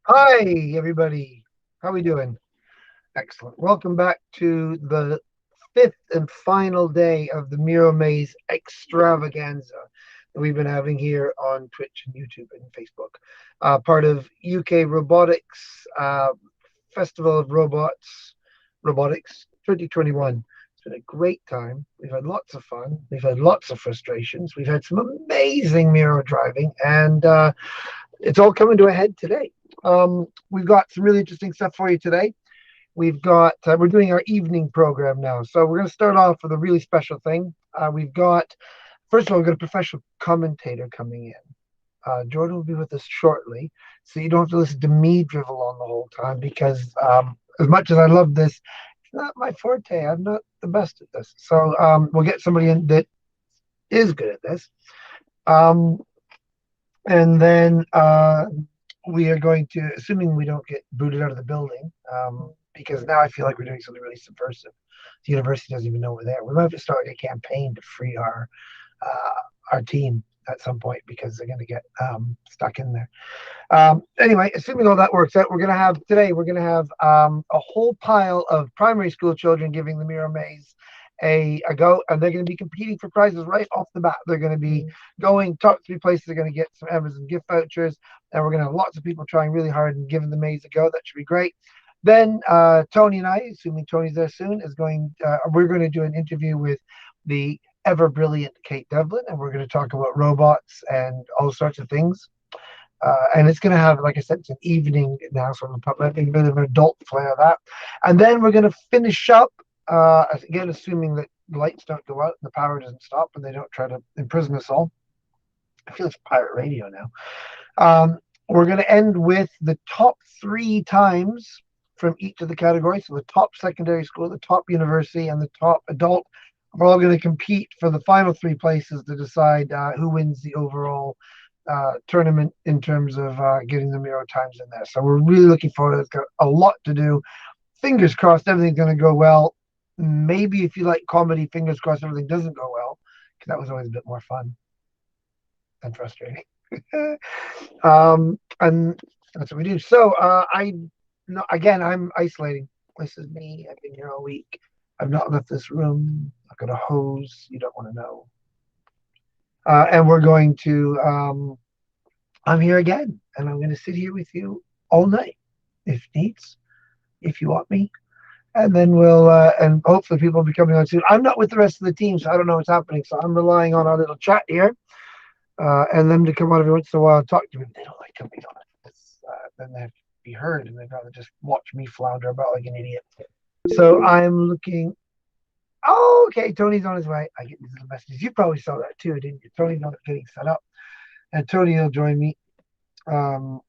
Hi, everybody. How we doing? Excellent. Welcome back to the fifth and final day of the MiRo Maze extravaganza that we've been having here on Twitch and YouTube and Facebook. Part of UK Robotics Festival of Robotics 2021. It's been a great time. We've had lots of fun. We've had lots of frustrations. We've had some amazing MiRo driving, and it's all coming to a head today. We've got some really interesting stuff for you today. We're doing our evening program now. So we're going to start off with a really special thing. First of all, we've got a professional commentator coming in. Jordan will be with us shortly. So you don't have to listen to me drivel on the whole time because as much as I love this, it's not my forte. I'm not the best at this. So we'll get somebody in that is good at this. And then we are going to, assuming we don't get booted out of the building, because now I feel like we're doing something really subversive. The university doesn't even know we're there. We might have to start a campaign to free our team at some point because they're going to get stuck in there. Anyway, assuming all that works out, we're going to have a whole pile of primary school children giving the MiRo Maze a go, and they're going to be competing for prizes right off the bat. They're going to be going top 3 places. They're going to get some Amazon gift vouchers, and we're going to have lots of people trying really hard and giving the maze a go. That should be great. Then Tony and I, assuming Tony's there soon, we're going to do an interview with the ever brilliant Kate Devlin, and we're going to talk about robots and all sorts of things. And it's going to have, like I said, it's an evening now, so I'm putting a bit of an adult flair of that. And then we're going to finish up, again, assuming that the lights don't go out and the power doesn't stop and they don't try to imprison us all. I feel it's pirate radio now. We're going to end with the top 3 times from each of the categories. So the top secondary school, the top university, and the top adult. We're all going to compete for the final 3 places to decide who wins the overall tournament in terms of getting the MiRo times in there. So we're really looking forward to it. It's got a lot to do. Fingers crossed everything's going to go well. Maybe if you like comedy, fingers crossed everything doesn't go well, because that was always a bit more fun and frustrating. And that's what we do. So I'm isolating. This is me. I've been here all week. I've not left this room. I've got a hose. You don't want to know. And we're going to, I'm here again, and I'm going to sit here with you all night if needs, if you want me. And then we'll, and hopefully people will be coming on soon. I'm not with the rest of the team, so I don't know what's happening. So I'm relying on our little chat here and them to come on every once in a while and talk to me. But they don't like coming on. Then they have to be heard, and they'd rather just watch me flounder about like an idiot. So I'm looking. Oh, okay. Tony's on his way. I get these little messages. You probably saw that too, didn't you? Tony's not getting set up, and Tony will join me. Um,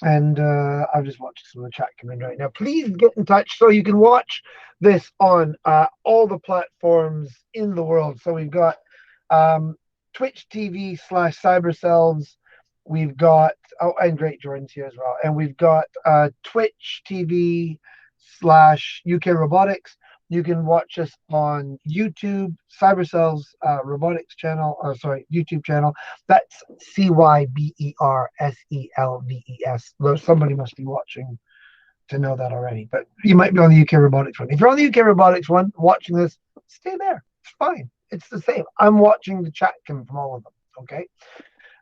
and I'm just watching some of the chat come in right now. Please get in touch so you can watch this on all the platforms in the world. So we've got Twitch TV / Cyberselves. We've got, oh, and Great Jordan's here as well. And we've got Twitch TV / UK Robotics. You can watch us on YouTube, Cyberselves Robotics channel, or sorry, YouTube channel. That's CYBERSELVES. Somebody must be watching to know that already. But you might be on the UK Robotics one. If you're on the UK Robotics one watching this, stay there. It's fine. It's the same. I'm watching the chat come from all of them. Okay.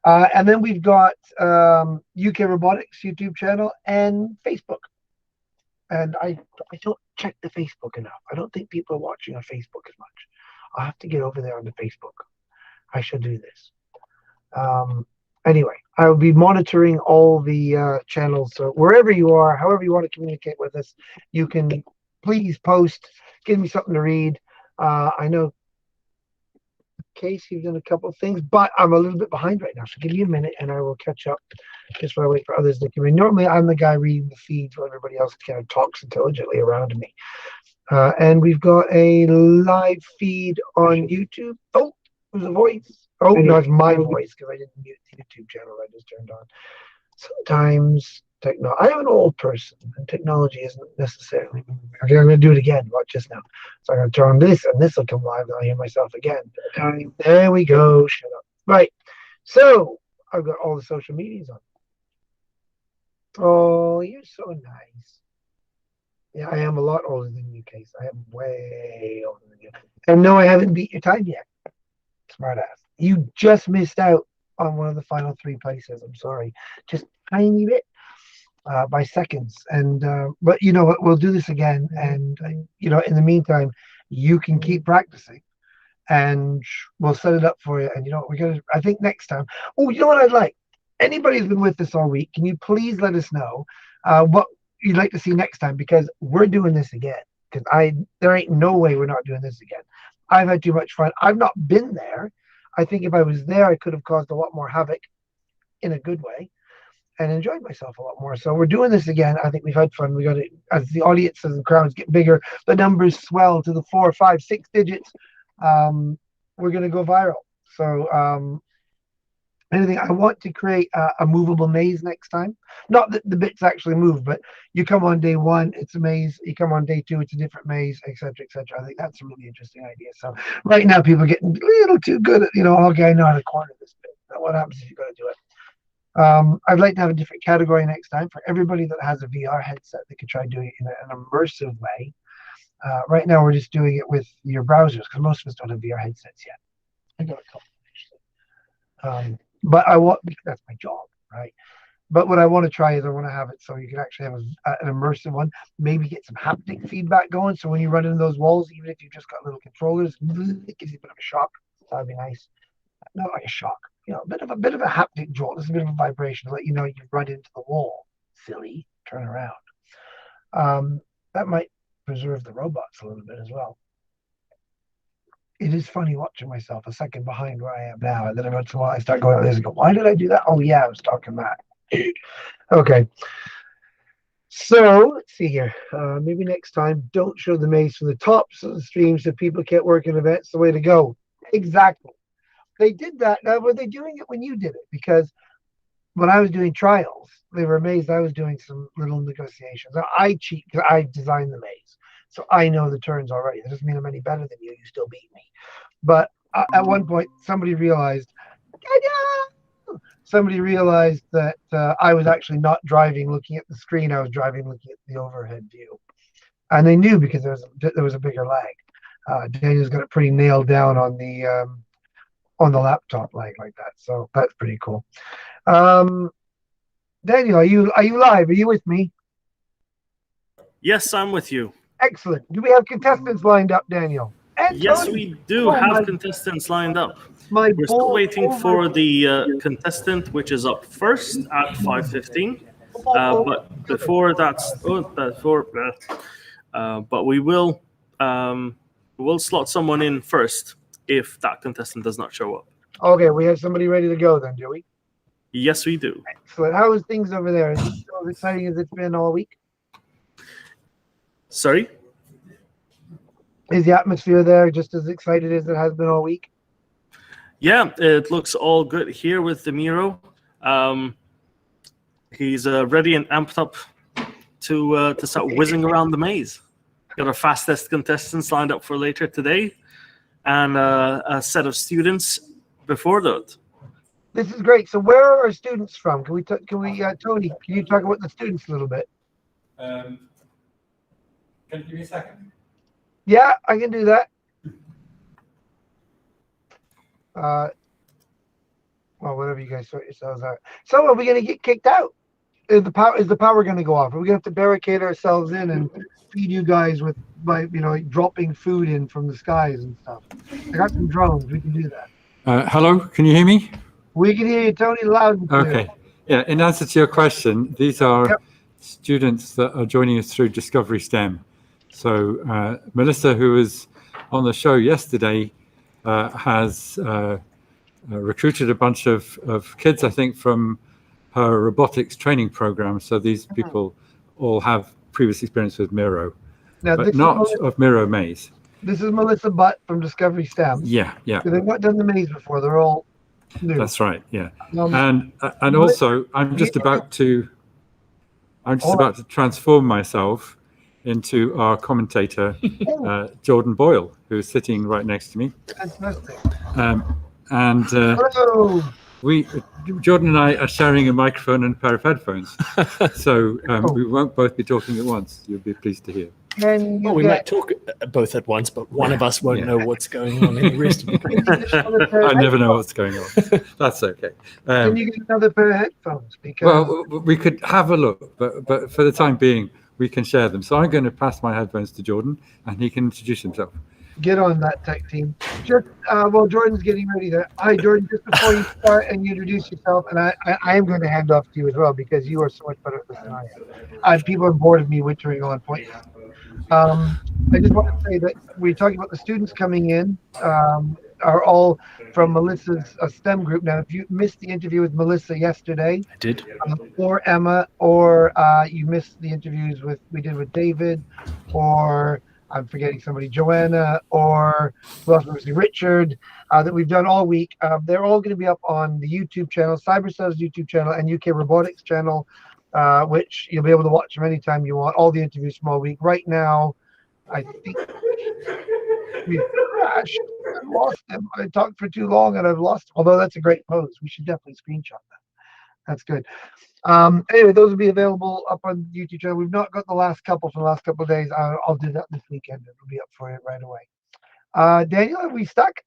And then we've got UK Robotics YouTube channel and Facebook. And I don't check the Facebook enough. I don't think people are watching on Facebook as much. I'll have to get over there on the Facebook. I should do this. Anyway, I will be monitoring all the channels. So wherever you are, however you want to communicate with us, you can please post, give me something to read. I know Casey's done a couple of things, but I'm a little bit behind right now. So give me a minute and I will catch up just while I wait for others to come in. Normally, I'm the guy reading the feeds while everybody else kind of talks intelligently around me. And we've got a live feed on YouTube. Oh, there's a voice. Oh, no, it's my voice because I didn't mute the YouTube channel I just turned on. Sometimes I am an old person and technology isn't necessarily moving. Okay, I'm going to do it again. Watch this now. So I'm going to turn on this and this will come live and I'll hear myself again. There we go. Shut up. Right. So I've got all the social medias on. Oh, you're so nice. Yeah, I am a lot older than you, Case. I am way older than you. And no, I haven't beat your time yet. Smart ass. You just missed out on one of the final 3 places. I'm sorry. Just tiny bit. By seconds. And but you know what, we'll do this again, and you know, in the meantime you can keep practicing and we'll set it up for you. And you know what, we're gonna, I think next time, oh, you know what I'd like, anybody who's been with us all week, can you please let us know what you'd like to see next time, because we're doing this again, because there ain't no way we're not doing this again. I've had too much fun. I've not been there. I think if I was there I could have caused a lot more havoc in a good way and enjoyed myself a lot more. So we're doing this again. I think we've had fun. We got it as the audiences and crowds get bigger, the numbers swell to the 4, 5, 6 digits. We're going to go viral. So anything, I want to create a movable maze next time. Not that the bits actually move, but you come on day 1, it's a maze. You come on day 2, it's a different maze, etc., etc. I think that's a really interesting idea. So right now people are getting a little too good at, you know, okay, I know how to corner this bit. But what happens if you got to do it? I'd like to have a different category next time for everybody that has a VR headset. They could try doing it in an immersive way. Right now, we're just doing it with your browsers because most of us don't have VR headsets yet. I got a couple actually, but I want, because that's my job, right? But what I want to try is I want to have it so you can actually have an immersive one. Maybe get some haptic feedback going, so when you run into those walls, even if you just got little controllers, it gives you a bit of a shock. That'd be nice. Not like a shock, you know, a bit of a haptic jolt. It's a bit of a vibration to let you know you've run into the wall. Silly, turn around. That might preserve the robots a little bit as well. It is funny watching myself a second behind where I am now, and then every once in a while I start going like this and go, why did I do that? Oh yeah, I was talking that. Okay. So let's see here. Maybe next time, don't show the maze from the tops of the stream so people can't work in events. The way to go. Exactly. They did that. Now, were they doing it when you did it? Because when I was doing trials, they were amazed I was doing some little negotiations. Now, I cheat because I designed the maze. So I know the turns already. That doesn't mean I'm any better than you. You still beat me. But at one point, somebody realized that I was actually not driving looking at the screen. I was driving looking at the overhead view. And they knew because there was a bigger lag. Daniel's got it pretty nailed down on the laptop lag like that. So that's pretty cool. Daniel, are you live? Are you with me? Yes, I'm with you. Excellent. Do we have contestants lined up, Daniel? And Yes, Tony? we do have contestants lined up. We're still waiting for the contestant, which is up first at 5:15. But before that's but we will we'll slot someone in first if that contestant does not show up. Okay, we have somebody ready to go then, do we? Yes, we do. Excellent. How is things over there? Is it still as exciting as it's been all week? Sorry? Is the atmosphere there just as excited as it has been all week? Yeah, it looks all good here with the MiRo. He's ready and amped up to start whizzing around the maze. Got our fastest contestants lined up for later today, and a set of students before that. This is great. So where are our students from? Can we Tony, can you talk about the students a little bit? Can you give me a second? Yeah, I can do that. Well, whatever you guys sort yourselves out. So are we going to get kicked out? Is the power going to go off? Are we going to have to barricade ourselves in and feed you guys by dropping food in from the skies and stuff? I got some drones. We can do that. Hello, can you hear me? We can hear you, Tony, loud and clear. Okay. Yeah, in answer to your question, these are students that are joining us through Discovery STEM. So Melissa, who was on the show yesterday, has recruited a bunch of kids, I think, from her robotics training program. So these people all have previous experience with MiRo, but not of MiRo Maze. This is Melissa Butt from Discovery STEM. Yeah, yeah. So they've not done the maze before. They're all new. That's right. Yeah, and also I'm just about to transform myself into our commentator, Jordan Boyle, who's sitting right next to me. Fantastic. Jordan and I are sharing a microphone and a pair of headphones, so we won't both be talking at once. You'll be pleased to hear. We might talk both at once, but one of us won't know what's going on in the rest of the I never know what's going on. That's okay. Can you get another pair of headphones? Because we could have a look, but for the time being, we can share them. So I'm going to pass my headphones to Jordan, and he can introduce himself. Get on that tech team. Just while Jordan's getting ready there. Hi, Jordan. Just before you start and you introduce yourself, and I am going to hand off to you as well because you are so much better at this than I am. People are bored of me wintering on points. I just want to say that we're talking about the students coming in are all from Melissa's STEM group. Now, if you missed the interview with Melissa yesterday, I did, or Emma, or you missed the interviews we did with David, or I'm forgetting somebody, Joanna, or who else was it? Richard, that we've done all week. They're all going to be up on the YouTube channel, Cyberselves YouTube channel, and UK Robotics channel, which you'll be able to watch them anytime you want. All the interviews from all week. Right now, I think we've crashed. I've lost them. I talked for too long and I've lost them. Although that's a great pose. We should definitely screenshot that. That's good. Anyway, those will be available up on the YouTube channel. We've not got the last couple from the last couple of days. I'll do that this weekend. It'll be up for you right away. Daniel, are we stuck?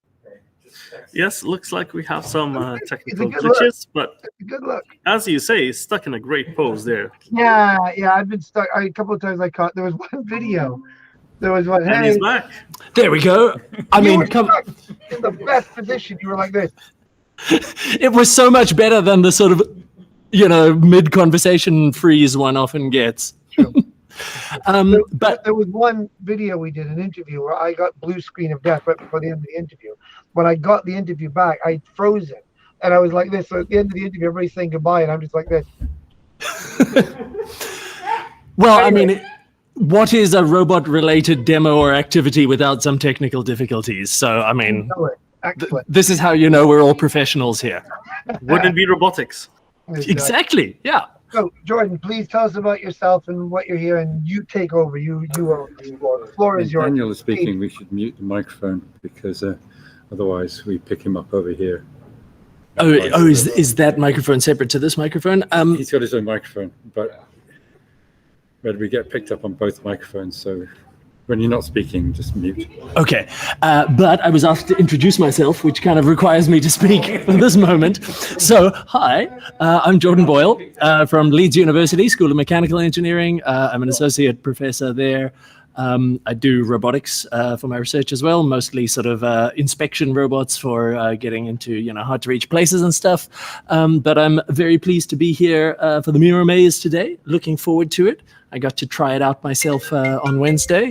Yes, looks like we have some technical glitches, but good luck. As you say, he's stuck in a great pose there. Yeah, I've been stuck. A couple of times I caught. There was one video. There was one. And he's back. There we go. I mean, come in the best position. You were like this. It was so much better than the sort of, mid-conversation freeze one often gets. True. But there was one video we did, an interview, where I got blue screen of death right before the end of the interview. When I got the interview back, I froze it. And I was like this. So at the end of the interview, everybody's saying goodbye, and I'm just like this. Well, anyway. I mean, what is a robot-related demo or activity without some technical difficulties? So, I mean, this is how you know we're all professionals here. Wouldn't be robotics. Exactly, yeah. So, Jordan, please tell us about yourself and what you're here, and you take over. You own the floor. The floor is yours. Daniel is speaking. We should mute the microphone because otherwise we pick him up over here. Is that microphone separate to this microphone? He's got his own microphone, but where we get picked up on both microphones. So when you're not speaking, just mute. Okay, but I was asked to introduce myself, which kind of requires me to speak at this moment. So, hi, I'm Jordan Boyle from Leeds University School of Mechanical Engineering. I'm an associate professor there. I do robotics for my research as well, mostly sort of inspection robots for getting into hard to reach places and stuff. But I'm very pleased to be here for the MiRo Maze today. Looking forward to it. I got to try it out myself on Wednesday,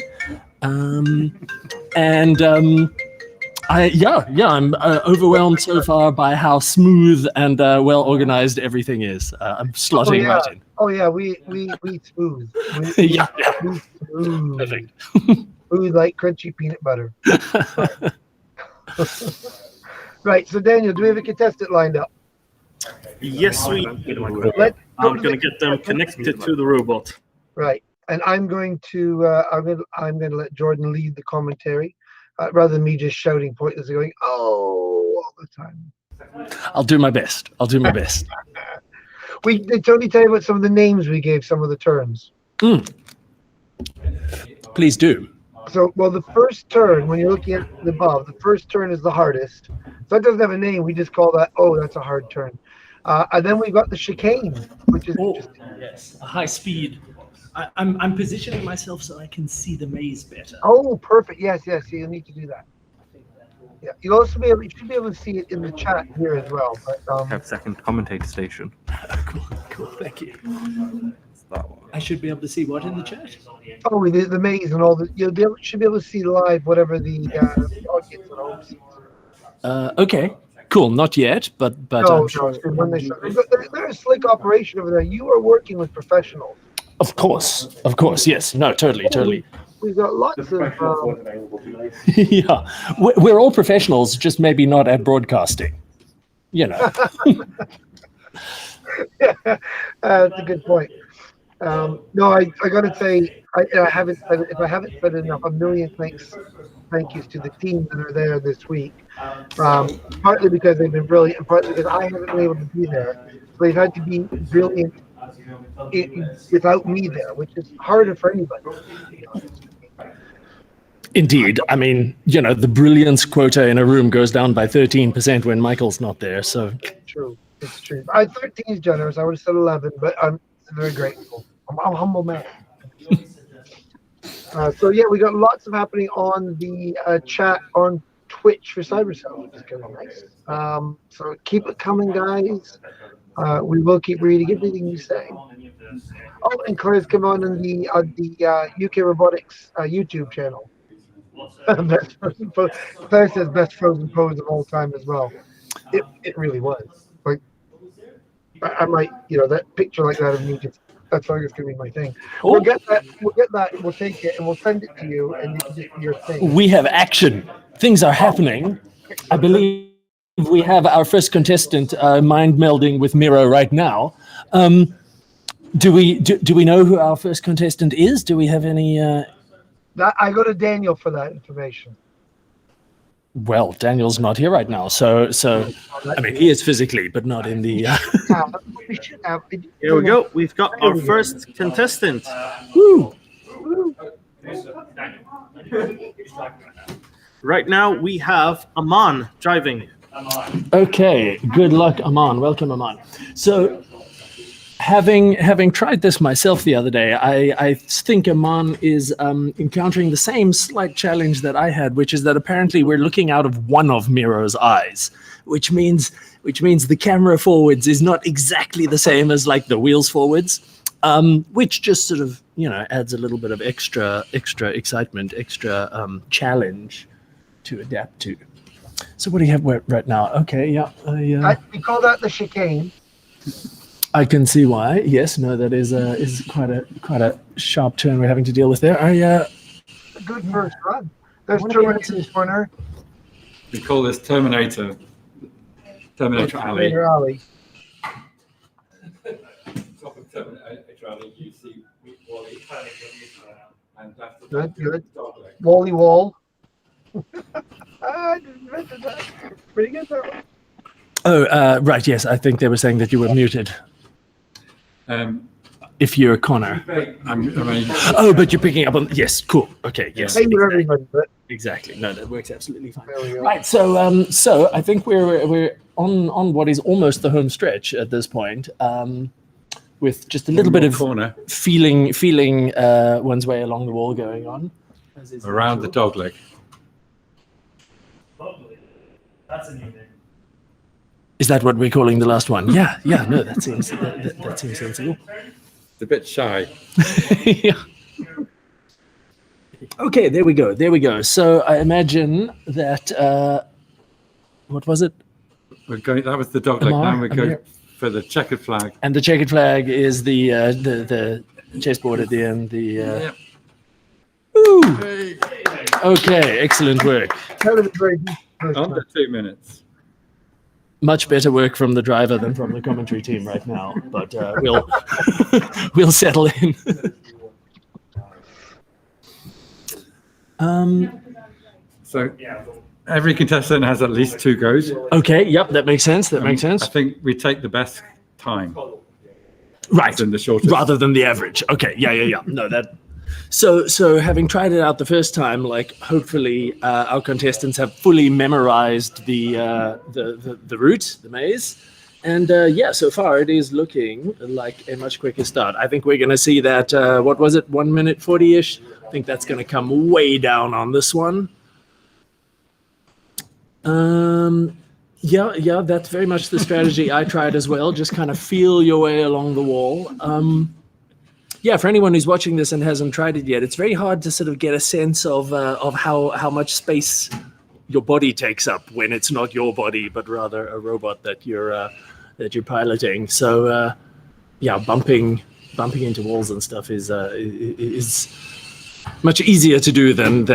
I'm overwhelmed so far by how smooth and well organized everything is. I'm slotting right in. Oh yeah, we smooth. Yeah. We smooth. Perfect. Smooth like crunchy peanut butter. Right. So Daniel, do we have a contestant lined up? Yes, we do. I'm going to get them connected to the robot. Right. And I'm going to I'm going to let Jordan lead the commentary, rather than me just shouting pointlessly, going all the time. I'll do my best. Did Tony tell you about some of the names we gave some of the turns? Please do. So, well, the first turn, when you're looking at the above, the first turn is the hardest. So it doesn't have a name. We just call that, that's a hard turn. And then we've got the chicane, which is interesting. Yes, a high speed. I'm positioning myself so I can see the maze better. Oh, perfect. Yes. You need to do that. Yeah, you should be able to see it in the chat here as well. But have second commentator station. Cool. Thank you. It's that one. I should be able to see what in the chat? Oh, the maze and all the should be able to see live whatever the audience at home sees. Okay. Cool. Not yet, but no, when they start, they're a slick operation over there. You are working with professionals. Of course. Yes. No. Totally. We've got lots of. Yeah, we're all professionals, just maybe not at broadcasting. That's a good point. No, I got to say, I haven't said it, if I haven't said enough, a million thank yous to the team that are there this week. Partly because they've been brilliant, and partly because I haven't been able to be there. So they've had to be brilliant without me there, which is harder for anybody. Indeed. I mean, the brilliance quota in a room goes down by 13% when Michael's not there. So true. It's true. 13 is generous. I would have said 11, but I'm very grateful. I'm a humble man. So yeah, we got lots of happening on the chat on Twitch for Cyberselves, which is kind of nice. So keep it coming, guys. We will keep reading everything you say. Oh, and Claire's come on the UK Robotics YouTube channel. Claire says best frozen pose of all time as well. It really was. Like, I might, that picture like that of me, that's like it's gonna be my thing. We'll get that. We'll take it and we'll send it to you, and you can just do your thing. We have action. Things are happening. I believe we have our first contestant mind melding with MiRo right now. Do we know who our first contestant is? Do we have any? I go to Daniel for that information. Well, Daniel's not here right now, so I mean, he is physically, but not in the. Here we go. We've got our first contestant. Woo! Right now, we have Aman driving. Okay, good luck, Aman. Welcome, Aman. So, having tried this myself the other day, I think Aman is encountering the same slight challenge that I had, which is that apparently we're looking out of one of MiRo's eyes, which means the camera forwards is not exactly the same as like the wheels forwards, which just sort of adds a little bit of extra excitement, extra challenge to adapt to. So what do you have right now? Okay, yeah. We call that the chicane. I can see why. Yes, no, that is quite a sharp turn we're having to deal with there. A good first run. There's Terminator's corner. We call this Terminator Alley. Alley. Top of Terminator Alley, you see Wally and after good. Wally Wall. I didn't mention that. Pretty good though. Oh, right. Yes, I think they were saying that you were muted. if you're Connor. I mean, Oh, but you're picking up on. Yes, cool. Okay, yes, Same with exactly. everybody, but Exactly. No, that works absolutely fine. there we go. Right. So I think we're on what is almost the home stretch at this point, with just a little bit of corner feeling one's way along the wall going on. As is around the natural. dog leg. Lovely. That's a new name. Is that what we're calling the last one? Yeah. No, that seems sensible. It's a bit shy. Yeah. Okay, there we go. So I imagine that what was it? We're going. That was the dog leg. Amar, Now we're going Amir. for the checkered flag. And the checkered flag is the chessboard at the end. Yep. Woo! Okay, excellent work. That was a very good first Under one. 2 minutes. Much better work from the driver than from the commentary team right now, but we'll we'll settle in. So every contestant has at least 2 goes. Okay, yep, that makes sense. That makes sense. I think we take the best time Right, than the shortest. rather than the average. Okay, yeah. No, that. So having tried it out the first time, like hopefully our contestants have fully memorized the route, the maze, and so far it is looking like a much quicker start. I think we're going to see that. What was it? 1 minute 40-ish. I think that's going to come way down on this one. Yeah, that's very much the strategy I tried as well. Just kind of feel your way along the wall. For anyone who's watching this and hasn't tried it yet, it's very hard to sort of get a sense of how much space your body takes up when it's not your body, but rather a robot that you're piloting. So, bumping into walls and stuff is much easier to do than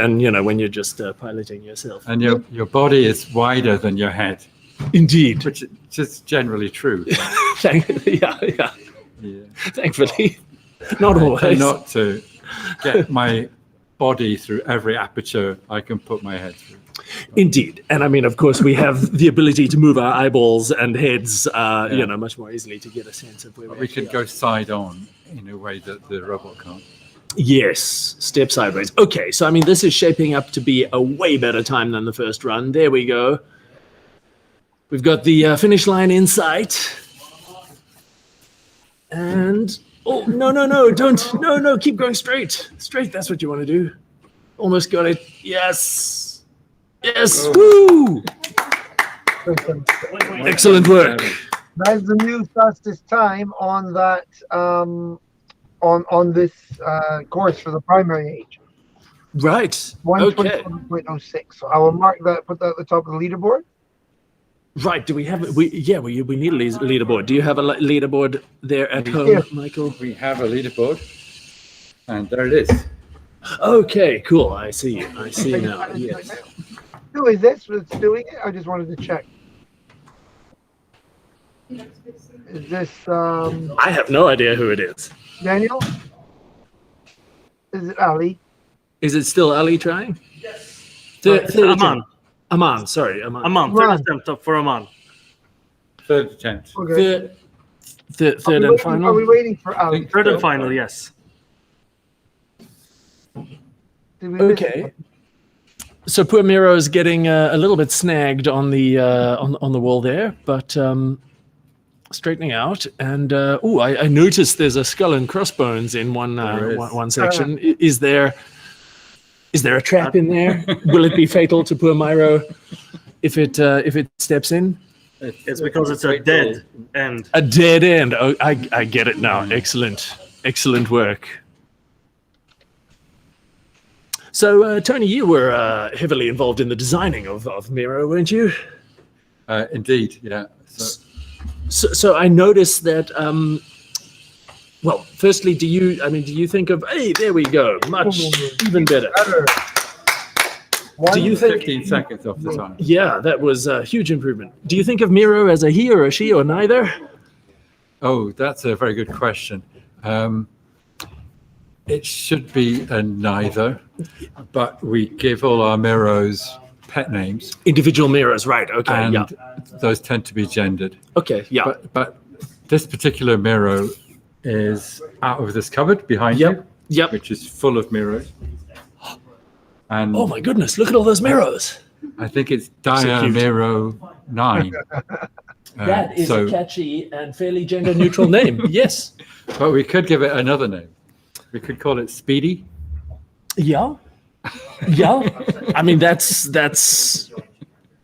when you're just piloting yourself. And your body is wider than your head, Indeed. which is just generally true. Yeah. Yeah. Thankfully, not I always. try not to get my body through every aperture I can put my head through. Indeed, and I mean, of course, we have the ability to move our eyeballs and heads, much more easily to get a sense of where But we can go side on in a way that the robot can't. Yes, step sideways. Okay, so I mean, this is shaping up to be a way better time than the first run. There we go. We've got the finish line in sight. And, oh, no, keep going straight. Straight, that's what you want to do. Almost got it. Yes. Woo! Excellent work. That's the new fastest time on that on this course for the primary age. Right. Okay. 1:27.06. So I will mark that, put that at the top of the leaderboard. Right. Do we have we need a leaderboard. Do you have a leaderboard there at home, Yeah. Michael? We have a leaderboard, and there it is. Okay, cool. I see now. Yes. Who is this that's doing it? I just wanted to check. Is this I have no idea who it is. Daniel? Is it Ali? Is it still Ali trying? Yes. Aman. Aman, sorry, Aman. Aman. Third attempt up for Aman. Third attempt. Okay. Third Are we and waiting- final. Are we waiting for Ali? Third and final, yes. Did we miss Okay. it? So poor Miro is getting a little bit snagged on the on the wall there, but straightening out. And I noticed there's a skull and crossbones in one There is. one section. Is there a trap in there? Will it be fatal to poor Miro if it steps in? It's because it's a dead end. A dead end. Oh, I get it now. Excellent work. So, Tony, you were heavily involved in the designing of MiRo, weren't you? Indeed, yeah. So I noticed that. Well, firstly, do you think of? Hey, there we go. Much even better. Better. Do you think? 15 seconds off the time. Yeah, that was a huge improvement. Do you think of MiRo as a he or a she or neither? Oh, that's a very good question. It should be a neither, but we give all our MiRos pet names, Individual MiRos, right? Okay, and yeah. those tend to be gendered. Okay, yeah. But this particular MiRo is out of this cupboard behind Yep. you, Yep. which is full of mirrors. And Oh my goodness! Look at all those mirrors. I think it's So cute. MiRo 9. That is so- a catchy and fairly gender-neutral name. Yes. But we could give it another name. We could call it Speedy. Yeah. Yeah. I mean, that's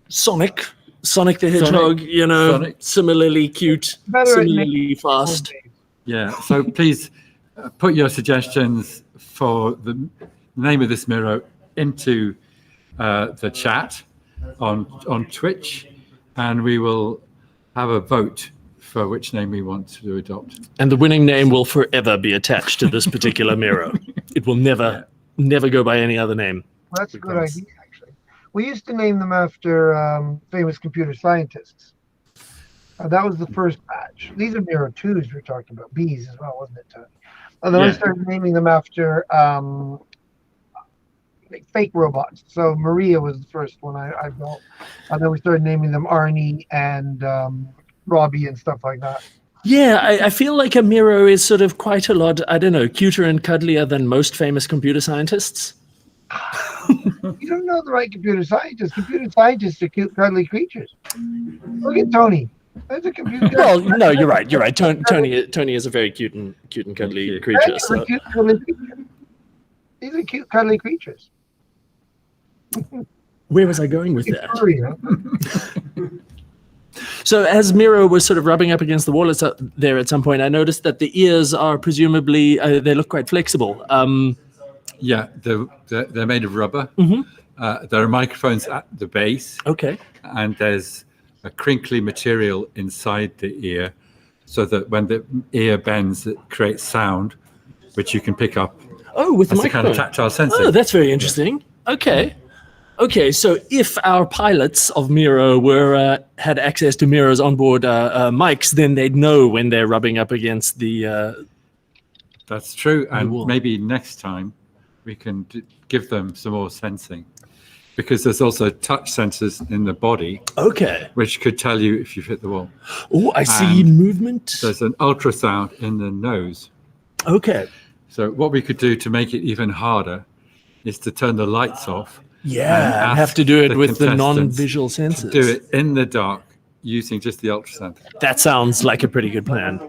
Sonic. Sonic the Hedgehog, Sonic. similarly cute, Better at similarly fast. Yeah. So please put your suggestions for the name of this MiRo into the chat on Twitch, and we will have a vote for which name we want to adopt. And the winning name will forever be attached to this particular MiRo. It will never go by any other name. Well, that's a good idea, actually. We used to name them after famous computer scientists. That was the first batch. These are MiRo 2s we're talking about, Bs as well, wasn't it, Tony? And then I started naming them after fake robots. So Maria was the first one I built. And then we started naming them Arnie and Robbie and stuff like that. Yeah, I feel like a MiRo is sort of quite a lot, I don't know, cuter and cuddlier than most famous computer scientists. You don't know the right computer scientists. Computer scientists are cute, cuddly creatures. Look at Tony. That's a computer. Well, no, you're right. You're right. Tony is a very cute and cuddly creature. These So. are cute, cuddly creatures. These are cute, cuddly creatures. Where was I going with It's that? furry, huh? So as MiRo was sort of rubbing up against the wall there at some point, I noticed that the ears are presumably, they look quite flexible. Yeah, they're made of rubber. There are microphones at the base, Okay. and there's a crinkly material inside the ear, so that when the ear bends, it creates sound, which you can pick up Oh, with the as a kind microphone. of tactile sensor. Oh, that's very interesting. Okay. Okay, so if our pilots of MiRo had access to MiRo's onboard mics, then they'd know when they're rubbing up against the... That's true, and wall. maybe next time we can give them some more sensing, because there's also touch sensors in the body, Okay. which could tell you if you've hit the wall. Oh, I see movement. There's an ultrasound in the nose. Okay. So what we could do to make it even harder is to turn the lights off. Yeah, and have to do it ask with the contestants non-visual to sensors. do it in the dark using just the ultrasound. That sounds like a pretty good plan.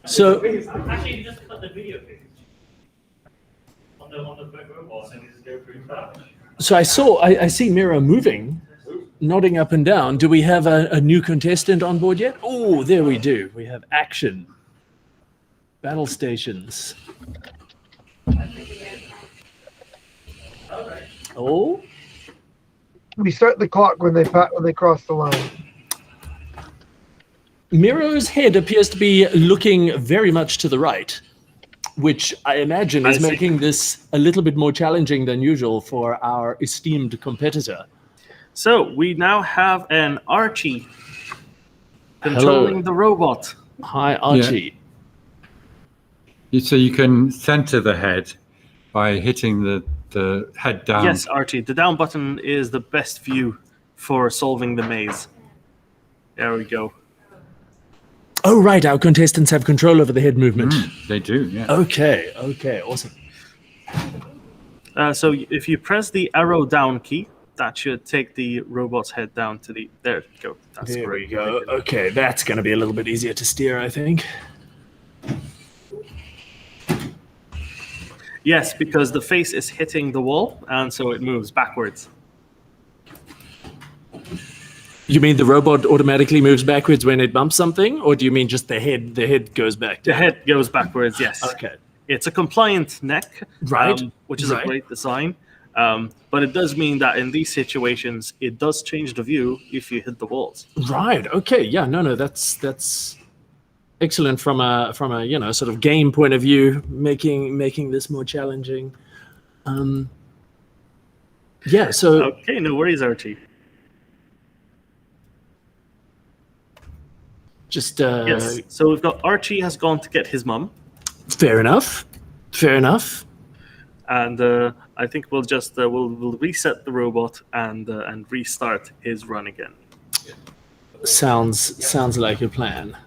So, Actually, just cut the video footage on the robot and just go through that. so I see MiRo moving, nodding up and down. Do we have a new contestant on board yet? Oh, there we do. We have action. Battle stations. Oh, We start the clock when they cross the line. MiRo's head appears to be looking very much to the right, which I imagine is making this a little bit more challenging than usual for our esteemed competitor. So we now have an Archie controlling the robot. Hi, Archie. So you can center the head by hitting the head down. Yes, Archie. The down button is the best view for solving the maze. There we go. Oh, right. Our contestants have control over the head movement. They do, yeah. Okay, awesome. So if you press the arrow down key, that should take the robot's head down to the... There you go. That's There great. we go. Okay, that's going to be a little bit easier to steer, I think. Yes, because the face is hitting the wall, and so it moves backwards. You mean the robot automatically moves backwards when it bumps something, or do you mean just the head goes back The down? head goes backwards, yes. Okay. It's a compliant neck, Right, which is right. a great design. But it does mean that in these situations, it does change the view if you hit the walls. Right. Okay. Yeah. No. That's excellent from a sort of game point of view, making this more challenging. Yeah. So Okay, no worries, Archie. just Yes. So we've got Archie has gone to get his mum, fair enough. Fair enough. and I think we'll just we'll reset the robot and restart his run again. Sounds like a plan.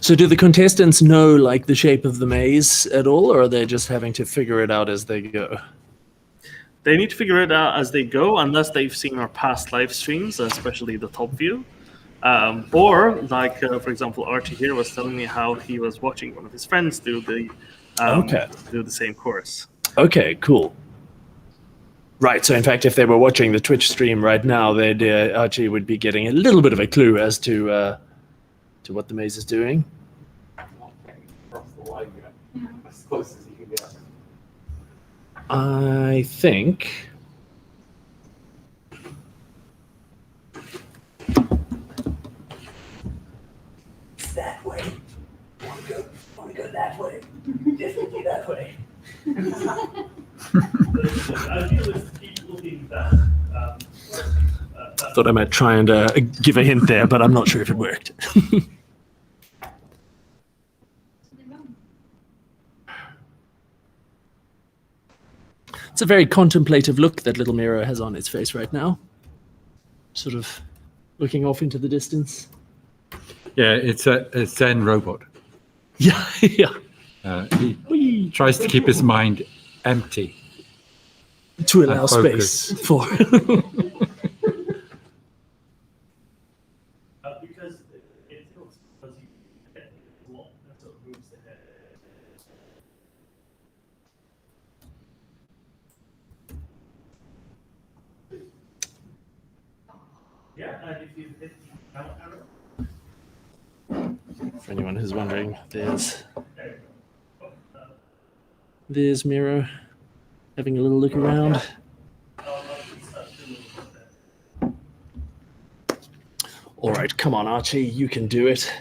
So do the contestants know like the shape of the maze at all, or are they just having to figure it out as they go? They need to figure it out as they go, unless they've seen our past live streams, especially the top view. Or, like, for example, Archie here was telling me how he was watching one of his friends do the same course. Okay, cool. Right, so in fact, if they were watching the Twitch stream right now, Archie would be getting a little bit of a clue as to what the maze is doing. I think. It's that way. Want to go that way. Definitely that way. Thought I might try and give a hint there, but I'm not sure if it worked. It's a very contemplative look that little MiRo has on its face right now. Sort of looking off into the distance. Yeah, it's a Zen robot. Yeah, yeah. He tries to keep his mind empty. To allow space for... Because it tilts, because you get a lot, and so it moves the head. Yeah, and if you hit the count arrow. For anyone who's wondering, there's MiRo having a little look around. All right, come on, Archie, you can do it.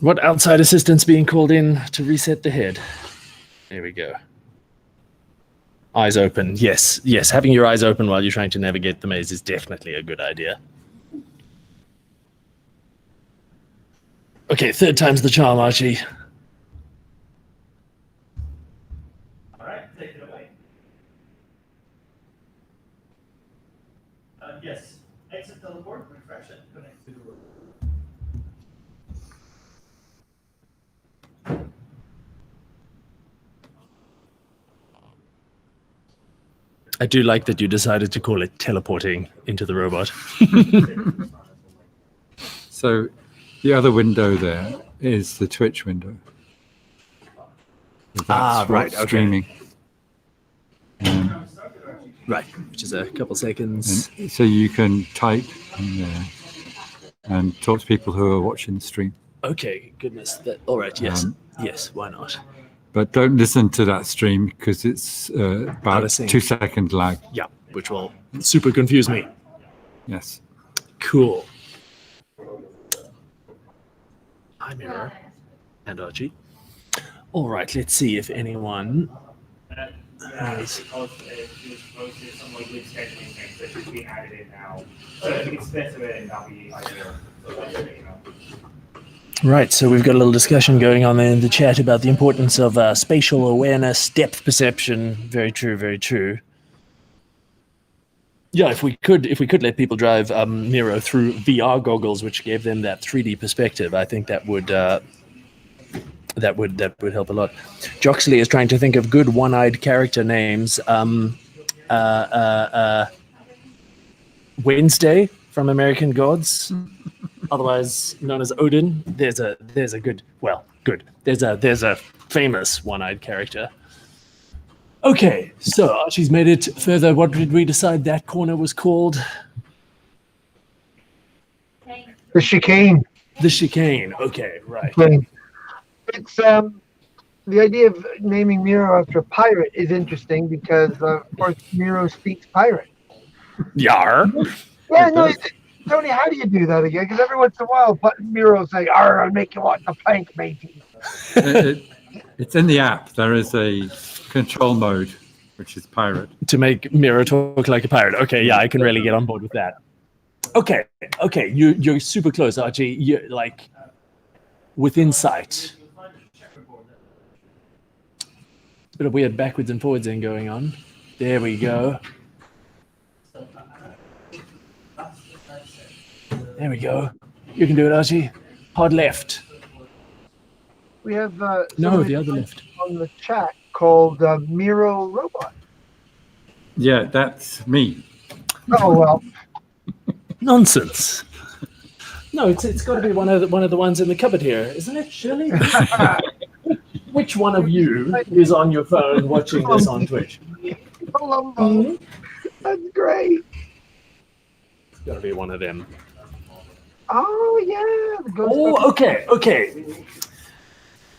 What outside assistance being called in to reset the head? There we go. Eyes open. Yes, yes. Having your eyes open while you're trying to navigate the maze is definitely a good idea. Okay, third time's the charm, Archie. All right, take it away. Yes, exit teleport, refresh it, connect to the room. I do like that you decided to call it teleporting into the robot. So the other window there is the Twitch window. That's right, what's okay. streaming. Right, which is a couple seconds. And so you can type in there and talk to people who are watching the stream. Okay, goodness. All right, yes. Um, Yes, why not? But don't listen to that stream because it's about a Noticing. 2-second lag. Yeah, which will super confuse me. Yes. Cool. Hi, MiRo. And Archie. All right, let's see if anyone has... Right, so we've got a little discussion going on there in the chat about the importance of spatial awareness, depth perception. Very true, very true. Yeah, if we could let people drive MiRo through VR goggles, which gave them that 3D perspective, I think that would help a lot. Joxley is trying to think of good one-eyed character names. Wednesday from American Gods, otherwise known as Odin. There's a good. There's a famous one-eyed character. Okay, so Archie's made it further. What did we decide that corner was called? The chicane. The chicane. Okay, right. Chicane. It's the idea of naming MiRo after a pirate is interesting because of course MiRo speaks pirate. Yar. Yeah, no, Tony, how do you do that again? Because every once in a while, MiRo say, "Arr, I'll make you want the plank, matey." It's in the app. There is a control mode which is pirate. To make MiRo talk like a pirate. Okay, yeah, I can really get on board with that. Okay, you're super close, Archie. You're like within sight. A bit of weird backwards and forwards in going on. There we go. There we go. You can do it, Archie. Hard left. We have No, somebody the other left. on the chat called MiRo Robot. Yeah, that's me. Oh well, Nonsense. No, it's got to be one of the ones in the cupboard here, isn't it, Shirley? Which one of you is on your phone watching this on Twitch? Columbo. That's great. It's got to be one of them. Oh yeah. The ghost Oh, okay.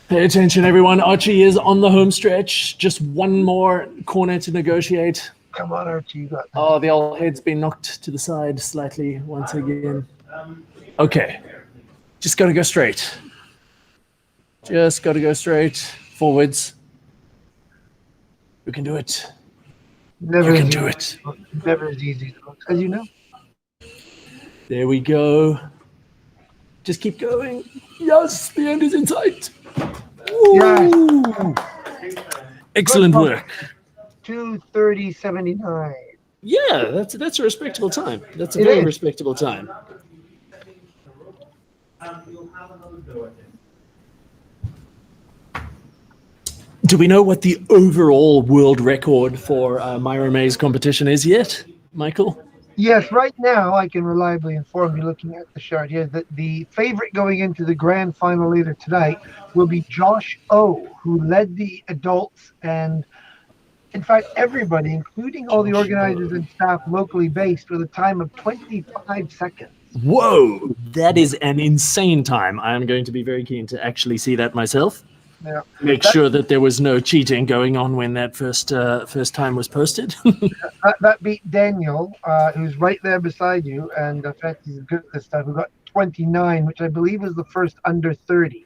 Pay attention, everyone. Archie is on the home stretch. Just one more corner to negotiate. Come on, Archie, you got this. Oh, the old head's been knocked to the side slightly once again. Okay. Just got to go straight. Just got to go straight. Forwards. You can do it. Never You can as do easy. it. Never as easy as it looks, as you know. There we go. Just keep going. Yes, the end is in sight. Ooh. Excellent work. 2:30.79. Yeah, that's a respectable time. That's a It very is. respectable time. Do we know what the overall world record for MiRo Maze competition is yet, Michael? Yes, right now I can reliably inform you, looking at the chart here, that the favorite going into the grand final later tonight will be Josh O, who led the adults and, in fact, everybody, including all the organizers and staff locally based, with a time of 25 seconds. Whoa, that is an insane time. I am going to be very keen to actually see that myself. Yeah. Make sure that there was no cheating going on when that first time was posted. That beat Daniel, who's right there beside you, and in fact he's good at this stuff, who got 29, which I believe is the first under 30.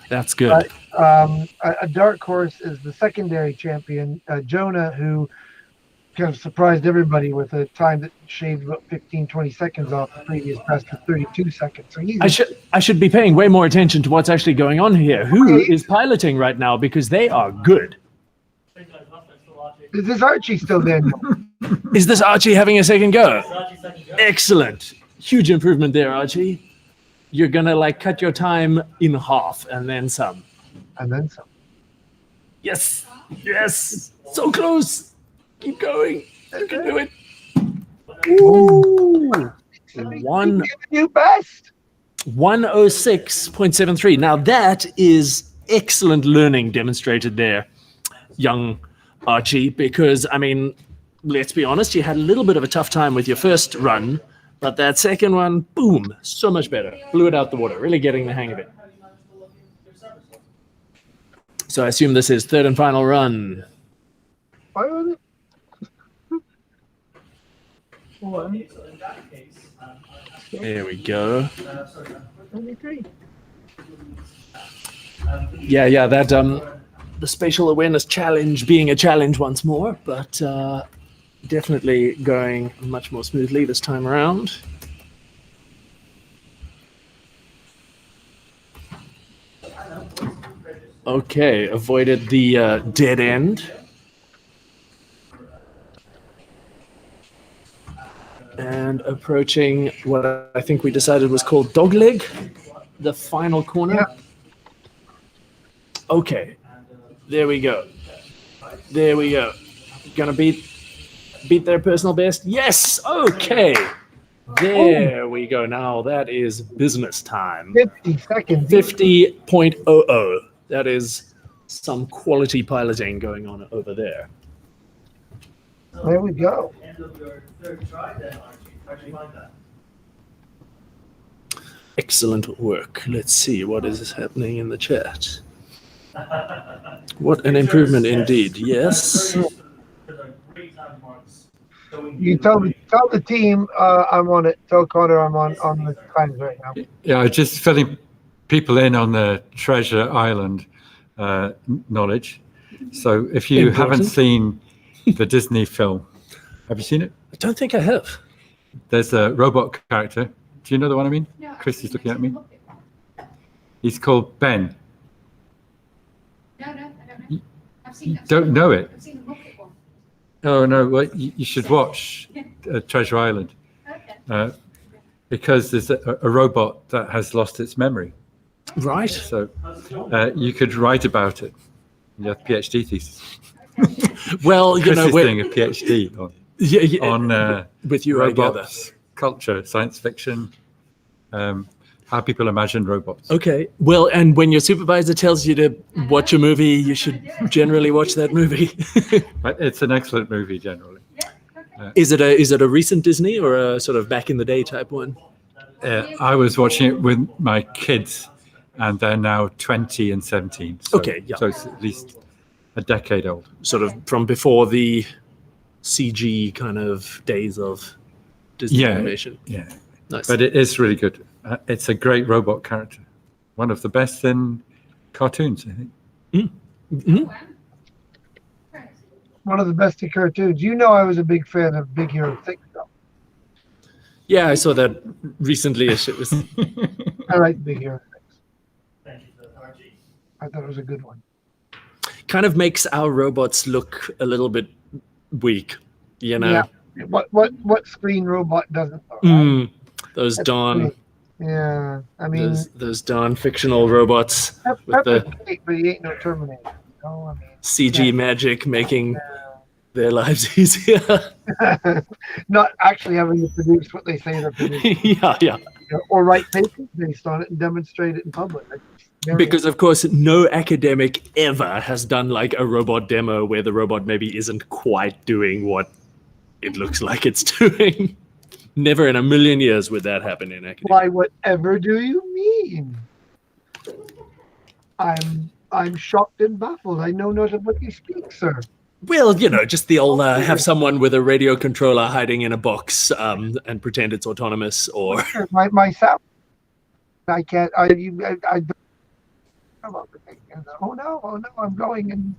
That's good. A dark horse is the secondary champion, Jonah, who kind of surprised everybody with a time that shaved about 15, 20 seconds off the previous best of 32 seconds. So he's I should be paying way more attention to what's actually going on here. Who is piloting right now? Because they are good. Is this Archie still there? Is this Archie having a second go? Excellent. Huge improvement there, Archie. You're gonna like cut your time in half and then some. And then some. Yes. Yes. So close. Keep going. You can do it. Ooh. One. New best. 106.73. Now that is excellent learning demonstrated there, young Archie, because, I mean, let's be honest, you had a little bit of a tough time with your first run, but that second one, boom, so much better. Blew it out the water, really getting the hang of it. So I assume this is third and final run. Why was it? There we go. 23. Yeah, that the spatial awareness challenge being a challenge once more, but definitely going much more smoothly this time around. Okay, avoided the dead end. And approaching what I think we decided was called dogleg, the final corner. Yeah. Okay, there we go. There we go. Gonna beat their personal best. Yes. Okay. There we go. Now that is business time. 50 seconds. 50.00. That is some quality piloting going on over there. There we go. Excellent work. Let's see what is happening in the chat. What an improvement indeed. Yes. You tell the team I'm on it. Tell Connor I'm on the times right now. Yeah, I just filling people in on the Treasure Island knowledge. So if you haven't Important. seen the Disney film. Have you seen it? I don't think I have. There's a robot character. Do you know the one I mean? No, Christy's looking at I've me. seen the Muppet one. He's called Ben. No, I don't know. I've seen Don't know it? I've seen the Muppet one. Oh no! Well, you should watch Treasure Island Okay. because there's a robot that has lost its memory. Right. So you could write about it in your PhD thesis. Well, you Chris know, is doing a PhD on with you, I gather. robots, culture, science fiction, how people imagine robots. Okay. Well, and when your supervisor tells you to watch a movie, you should generally watch that movie. But it's an excellent movie generally. Is it a recent Disney or a sort of back in the day type one? I was watching it with my kids, and they're now 20 and 17. So, Okay, yeah. So it's at least a decade old. Sort of from before the CG kind of days of Disney animation. Yeah. Nice. But it is really good. It's a great robot character. One of the best in cartoons, I think. One of the best in cartoons. You know, I was a big fan of Big Hero 6, though. Yeah, I saw that recently. It was I like Big Hero 6. I thought it was a good one. kind of makes our robots look a little bit weak, you know. Yeah. What screen robot doesn't? Though, right? Those That's Dawn, great. Yeah, I mean, those Dawn fictional robots with the great, but he ain't no Terminator. No, I mean, CG magic making their lives easier. not actually having to produce what they say they're producing, yeah. or write papers based on it and demonstrate it in public. Because of course, no academic ever has done like a robot demo where the robot maybe isn't quite doing what it looks like it's doing. Never in a million years would that happen in academia. Why, whatever do you mean? I'm shocked and baffled. I know not of what you speak, sir. Well, you know, just the old have someone with a radio controller hiding in a box and pretend it's autonomous, or Myself, I can't. I oh no, I'm going and.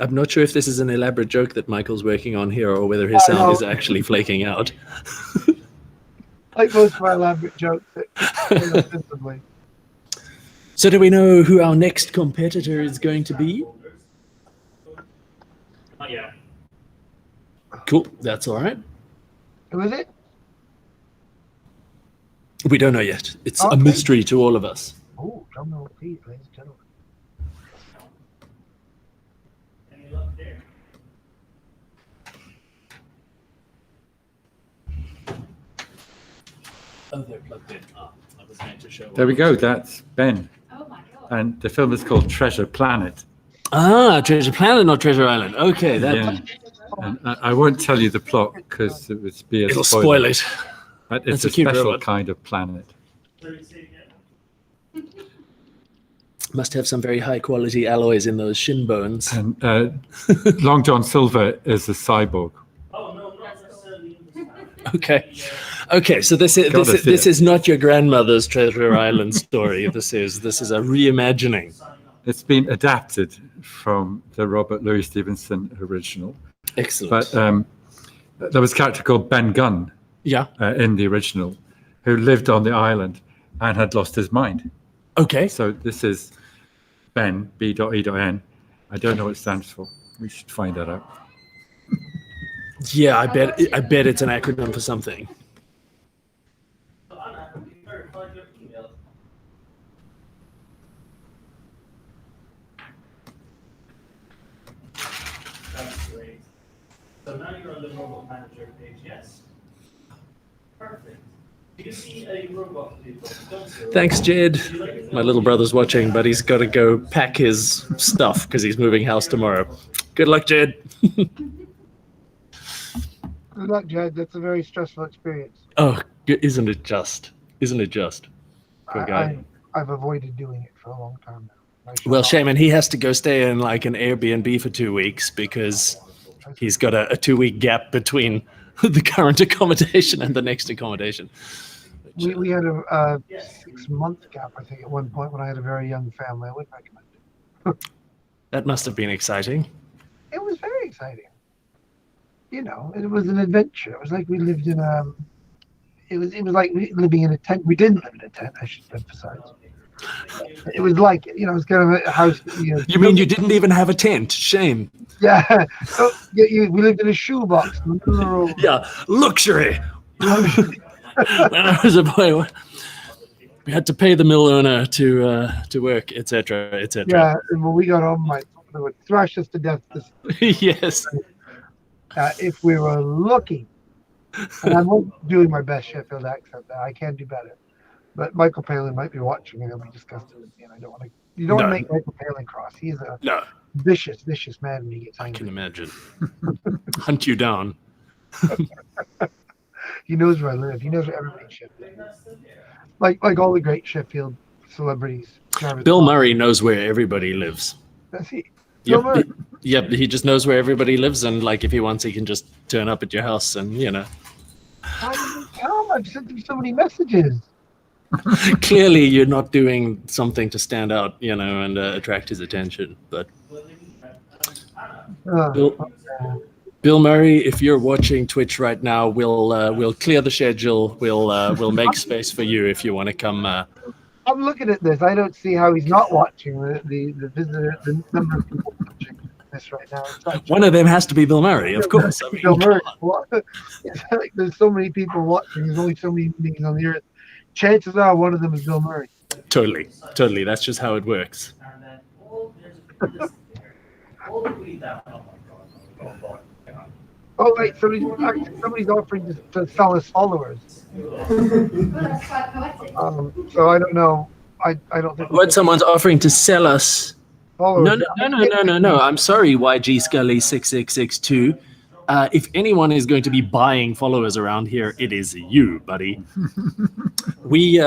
I'm not sure if this is an elaborate joke that Michael's working on here or whether his sound is actually flaking out. Like most of my elaborate jokes, ostensibly. So do we know who our next competitor is going to be? Yeah. Cool, that's all right. Who is it? We don't know yet. It's a Okay. mystery to all of us. Oh, drum roll, please, ladies and gentlemen. Oh, they're plugged in. I was meant to show. There we go. That's Ben. Oh my god. And the film is called Treasure Planet. Treasure Planet, not Treasure Island. Okay, that Yeah. And I won't tell you the plot because it would be a it'll spoiler. spoil it. But That's it's a a cute special robot. kind of planet. Must have some very high quality alloys in those shin bones. And Long John Silver is a cyborg. Okay. So this is Gotta see this it. is not your grandmother's Treasure Island story. This is a reimagining. It's been adapted from the Robert Louis Stevenson original. Excellent. But there was a character called Ben Gunn yeah. in the original who lived on the island and had lost his mind. Okay. So this is Ben, B.E.N. I don't know what it stands for. We should find that out. Yeah, I bet it's an acronym for something. That's great. So now you're on the robot manager page, yes? Perfect. Do you see a robot vehicle? Thanks, Jed. My little brother's watching, but he's got to go pack his stuff because he's moving house tomorrow. Good luck, Jed. Good luck, Jed. That's a very stressful experience. Oh, isn't it just? Isn't it just? Poor guy. I've avoided doing it for a long time now. Well, Shaman, he has to go stay in like an Airbnb for 2 weeks because he's got a 2-week gap between the current accommodation and the next accommodation. We had a 6-month gap, I think, at one point when I had a very young family. I would recommend it. That must have been exciting. exciting. You know, it was an adventure. It was like we lived in a. It was like living in a tent. We didn't live in a tent. I should emphasize. It was like, you know, it's kind of a house. You mean you didn't even have a tent? Shame. Yeah. So, we lived in a shoebox. Yeah, luxury. When I was a boy, we had to pay the mill owner to work, etc., etc. Yeah, and when we got home, they would thrash us to death Yes. if we were looking. And I'm not doing my best Sheffield accent there. I can do better. But Michael Palin might be watching and he'll be disgusted with me, and I don't want to. You don't want to make Michael Palin cross. He's a vicious man when he gets angry. I can imagine. Hunt you down. He knows where I live. He knows where everybody in Sheffield lives. Like all the great Sheffield celebrities. Bill Murray knows where everybody lives. Does he? Yep. He just knows where everybody lives, and like if he wants, he can just turn up at your house, and you know. How did you tell him? I've sent him so many messages. Clearly, you're not doing something to stand out, you know, and attract his attention. But Bill Murray, if you're watching Twitch right now, we'll clear the schedule. We'll make space for you if you want to come. I'm looking at this. I don't see how he's not watching the visitor, the number of people watching this right now. One of them has to be Bill Murray, of course. I mean, Bill Murray. It's like there's so many people watching. There's only so many beings on the earth. Chances are one of them is Bill Murray. Totally. That's just how it works. Oh wait, somebody's offering to sell us followers. So I don't know. I don't think. What someone's offering to sell us? Followers. No. I'm sorry, YG Scully 6662. If anyone is going to be buying followers around here, it is you, buddy. We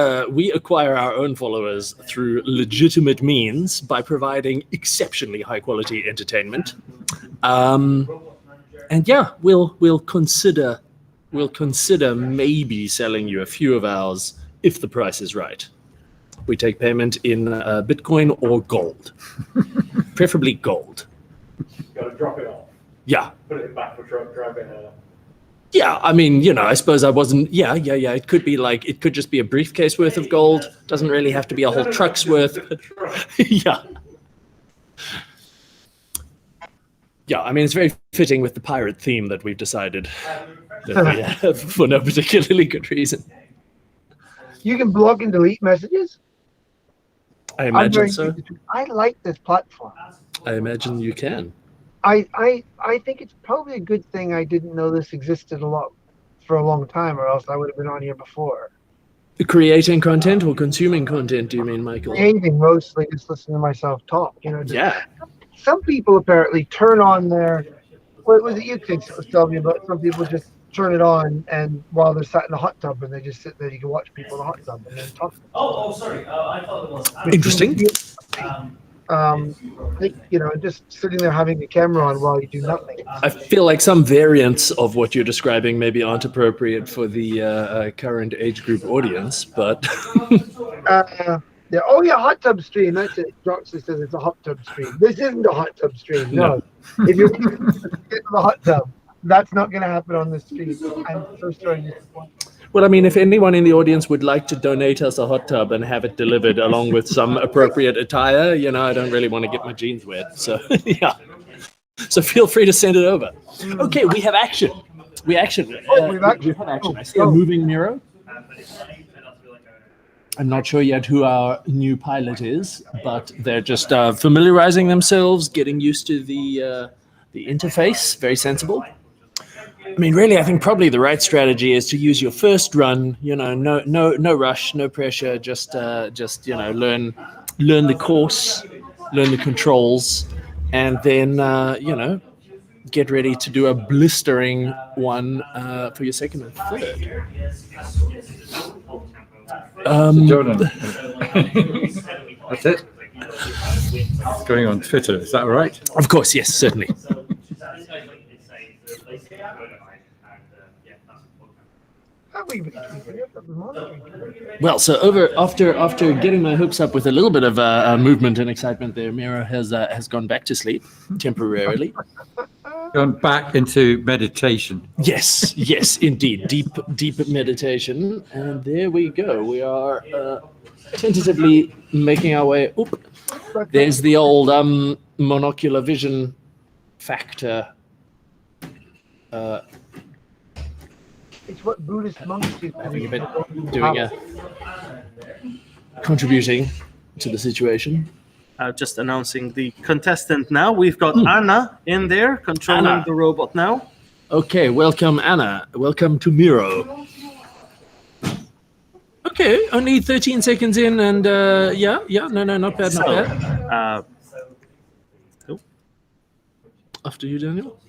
acquire our own followers through legitimate means by providing exceptionally high quality entertainment. And yeah, we'll consider maybe selling you a few of ours if the price is right. We take payment in Bitcoin or gold, preferably gold. Got to drop it off. Yeah. Put it back for driving. Yeah, I mean, you know, I suppose I wasn't. Yeah. It could be like, it could just be a briefcase worth of gold. Doesn't really have to be a whole truck's worth. Yeah. Yeah, I mean, it's very fitting with the pirate theme that we've decided that we have for no particularly good reason. You can block and delete messages? I imagine so. I like this platform. I imagine you can. I think it's probably a good thing I didn't know this existed for a long time, or else I would have been on here before. Creating content or consuming content, do you mean, Michael? Creating, mostly just listening to myself talk. You know. Yeah. Some people apparently turn on their. What was it you kids was telling me about? Some people just turn it on, and while they're sat in the hot tub, and they just sit there. You can watch people in the hot tub and then talk. Oh, sorry. I thought it was. Interesting. You know, just sitting there having the camera on while you do nothing. I feel like some variants of what you're describing maybe aren't appropriate for the current age group audience, but. Yeah. Oh yeah, hot tub stream. That's it. Droxley says it's a hot tub stream. This isn't a hot tub stream. No. If you get to the hot tub, that's not going to happen on this stream. I'm so sorry. Well, I mean, if anyone in the audience would like to donate us a hot tub and have it delivered along with some appropriate attire, you know, I don't really want to get my jeans wet. So, yeah. So feel free to send it over. Okay, we have action. We have action. I see a moving MiRo. I'm not sure yet who our new pilot is, but they're just familiarizing themselves, getting used to the interface. Very sensible. I mean, really, I think probably the right strategy is to use your first run. You know, no rush, no pressure. Just you know, learn the course, learn the controls, and then you know, get ready to do a blistering one for your second and third. Jordan, that's it. It's going on Twitter. Is that all right? Of course, yes, certainly. Well, so after getting my hopes up with a little bit of movement and excitement there, MiRo has gone back to sleep temporarily. Gone back into meditation. Yes, yes, indeed. Deep meditation. And there we go. We are tentatively making our way. Oop. There's the old monocular vision factor. It's what Buddhist monks do. Having a bit, contributing to the situation. Just announcing the contestant now. We've got Anna in there controlling Anna. the robot now. Okay, welcome, Anna. Welcome to MiRo. Okay, only 13 seconds in, and no, not bad, not bad. After you, Daniel.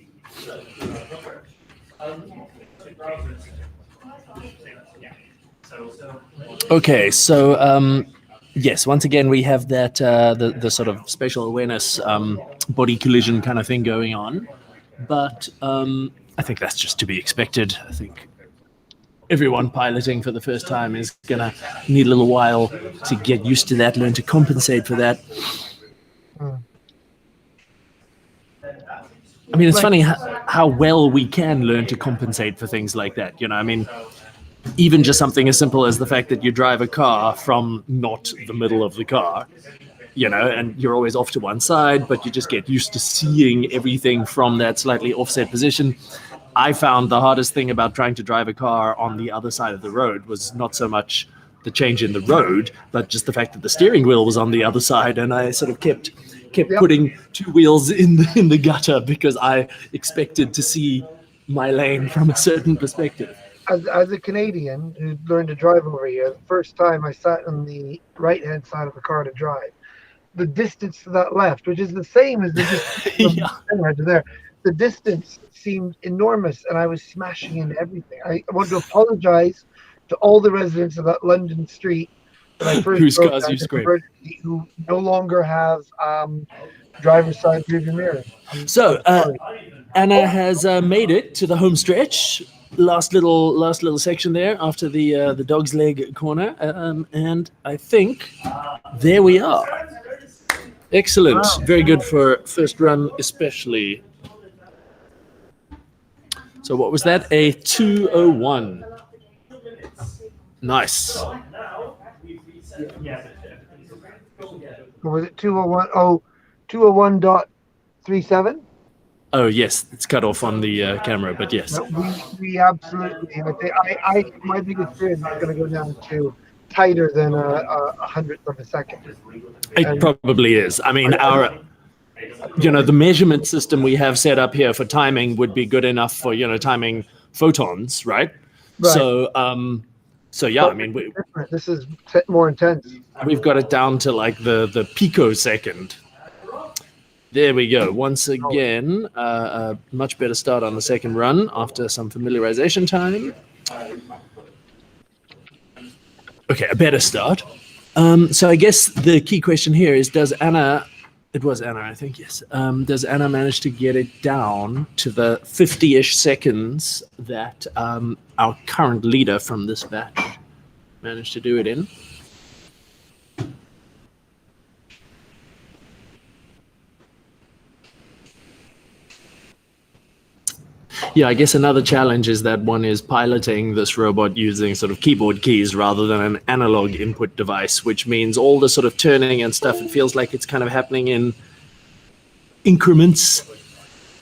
Okay, so yes, once again we have that the sort of spatial awareness body collision kind of thing going on, but I think that's just to be expected. I think everyone piloting for the first time is gonna need a little while to get used to that, learn to compensate for that. I mean, it's funny how well we can learn to compensate for things like that. You know, I mean, even just something as simple as the fact that you drive a car from not the middle of the car, you know, and you're always off to one side, but you just get used to seeing everything from that slightly offset position. I found the hardest thing about trying to drive a car on the other side of the road was not so much the change in the road, but just the fact that the steering wheel was on the other side, and I sort of kept putting two wheels in the gutter because I expected to see my lane from a certain perspective. As a Canadian who learned to drive over here, the first time I sat on the right-hand side of the car to drive, the distance to that left, which is the same as the distance from center to there, the distance seemed enormous, and I was smashing into everything. I want to apologize to all the residents of that London street that I first Whose drove cars down you to scraped. University, who no longer have driver's side rearview mirror. So Anna has made it to the home stretch. Last little section there after the dog's leg corner, and I think there we are. Excellent, Wow. Very good for first run, especially. So what was that? A 2:01. Nice. Or was it 201? Oh, 201.37? Oh yes, it's cut off on the camera, but yes. No, we absolutely. I my biggest fear is it's going to go down to tighter than a hundredth of a second. It probably is. I mean, the measurement system we have set up here for timing would be good enough for, timing photons, right? Right. So yeah, I mean, This is more intense. we've got it down to like the picosecond. There we go. Once again, a much better start on the second run after some familiarization time. Okay, a better start. So I guess the key question here is, does Anna, it was Anna, I think, yes. Does Anna manage to get it down to the 50-ish seconds that our current leader from this batch managed to do it in? Yeah, I guess another challenge is that one is piloting this robot using sort of keyboard keys rather than an analog input device, which means all the sort of turning and stuff, it feels like it's kind of happening in increments,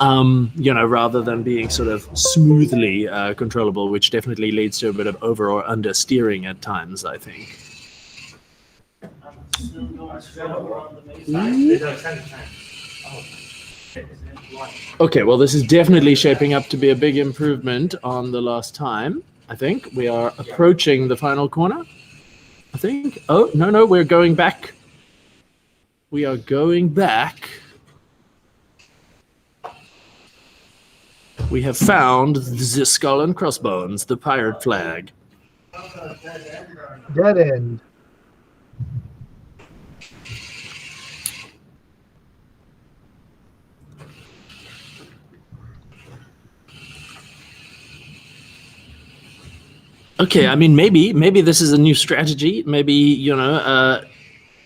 rather than being sort of smoothly controllable, which definitely leads to a bit of over or under steering at times, I think. Okay, well, this is definitely shaping up to be a big improvement on the last time. I think we are approaching the final corner. I think. Oh, no, we're going back. We are going back. We have found the skull and crossbones, the pirate flag. Dead end. Okay, I mean, maybe this is a new strategy. Maybe,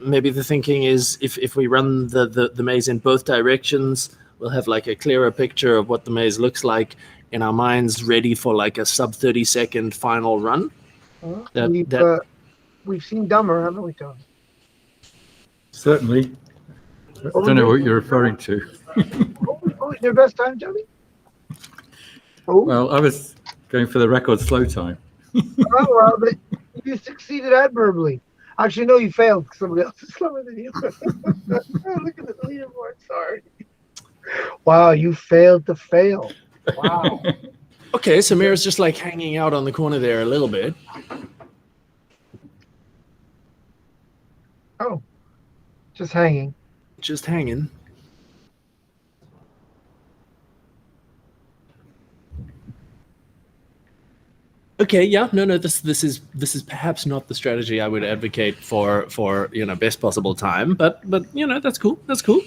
maybe the thinking is if we run the maze in both directions, we'll have like a clearer picture of what the maze looks like in our minds, ready for like a sub 30-second final run. We've seen dumber, haven't we, Tony? Certainly. I don't know what you're referring to. Your best time, Tony? Oh, Well, I was going for the record slow time. well, you succeeded admirably. Actually, no, you failed because somebody else is slower than you. Look at the leaderboard. Sorry. Wow, you failed to fail. Wow. Okay, so Mira's just like hanging out on the corner there a little bit. Oh, just hanging. Just hanging. Okay, yeah, no, this is perhaps not the strategy I would advocate for best possible time, but that's cool. That's cool.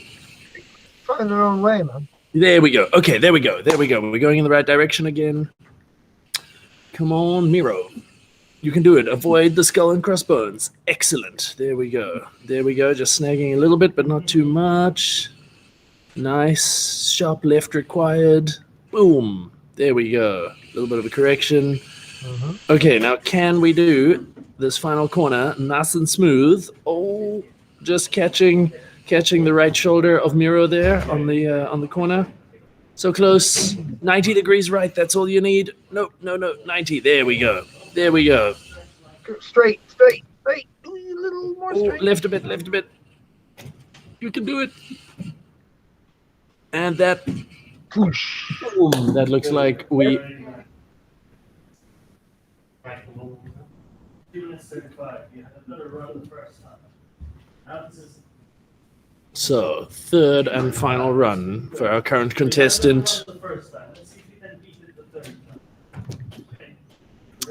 Find their own way, man. There we go. Okay, there we go. We're going in the right direction again. Come on, MiRo. You can do it. Avoid the skull and crossbones. Excellent. There we go. Just snagging a little bit, but not too much. Nice. Sharp left required. Boom. There we go. A little bit of a correction. Okay, now can we do this final corner nice and smooth? Oh, just catching the right shoulder of MiRo there on the corner. So close. 90 degrees right. That's all you need. No. 90. There we go. Straight. A little more straight. Left a bit. You can do it. And that. Boom. That looks like we. So, third and final run for our current contestant.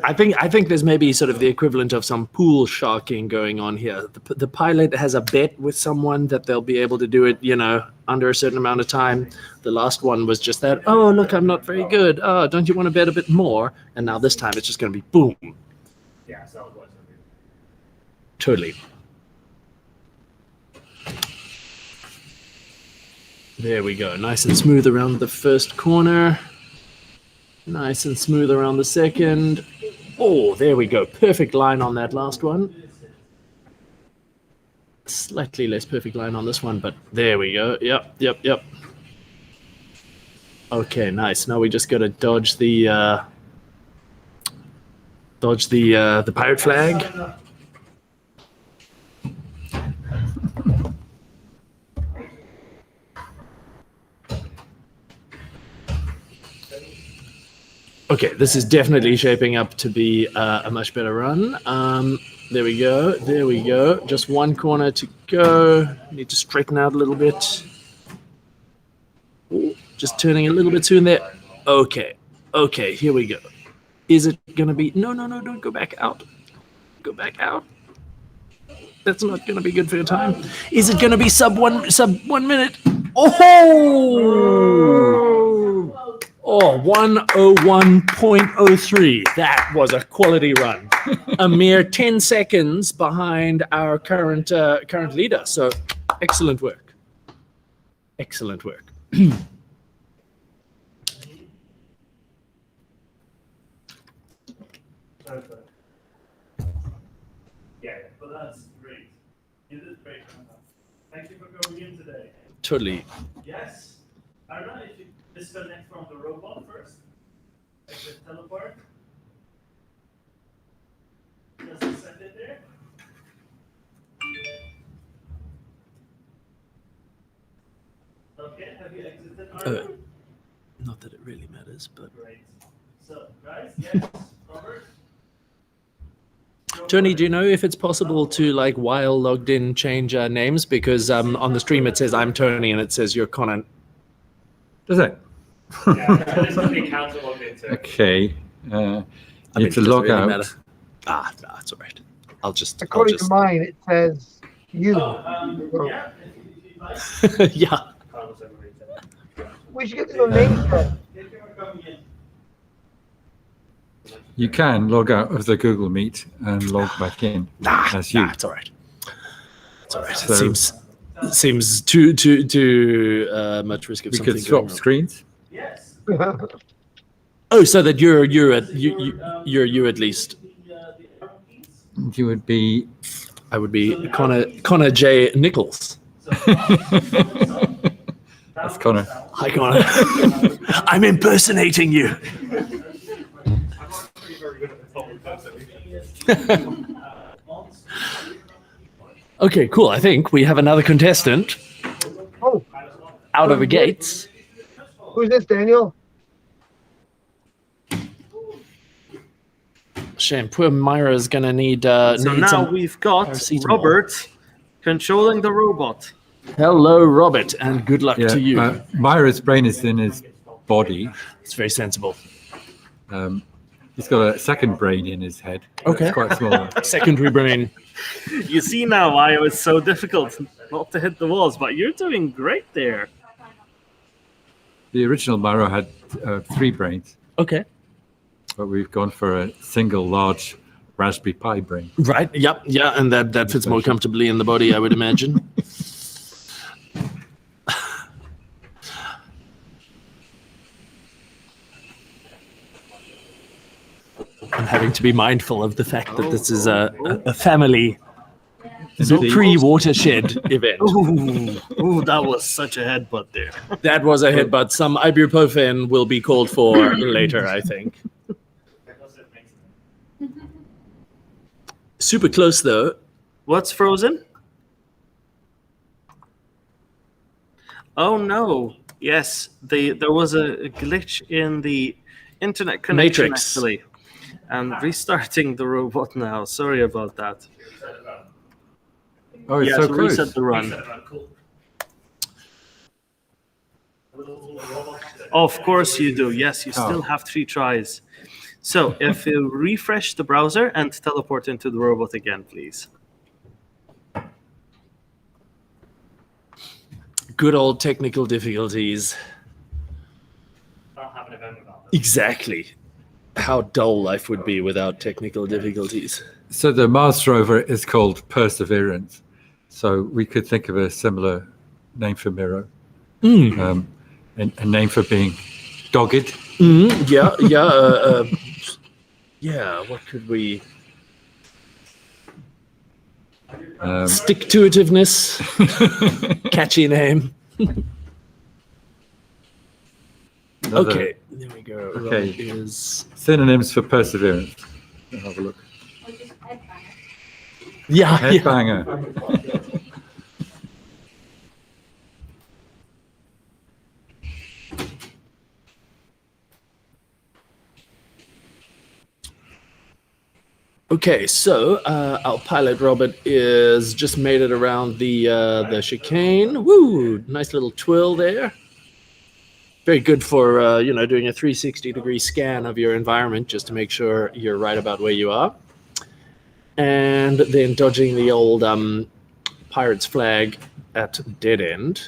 I think there's maybe sort of the equivalent of some pool sharking going on here. The pilot has a bet with someone that they'll be able to do it, under a certain amount of time. The last one was just that, oh, look, I'm not very good. Oh, don't you want to bet a bit more? And now this time it's just going to be boom. Yeah, so it was. Totally. There we go. Nice and smooth around the first corner. Nice and smooth around the second. Oh, there we go. Perfect line on that last one. Slightly less perfect line on this one, but there we go. Yep. Okay, nice. Now we just got to dodge the pirate flag. Okay, this is definitely shaping up to be a much better run. There we go. Just one corner to go. Need to straighten out a little bit. Ooh, just turning a little bit soon there. Okay, here we go. Is it going to be... No, don't go back out. Go back out. That's not going to be good for your time. Is it going to be sub 1 minute? Oh, 101.03. That was a quality run. A mere 10 seconds behind our current leader. So, excellent work. Yeah, but that's great. You did great. Thank you for coming in today. Totally. Yes. I don't know if you disconnect from the robot first. Like the teleport. Just set it there. Okay, have you exited our room? Not that it really matters, but... Great. So, guys, yes, Robert? Tony, do you know if it's possible to, like, while logged in, change names? Because on the stream it says I'm Tony and it says you're Conan. Does it? Yeah, it's the account to log into. Okay. You need to log out. Matter. That's all right. I'll just... According to mine, it says you. Yeah, if you'd like. Yeah. We should get to the name first. Thank you for coming in. You can log out of the Google Meet and log back in as you. It's all right. It's all right. So- It Seems too much risk of We something could going swap wrong. screens. Yes. Oh, so that you're you at least. You would be. I would be Connor J. Nichols. That's Connor. Hi, Connor. I'm impersonating you. Okay, cool. I think we have another contestant Oh, out of the gates. who's this, Daniel? Shame. Poor Myra's gonna need. So need now some we've got paracetamol. Robert controlling the robot. Hello, Robert, and good luck Yeah, to you. Myra's brain is in his body. It's very sensible. He's got a second brain in his head. Okay. It's quite small. Secondary brain. You see now why it was so difficult not to hit the walls, but you're doing great there. The original MiRo had 3 brains, Okay. but we've gone for a single large Raspberry Pi brain. Right. Yep. Yeah, and that fits more comfortably in the body, I would imagine. I'm having to be mindful of the fact that this is a family pre-watershed event. Ooh, that was such a headbutt there. That was a headbutt. Some ibuprofen will be called for later, I think. Super close, though. What's frozen? Oh no! Yes, there was a glitch in the internet connection Matrix. actually, and restarting the robot now. Sorry about that. Oh, it's Yeah, so so close. reset the run. Of course you do. Yes, you still have 3 tries. So if you refresh the browser and teleport into the robot again, please. Good old technical difficulties. Exactly. How dull life would be without technical difficulties. So the Mars rover is called Perseverance. So we could think of a similar name for MiRo. And a name for being dogged. Yeah. Yeah, what could we... Stick-to-itiveness. Catchy name. Okay, there we go. Okay. Right, is... Synonyms for perseverance. I'll have a look. Yeah. Headbanger. Okay, so our pilot Robert is just made it around the chicane. Woo! Nice little twirl there. Very good for doing a 360-degree scan of your environment just to make sure you're right about where you are, and then dodging the old pirate's flag at dead end.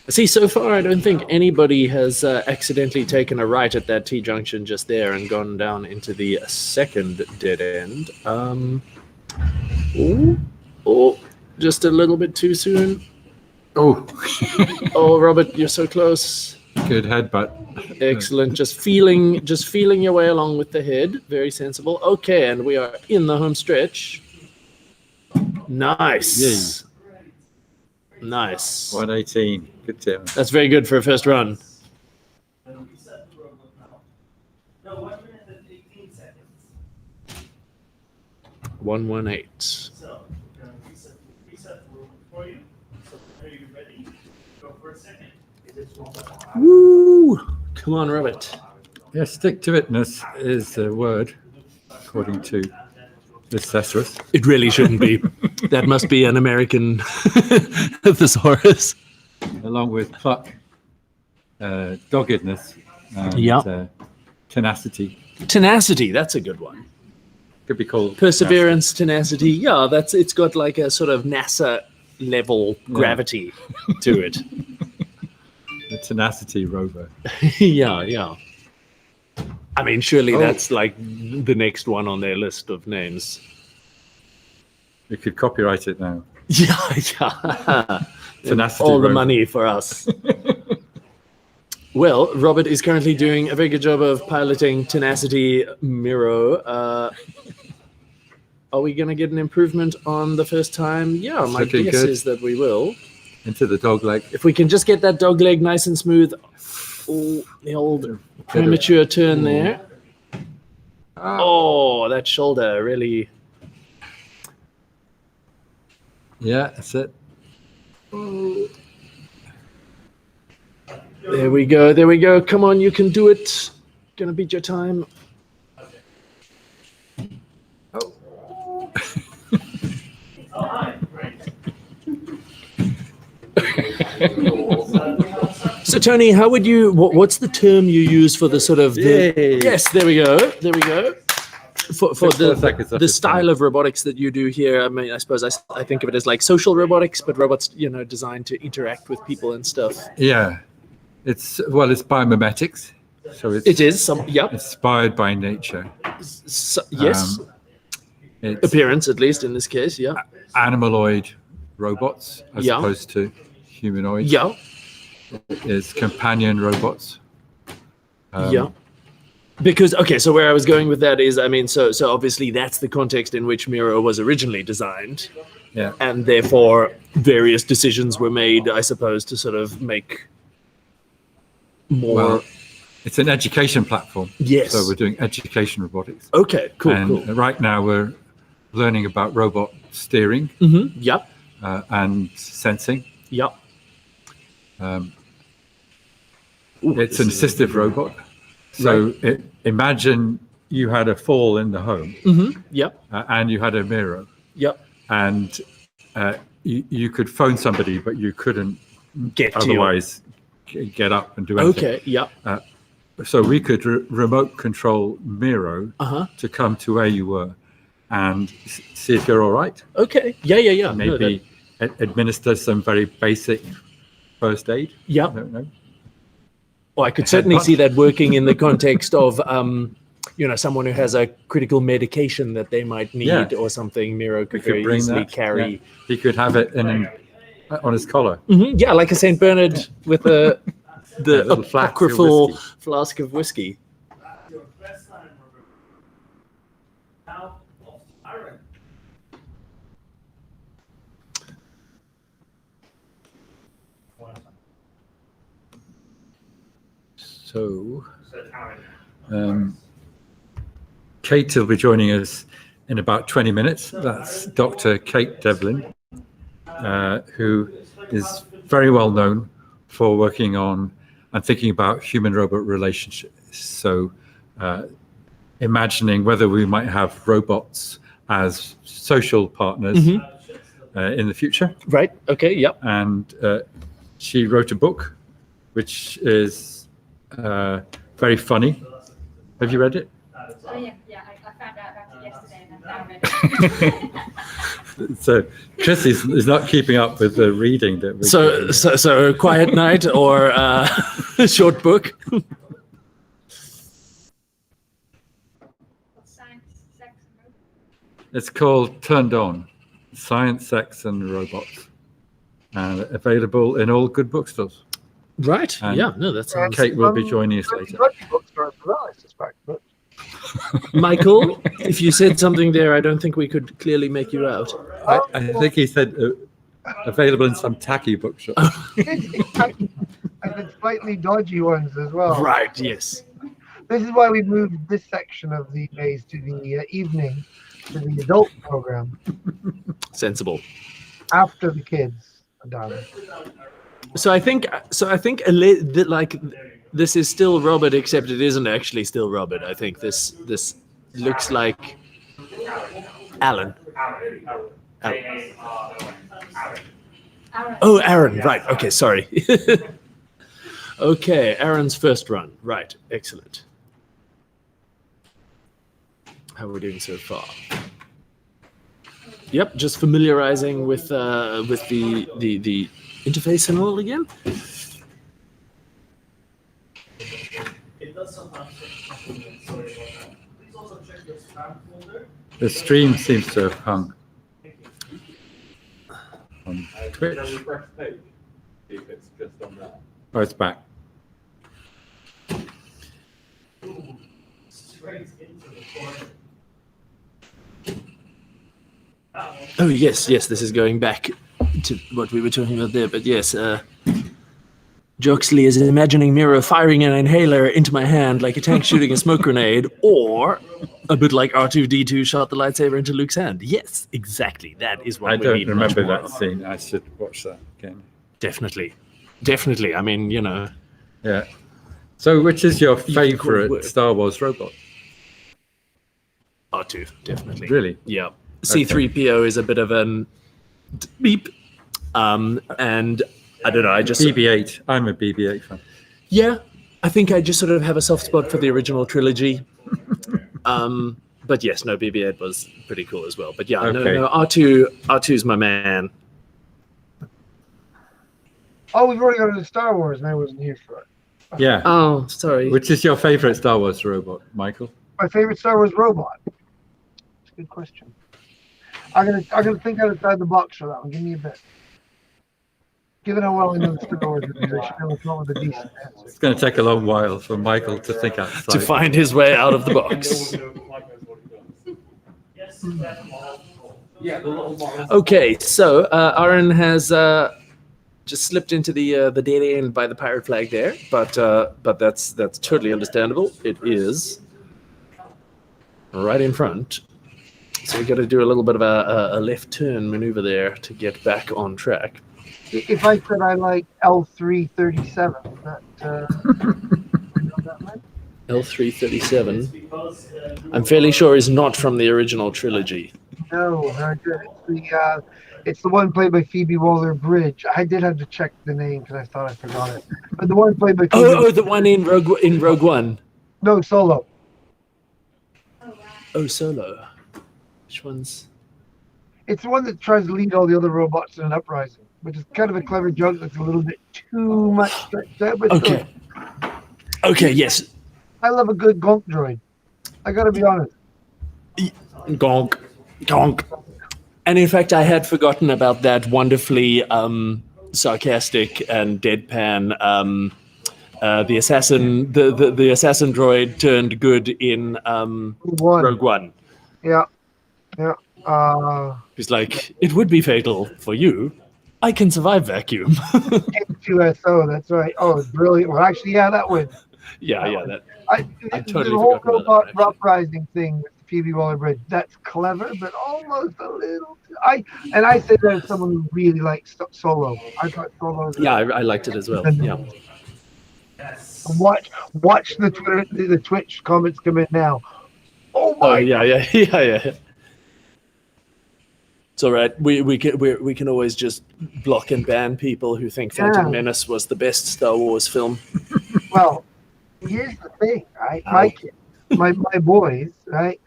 See, so far I don't think anybody has accidentally taken a right at that T-junction just there and gone down into the second dead end. Just a little bit too soon. Oh, Oh, Robert, you're so close. good headbutt. Excellent. Just feeling your way along with the head. Very sensible. Okay, and we are in the home stretch. Nice. Nice. 118. Good tip. That's very good for a first run. No, 1 minute and 18 seconds. 118. So, reset the robot for you. So, are you ready? Go for a second. Woo! Come on, Robert. Yeah, stick-to-itness is the word, according to this thesaurus. It really shouldn't be. That must be an American thesaurus. Along with pluck, doggedness, and Yeah. tenacity. Tenacity, that's a good one. Could be called Perseverance, tenacity. Yeah, it's got like a sort of NASA level gravity to it. the tenacity rover. Yeah. I mean, surely that's like the next one on their list of names. We could copyright it now. Yeah. Tenacity All the robot. money for us. Well, Robert is currently doing a very good job of piloting Tenacity MiRo. Are we going to get an improvement on the first time? Yeah, my looking guess good. is that we will. Into the dog leg. If we can just get that dog leg nice and smooth. Oh, the old premature turn there. Oh, that shoulder really. Yeah, that's it. There we go. There we go. Come on, you can do it. Gonna beat your time. So Tony, how would you? What's the term you use for the sort of? Yay. Yes, there we go. There we go. For 6 more seconds the after style time. of robotics that you do here, I mean, I suppose I think of it as like social robotics, but robots, designed to interact with people and stuff. Yeah, it's biomimetics, so it's It is some, yep. inspired by nature. Yes, It's appearance at least in this case. Yeah, animaloid robots as Yeah. opposed to humanoids. yeah, It's companion robots. yeah. Because so where I was going with that is, I mean, so obviously that's the context in which MiRo was originally designed, Yeah. and therefore various decisions were made, I suppose, to sort of make more. Well, it's an education platform. Yes. So we're doing education robotics. Okay, cool, and cool. right now we're learning about robot steering Yep, and sensing. yep. It's an assistive robot. So imagine you had a fall in the home Yep, and you had a mirror, yep. and you could phone somebody, but you couldn't Get to you. otherwise get up and do anything. Okay, yep. So we could remote control MiRo Uh-huh. to come to where you were and see if you're all right. Okay, yeah. No, Maybe administer some very basic first aid. Yep. I don't know. Well, I could certainly see that working in the context of, someone who has a critical medication that they might need Yeah. or something. MiRo We could could very bring easily that. carry. Yeah. He could have it on his collar. Yeah, like a Saint Bernard with the little flask of apocryphal whiskey. flask of whiskey. Your best time, Robert. Now, off to Aaron. So, Kate will be joining us in about 20 minutes. That's Dr. Kate Devlin, who is very well known for working on and thinking about human-robot relationships. So, imagining whether we might have robots as social partners in the future. Right, okay, yep. And she wrote a book, which is very funny. Have you read it? Oh yeah, I found out about it yesterday and I found it. So Chris is not keeping up with the reading that we're doing. So a quiet night or a short book. Science, sex, and robots. It's called Turned On, Science, Sex and Robots, and available in all good bookstores. Right, And yeah, no, that sounds... Kate will be joining us later. Bookstores as well, I suspect. But Michael, if you said something there, I don't think we could clearly make you out. I think he said available in some tacky bookshop. and the slightly dodgy ones as well. Right, yes. This is why we moved this section of the maze to the evening, to the adult program, Sensible. after the kids are done. So I think like this is still Robert, except it isn't actually still Robert. I think this looks like Alan. Aaron. Oh, Aaron. Right. Okay. Sorry. Okay. Aaron's first run. Right. Excellent. How are we doing so far? Yep. Just familiarizing with the interface and all again. It does sometimes take sorry about that. Please also check your spam folder. The stream seems to have hung. Twitch. Oh, it's back. Straight into the corner. Oh yes, this is going back to what we were talking about there. But yes, Joxley is imagining MiRo firing an inhaler into my hand like a tank shooting a smoke grenade, or a bit like R2-D2 shot the lightsaber into Luke's hand. Yes, exactly. That is what I we don't need remember much more that of. scene. I should watch that again. Definitely. I mean, Yeah. So, which is your You can call it favorite work. Star Wars robot? R2, definitely. Really? Yeah. C3PO is a bit of an beep. And I don't know, I just... BB-8. I'm a BB-8 fan. Yeah, I think I just sort of have a soft spot for the original trilogy. But yes, no, BB-8 was pretty cool as well. But yeah, Okay. no, R2's my man. Oh, we've already gone to Star Wars, and I wasn't here for it. Yeah. Oh, sorry. Which is your favorite Star Wars robot, Michael? My favorite Star Wars robot. That's a good question. I'm gonna think outside the box for that one. Give me a bit. Given how well I know the Star Wars movies, I should be able to come up with a decent answer. It's going to take a long while for Michael to think outside. To find his way out of the box. Yes, that ball. Okay, so Aaron has just slipped into the dead end by the pirate flag there, but that's totally understandable. It is right in front, so we got to do a little bit of a left turn maneuver there to get back on track. If I said I like L337, that L337, Because I'm fairly sure is not from the original trilogy. no, very good. It's the one played by Phoebe Waller-Bridge. I did have to check the name because I thought I forgot it. But the one played by Phoebe, Oh, the one in Rogue One. no, Solo. Oh, Solo. Which one's? It's the one that tries to lead all the other robots in an uprising, which is kind of a clever joke that's a little bit too much stretched out. But Okay. Okay, yes. I love a good gonk droid. I gotta be honest. Gonk. Gonk. And in fact, I had forgotten about that wonderfully sarcastic and deadpan the assassin the assassin droid turned good in One. Rogue One. Yeah. He's like, it would be fatal for you. I can survive vacuum. H2SO, that's right. Oh, it's brilliant. Well, actually, yeah, that wins. yeah. That I totally the whole forgot about that robot one, actually. uprising thing with Phoebe Waller-Bridge, that's clever, but almost a little. I say that as someone who really likes Solo. I thought Solo. Yeah, I liked it as well. Yeah. Watch the Twitch comments come in now. Oh Oh my! yeah. It's all right. We can always just block and ban people who think Phantom Yeah. Menace was the best Star Wars film. Well, here's the thing, right? Ow. My kids, my boys, right,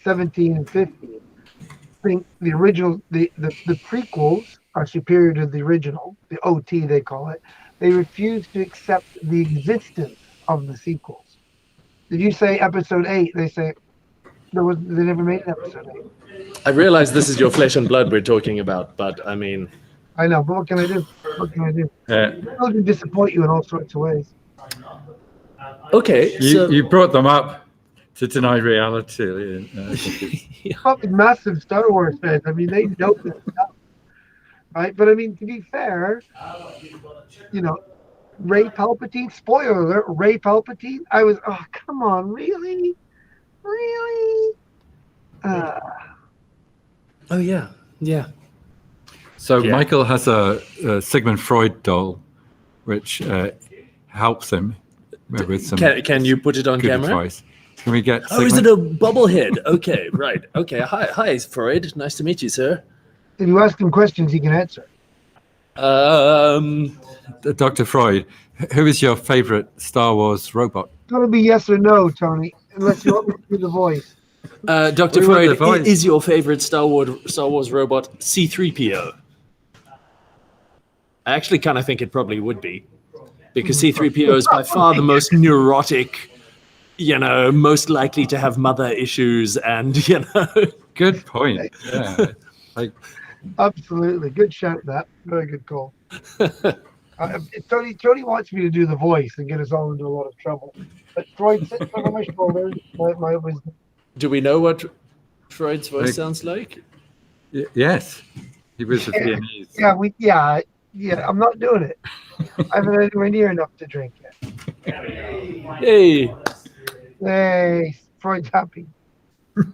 17 and 15, think the original, the prequels are superior to the original, the OT they call it. They refuse to accept the existence of the sequels. If you say Episode 8, they say they never made an Episode 8. I realize this is your flesh and blood we're talking about, but I mean, I know, but what can I do? What can I do? People can disappoint you in all sorts of ways. okay. So, You brought them up to deny reality. Probably massive Star Wars fans. I mean, they know this stuff, right? But I mean, to be fair, you know, Ray Palpatine. Spoiler alert: Ray Palpatine. I was, oh come on, really? oh yeah. So Yeah. Michael has a Sigmund Freud doll, which helps him with some Can you put it on good camera? advice. Can we get Oh, is Sigmund? it a bobblehead? Okay, right. Okay. Hi, Freud. Nice to meet you, sir. If you ask him questions, he can answer. Dr. Freud, who is your favorite Star Wars robot? It's gonna be yes or no, Tony. Unless you want me to do the voice. Dr. We want the Freud, voice. is your favorite Star Wars robot C-3PO? I actually kind of think it probably would be, because C-3PO is by far the most neurotic, most likely to have mother issues, and Good point. Yeah. Absolutely. Good shout, that. Very good call. Tony wants me to do the voice and get us all into a lot of trouble. But Freud sits over my shoulder. My wisdom. Do we know what Freud's voice sounds like? Yes, he was a Viennese. Yeah. I'm not doing it. I haven't had anywhere near enough to drink yet. Hey. Hey, Freud's happy. 5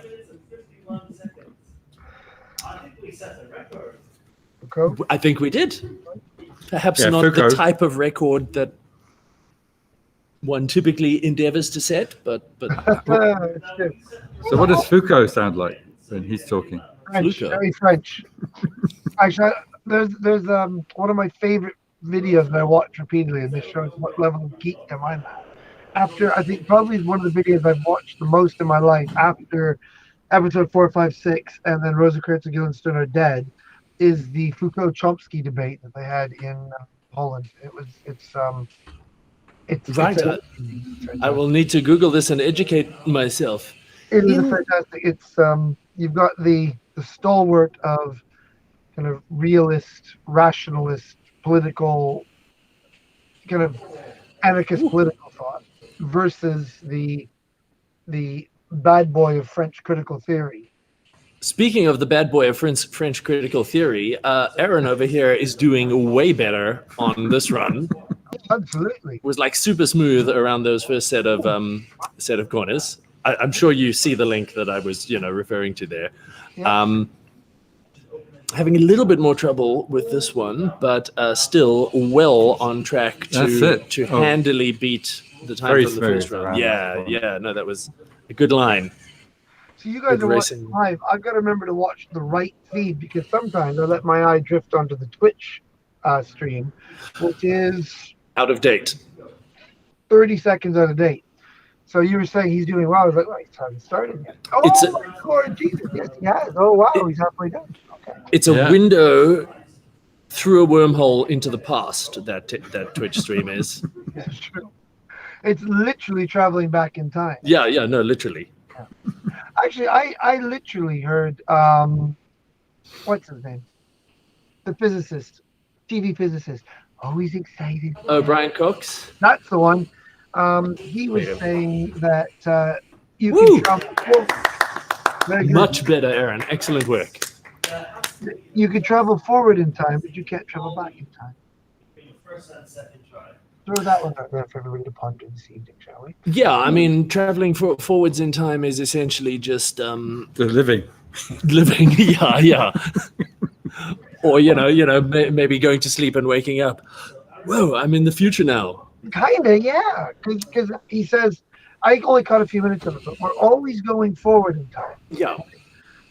minutes and 51 seconds. I think we set a record. Okay. I think we did. Perhaps Yeah, not Foucault. the type of record that one typically endeavors to set, but It's good. So what does Foucault sound like when he's talking? French, Fluka. very French. Actually, there's one of my favorite videos that I watch repeatedly, and this shows what level of geekdom I'm at. After, I think probably one of the videos I've watched the most in my life after episode 4, 5, 6, and then Rosencrantz and Guildenstern are dead, is the Foucault-Chomsky debate that they had in Holland. It's Right. I will need to Google this and educate myself. It is fantastic. It's you've got the stalwart of kind of realist, rationalist, political, kind of anarchist political thought versus the bad boy of French critical theory. Speaking of the bad boy of French critical theory, Aaron over here is doing way better on this run. Absolutely. Was like super smooth around those first set of corners. I'm sure you see the link that I was, referring to there. Yeah. Having a little bit more trouble with this one, but still well on track to handily beat the time Very from the first smooth round. around that Yeah. No, that was a good line. So you guys Good are watching racing. live. I've got to remember to watch the right feed because sometimes I let my eye drift onto the Twitch stream, which is Out of date. 30 seconds out of date. So you were saying he's doing well. I was like, well, he hasn't started yet. Oh, It's a- my Lord Jesus. Yes, he has. Oh, wow. He's halfway done. Okay. It's a Yeah. window through a wormhole into the past. That Twitch stream is. It's true. It's literally traveling back in time. Yeah. No, literally. Actually, I literally heard, what's his name? The physicist, TV physicist. Always excited. Oh, Brian Cox. That's the one. He was saying that you Woo! can travel. Very good. Much better, Aaron. Excellent work. You can travel forward in time, but you can't travel back in time. First and second try. Throw that one out there for everybody to ponder this evening, shall we? Yeah, I mean, traveling forwards in time is essentially just The living. living. Yeah. Or maybe going to sleep and waking up. Whoa, I'm in the future now. Kinda, yeah. Because he says, I only caught a few minutes of it, but we're always going forward in time. Yeah,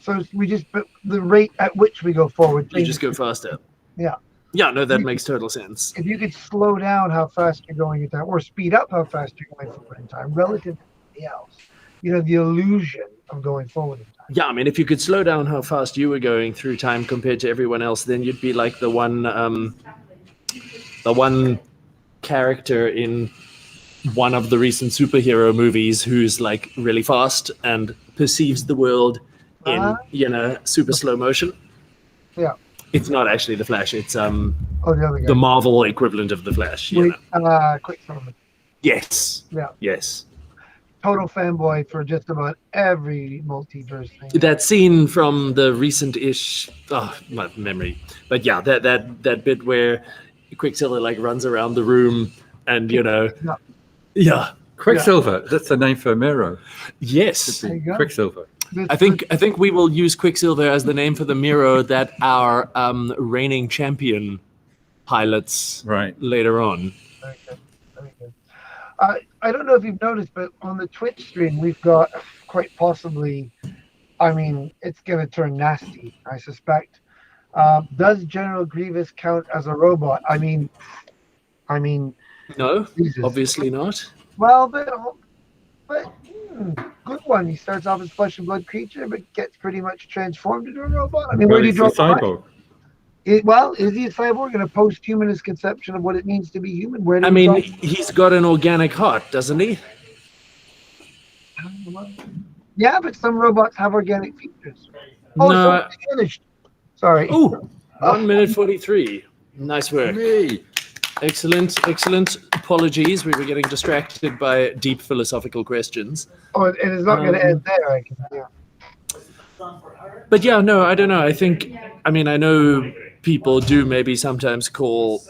So but the rate at which we go forward. you just go faster. Yeah. Yeah, no, that makes total sense. If you could slow down how fast you're going in time, or speed up how fast you're going forward in time, relative to anything else, the illusion of going forward in time. Yeah, I mean, if you could slow down how fast you were going through time compared to everyone else, then you'd be like the one character in one of the recent superhero movies who's like really fast and perceives the world in super slow motion. Yeah. It's not actually the Flash. It's Oh, the other guy. the Marvel equivalent of the Flash. Quicksilver. Yes. Yeah. Yes. Total fanboy for just about every multiverse thing. That scene from the recent-ish, my memory, but yeah, that bit where Quicksilver like runs around the room and yeah, Quicksilver. That's the name for MiRo. yes. There you go. Quicksilver. I think we will use Quicksilver as the name for the MiRo that our reigning champion pilots Right. later on. Very good. Very good. I don't know if you've noticed, but on the Twitch stream, we've got quite possibly, I mean, it's going to turn nasty, I suspect. Does General Grievous count as a robot? I mean, No, Jesus. obviously not. Well, but good one. He starts off as flesh and blood creature, but gets pretty much transformed into a robot. I mean, where Well, do you he's draw a the line? cyborg. Is he a cyborg and a post-humanist conception of what it means to be human? Where do I you mean, draw- he's got an organic heart, doesn't he? Yeah, but some robots have organic features. Oh, No. so it's finished. Sorry. Oh, 1 minute 43. Nice work. Me. Excellent, excellent. Apologies, we were getting distracted by deep philosophical questions. Oh, and it's not going to end there. I can. Yeah. But yeah, no, I don't know. I know people do maybe sometimes call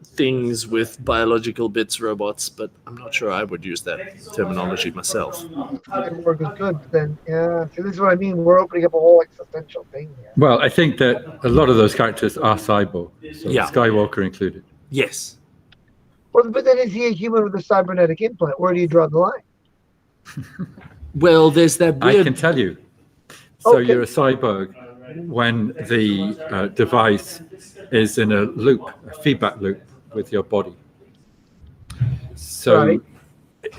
things with biological bits robots, but I'm not sure I would use that terminology myself. Work is good. But then, yeah. See, this is what I mean. We're opening up a whole existential thing here. Well, I think that a lot of those characters are cyborg, so Yeah. Skywalker included. Yes. Well, but then is he a human with a cybernetic implant? Where do you draw the line? Well, there's that I weird. can tell you. So Okay. you're a cyborg when the device is in a loop, a feedback loop with your body. So Right.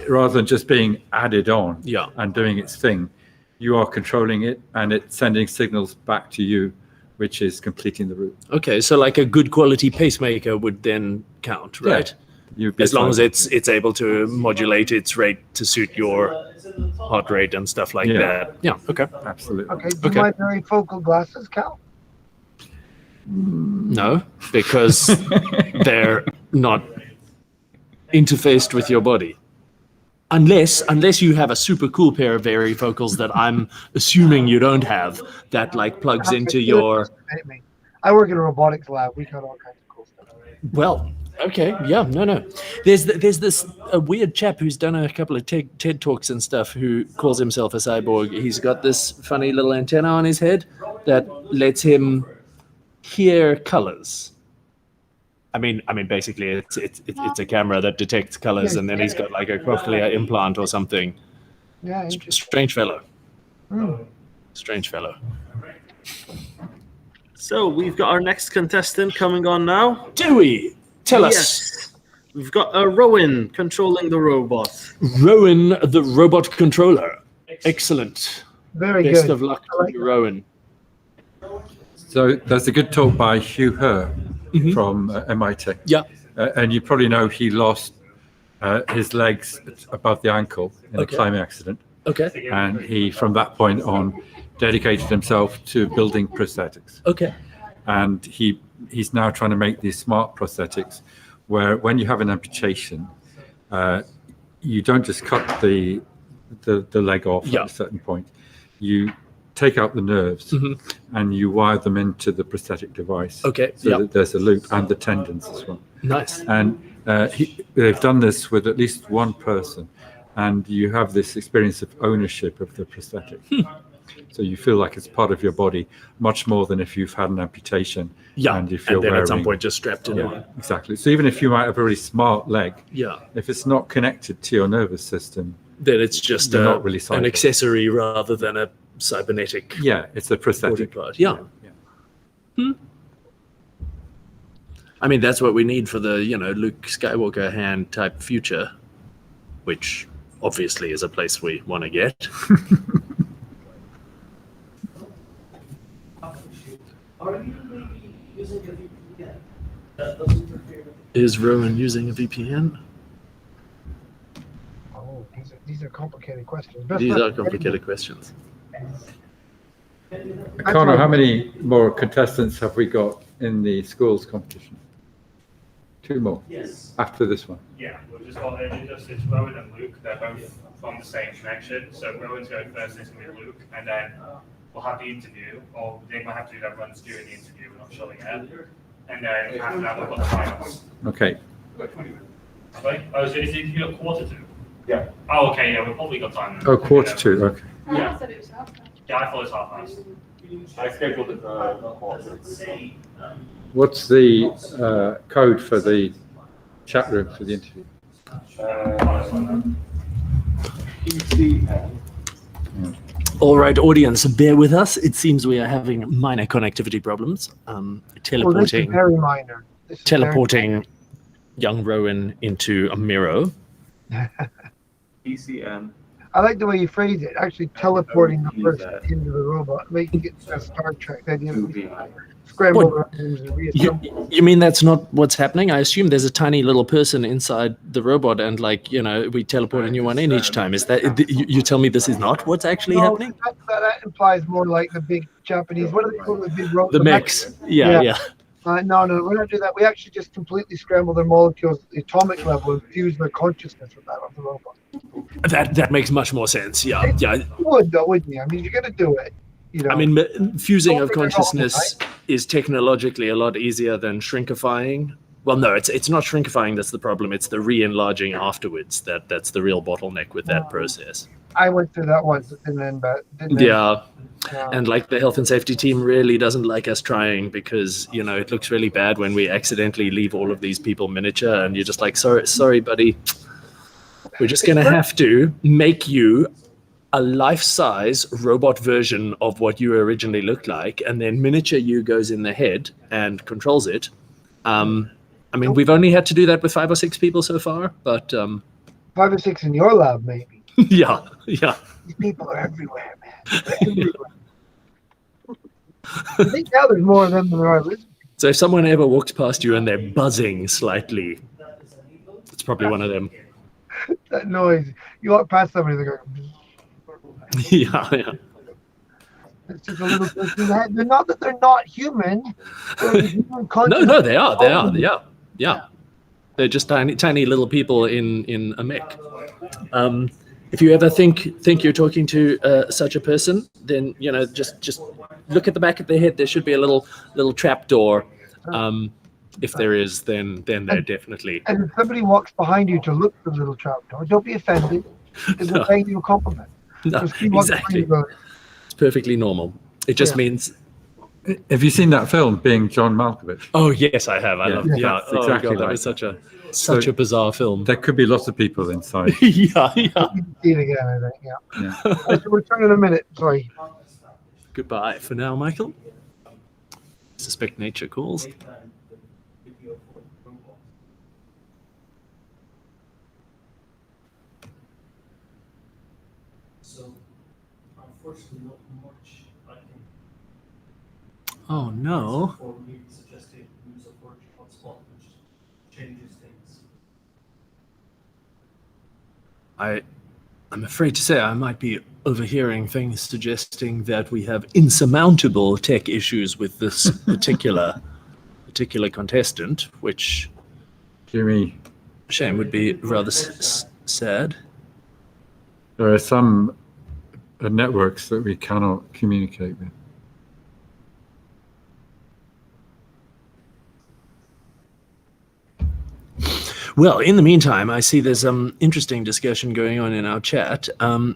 rather than just being added on Yeah. and doing its thing, you are controlling it and it's sending signals back to you, which is completing the route. Okay, so like a good quality pacemaker would then count, right? You'd be As long as cyborg. it's able to modulate its rate to suit your heart rate and stuff like Yeah. that. Yeah. Okay. Absolutely. Okay. Do Okay. my varifocal glasses count? No, because they're not interfaced with your body. Unless you have a super cool pair of varifocals that I'm assuming you don't have, that like plugs into your. I work in a robotics lab. We got all kinds of cool stuff. Well, okay, yeah, no. There's this weird chap who's done a couple of TED Talks and stuff who calls himself a cyborg. He's got this funny little antenna on his head that lets him hear colors. I mean, basically, it's a camera that detects colors, and then he's got like a cochlear implant or something. Yeah, interesting. Strange fellow. Hmm. Strange fellow. So we've got our next contestant coming on now. Dewey, tell us. Yes. We've got Rowan controlling the robot. Rowan, the robot controller. Excellent. Very Best good. of luck I like to you, Rowan. So there's a good talk by Hugh Herr Mhm. from MIT. Yeah. And you probably know he lost his legs above the ankle in Okay. a climbing accident. Okay. And he, from that point on, dedicated himself to building prosthetics. Okay. And he's now trying to make these smart prosthetics where when you have an amputation, you don't just cut the leg off Yeah. at a certain point. You take out the nerves Mhm. and you wire them into the prosthetic device. Okay, So yeah. that there's a loop and the tendons as well. Nice. And they've done this with at least one person, and you have this experience of ownership of the prosthetic. So you feel like it's part of your body much more than if you've had an amputation. Yeah. And you feel then wearing. at some point just strapped it Yeah, on. exactly. So even if you might have a really smart leg, Yeah. if it's not connected to your nervous system, Then it's just You're not really an cyborg. accessory rather than a cybernetic yeah, it's a body prosthetic. part. Yeah. I mean, that's what we need for the, Luke Skywalker hand type future, which obviously is a place we want to get. Are you maybe using a VPN that doesn't interfere with Is Rowan using a VPN? Oh, these are complicated questions. Best These luck. are complicated questions. Connor, how many more contestants have we got in the schools competition? 2 more Yes. after this one. Yeah, we've just got it's Rowan and Luke. They're both from the same connection. So Rowan's going first, it's going to be Luke, and then we'll have the interview, or they might have to do their runs during the interview. We're not sure yet. And then after that, we've got the finals. Okay. Right? Oh, so is the interview at 1:45? Yeah. Oh, okay. Yeah, we've probably got time. Then. Oh, 1:45. Okay. I said it was half. Yeah, I thought it was 1:30. I scheduled it for quarter. What's the code for the chat room for the interview? All right, audience, bear with us. It seems we are having minor connectivity problems. Well, this is Teleporting very minor. This is teleporting young Rowan into a MiRo. ECN I like the way you phrase it. Actually, teleporting the person into the robot, making it a Star Trek idea. Scramble the rooms and reassemble. You mean that's not what's happening? I assume there's a tiny little person inside the robot, and we teleport a new one in each time. Is that you tell me this is not what's actually happening? That implies more like the big Japanese. What do they call the big robots? The mix. Yeah. No, we're not doing that. We actually just completely scramble their molecules at the atomic level and fuse their consciousness with that of the robot. That makes much more sense. Yeah. You would though, wouldn't you? I mean, you're gonna do it. I mean, fusing of consciousness is technologically a lot easier than shrinkifying. Well, no, it's not shrinkifying that's the problem. It's the re-enlarging afterwards that's the real bottleneck with that process. I went through that once, and then and like the health and safety team really doesn't like us trying because it looks really bad when we accidentally leave all of these people miniature, and you're just like, sorry, buddy, we're just gonna have to make you a life-size robot version of what you originally looked like, and then miniature you goes in the head and controls it. I mean, we've only had to do that with 5 or 6 people so far, but 5 or 6 in your lab, maybe. Yeah. These people are everywhere, man. They're everywhere. I think now there's more of them than there are lizards. So if someone ever walks past you and they're buzzing slightly, it's probably one of them. That noise. You walk past somebody, they're going. Yeah. It's just a little bit in the head. They're not that they're not human. No, they are. Yeah. They're just tiny little people in a mech. If you ever think you're talking to such a person, then just look at the back of their head. There should be a little trap door. If there is, then they're definitely. And if somebody walks behind you to look for the little trap door, don't be offended. Because they're paying you a compliment. No, exactly. It's perfectly normal. It just means. Have you seen that film, Being John Malkovich? Oh yes, I have. I love it. Yeah, exactly. God, that was such a bizarre film. There could be lots of people inside. Yeah. See it again, I think. Yeah. We'll return in a minute. Sorry. Goodbye for now, Michael. Suspect nature calls. So, unfortunately, not much I can. Oh no. For me, suggested use of virtual hotspot, which changes things. I'm afraid to say I might be overhearing things suggesting that we have insurmountable tech issues with this particular contestant, which Jimmy, shame would be rather sad. there are some networks that we cannot communicate with. Well, in the meantime, I see there's some interesting discussion going on in our chat,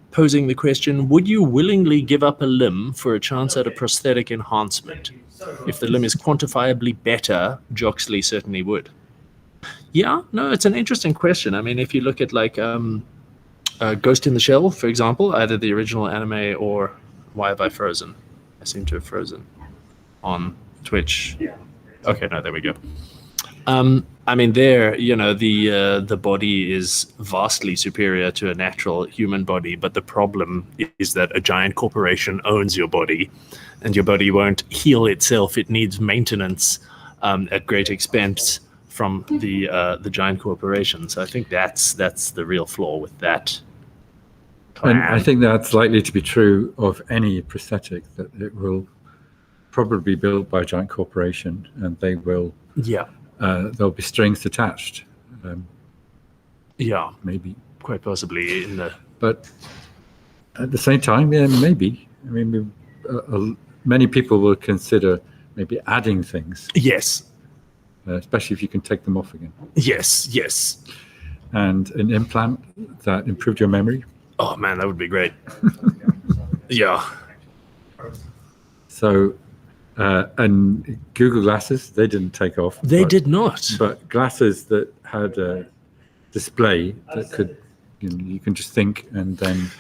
posing the question, would you willingly give up a limb for a chance at a prosthetic enhancement? If the limb is quantifiably better, Joxley certainly would. Yeah, no, it's an interesting question. I mean, if you look at like Ghost in the Shell, for example, either the original anime or why have I frozen? I seem to have frozen on Twitch. Okay, no, there we go. I mean, there, the body is vastly superior to a natural human body, but the problem is that a giant corporation owns your body, and your body won't heal itself. It needs maintenance at great expense from the giant corporation. So I think that's the real flaw with that plan. And I think that's likely to be true of any prosthetic, that it will probably be built by a giant corporation, and they will. Yeah. There'll be strings attached. Yeah, maybe. Quite possibly in the. But at the same time, yeah, maybe. I mean, many people will consider maybe adding things. Yes. Especially if you can take them off again. Yes. And an implant that improved your memory. Oh man, that would be great. Yeah. So. And Google Glasses, they didn't take off. They did not. But glasses that had a display that could, you can just think, and then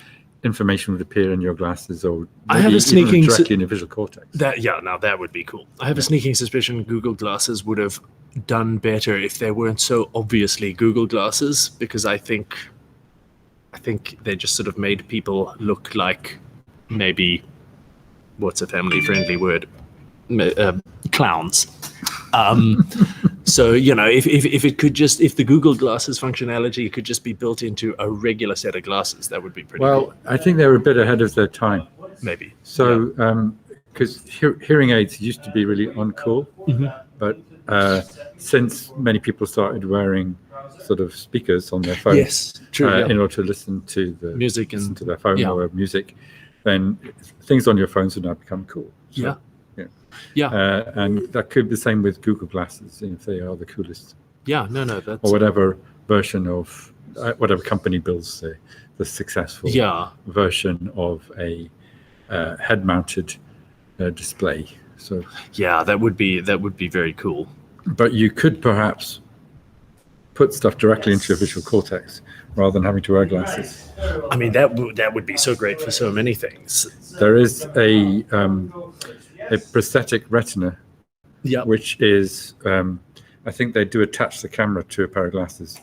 information would appear in your glasses, or I have a sneaking directly in your visual cortex. Now that would be cool. I have a sneaking suspicion Google Glasses would have done better if they weren't so obviously Google Glasses, because I think I think they just sort of made people look like maybe, what's a family-friendly word? Clowns. So, if the Google Glasses functionality could just be built into a regular set of glasses, that would be pretty cool. Well, I think they were a bit ahead of their time. Maybe. So, because hearing aids used to be really uncool, but since many people started wearing sort of speakers on their phones, Yes, true. in order to listen to the Music and listen to their phone or music, then things on your phones have now become cool. So, and that could be the same with Google Glasses, if they are the coolest. Yeah, no, that's... Or whatever version of whatever company builds the successful version of a head-mounted display. So that would be very cool. But you could perhaps put stuff directly into your visual cortex rather than having to wear glasses. I mean, that would be so great for so many things. There is a prosthetic retina, which is, I think they do attach the camera to a pair of glasses,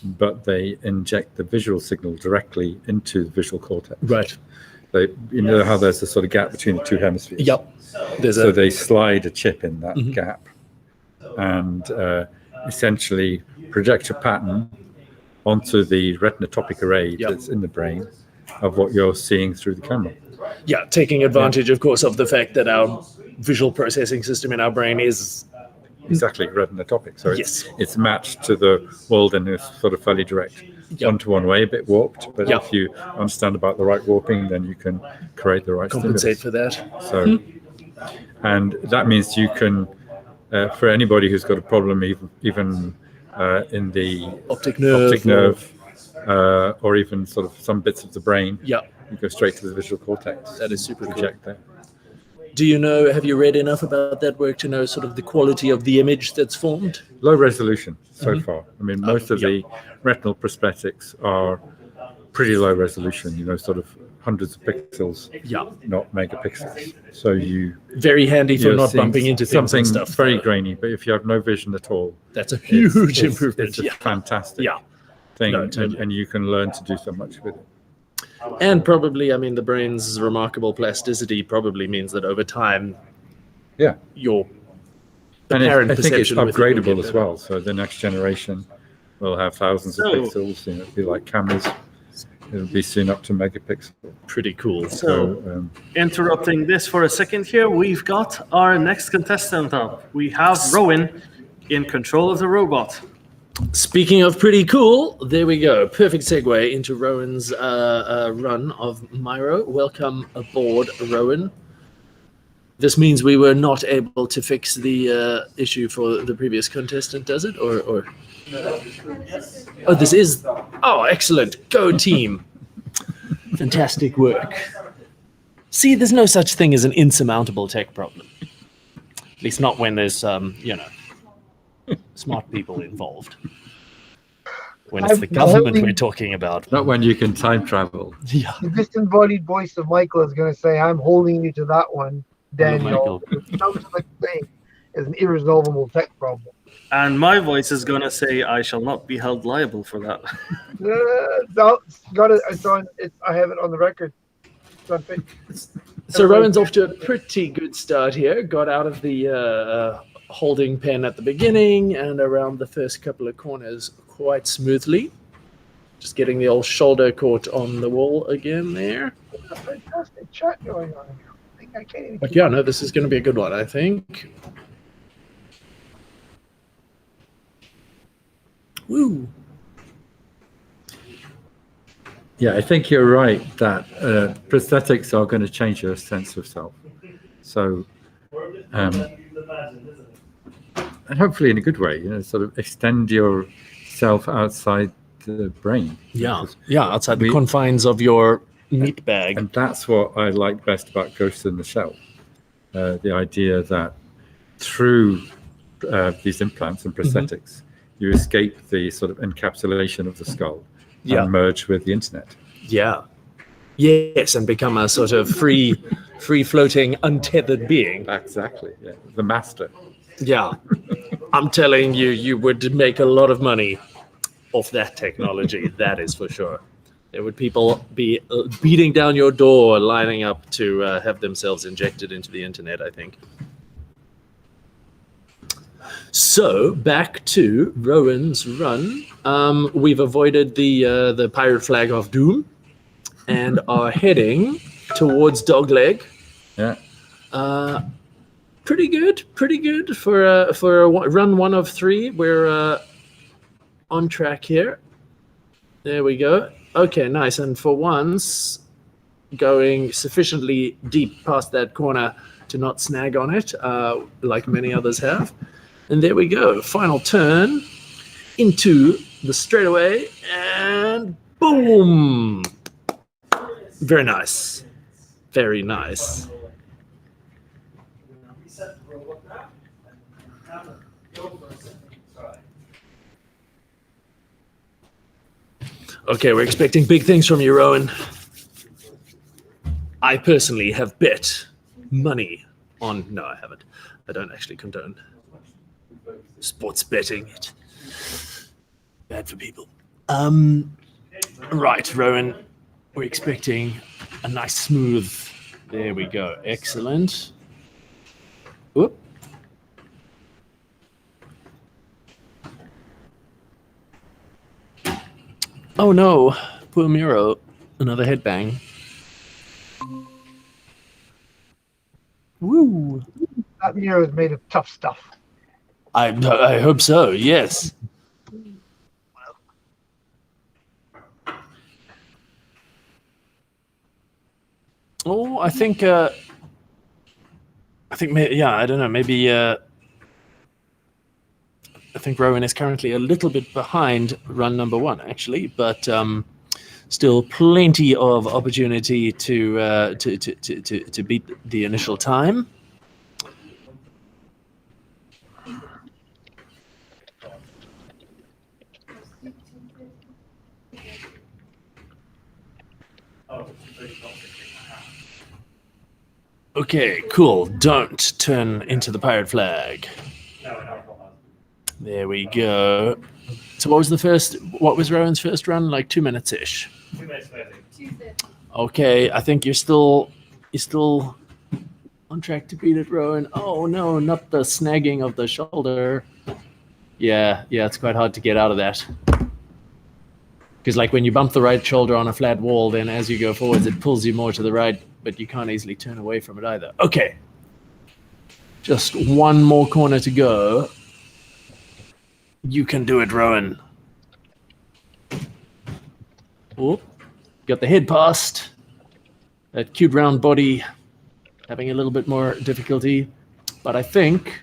but they inject the visual signal directly into the visual cortex. Right. You know how there's a sort of gap between the two hemispheres? Yep. So they slide a chip in that gap and essentially project a pattern onto the retinotopic array that's in the brain of what you're seeing through the camera. Yeah, taking advantage, of course, of the fact that our visual processing system in our brain is... Exactly, retinotopic. So it's matched to the world in a sort of fairly direct one-to-one way, a bit warped. But if you understand about the right warping, then you can create the right compensate stimulus. for that. So, and that means you can, for anybody who's got a problem, even in the optic nerve or even sort of some bits of the brain, you go straight to the visual cortex. That is super cool. There. Do you know, have you read enough about that work to know sort of the quality of the image that's formed? Low resolution so far. I mean, most of the retinal prosthetics are pretty low resolution, sort of hundreds of pixels, not megapixels. So very handy for not bumping into things something and stuff. Very grainy, but if you have no vision at all, that's a huge improvement. It's a fantastic thing, and you can learn to do so much with it. And probably, I mean, the brain's remarkable plasticity probably means that over time, your apparent I think it's perception upgradable as well. So the next generation will have thousands of pixels. It'll be like cameras. It'll be soon up to megapixel. Pretty cool. So, interrupting this for a second here, we've got our next contestant up. We have Rowan in control of the robot. Speaking of pretty cool, there we go. Perfect segue into Rowan's run of MiRo. Welcome aboard, Rowan. This means we were not able to fix the issue for the previous contestant, does it? Or oh, this is... Oh, excellent. Go team. Fantastic work. See, there's no such thing as an insurmountable tech problem. At least not when there's, smart people involved. When it's the government we're talking about. Not when you can time travel. Yeah. The disembodied voice of Michael is going to say, I'm holding you to that one, Daniel. No such thing as an irresolvable tech problem. And my voice is going to say, I shall not be held liable for that. I have it on the record. So Rowan's off to a pretty good start here. Got out of the holding pen at the beginning and around the first couple of corners quite smoothly. Just getting the old shoulder caught on the wall again there. Fantastic chat going on here. I think I can't even but yeah, no, this is going to be a good one, I think. Woo! Yeah, I think you're right that prosthetics are going to change your sense of self. So, and hopefully in a good way, sort of extend yourself outside the brain. Yeah, outside the confines of your meat bag. And that's what I like best about Ghost in the Shell. The idea that through these implants and prosthetics, you escape the sort of encapsulation of the skull and merge with the internet. Yeah. Yes, and become a sort of free-floating, untethered being. Exactly, yeah. The master. Yeah. I'm telling you, you would make a lot of money off that technology, that is for sure. There would people be beating down your door, lining up to have themselves injected into the internet, I think. So back to Rowan's run. We've avoided the pirate flag of doom and are heading towards Dogleg. Yeah. Pretty good for a run 1 of 3. We're on track here. There we go. Okay, nice. And for once, going sufficiently deep past that corner to not snag on it, like many others have. And there we go. Final turn into the straightaway, and boom! Very nice. Very nice. Okay, we're expecting big things from you, Rowan. I personally have bet money on... No, I haven't. I don't actually condone sports betting. It bad for people. Right, Rowan. We're expecting a nice smooth... There we go. Excellent. Whoop. Oh no, poor MiRo. Another headbang. Woo. That mirror is made of tough stuff. I hope so, yes. Oh, I think, yeah, I don't know, maybe, I think Rowan is currently a little bit behind run number 1, actually, but still plenty of opportunity to beat the initial time. Okay, cool. Don't turn into the pirate flag. There we go. So what was Rowan's first run? Like 2 minutes-ish? 2 minutes 30. Okay, I think you're still on track to beat it, Rowan. Oh no, not the snagging of the shoulder. Yeah, it's quite hard to get out of that. Because like when you bump the right shoulder on a flat wall, then as you go forwards, it pulls you more to the right, but you can't easily turn away from it either. Okay. Just one more corner to go. You can do it, Rowan. Oh, got the head past. That cute round body having a little bit more difficulty. But I think,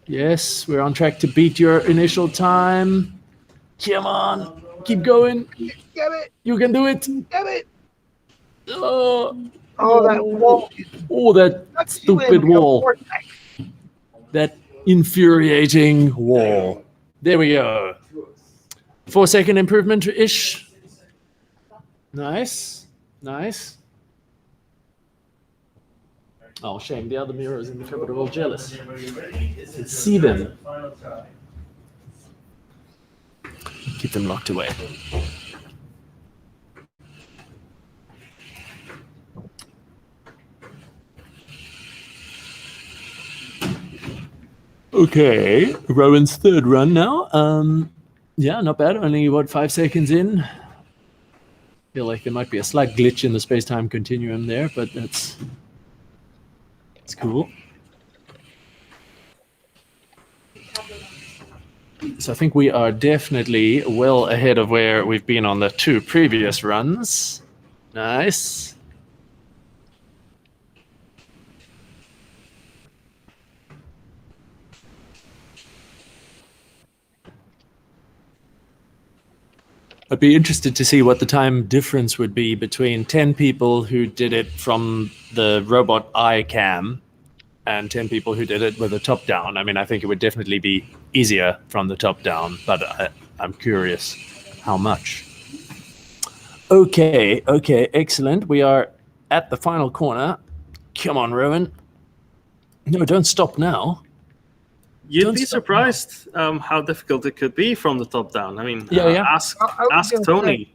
yes, we're on track to beat your initial time. Come on, keep going. Get it! You can do it. Get it! Oh, that wall. oh, that stupid wall. That infuriating wall. There we go. 4-second improvement-ish. Nice. Oh, shame. The other mirrors in the cupboard are all jealous. Let's see them. Keep them locked away. Okay, Rowan's third run now. Yeah, not bad. Only, 5 seconds in? Feel like there might be a slight glitch in the space-time continuum there, but it's cool. So I think we are definitely well ahead of where we've been on the 2 previous runs. Nice. I'd be interested to see what the time difference would be between 10 people who did it from the robot eye cam and 10 people who did it with a top down. I mean, I think it would definitely be easier from the top down, but I'm curious how much. Okay, excellent. We are at the final corner. Come on, Rowan. No, don't stop now. You'd Don't be stop. surprised how difficult it could be from the top down. I mean, Yeah. ask I was ask gonna Tony.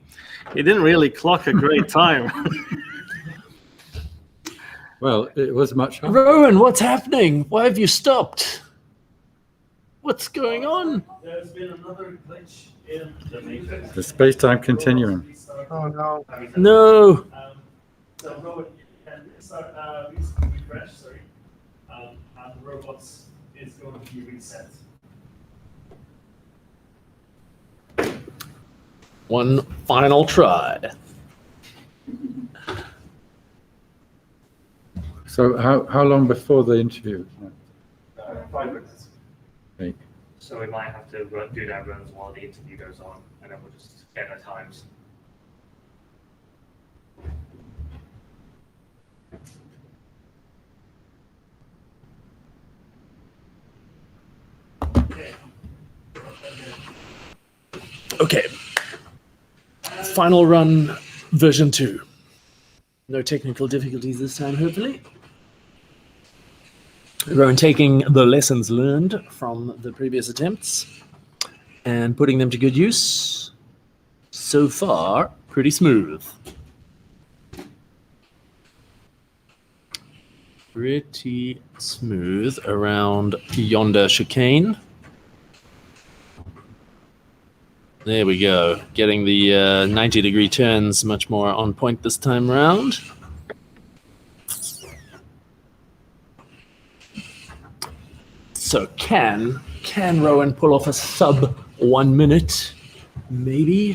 He didn't really clock a great time. Well, it was much harder. Rowan, what's happening? Why have you stopped? What's going on? There's been another glitch in the matrix. The space-time continuum. Oh no. No. So Rowan, you can start refresh, sorry, and the robots is going to be reset. One final try. So how long before the interview? 5 minutes. Okay. So we might have to do that runs while the interview goes on, and then we'll just get our times. Okay. Final run, version 2. No technical difficulties this time, hopefully. Rowan taking the lessons learned from the previous attempts and putting them to good use. So far, pretty smooth. Pretty smooth around yonder chicane. There we go. Getting the 90-degree turns much more on point this time round. So can Rowan pull off a sub 1 minute? Maybe.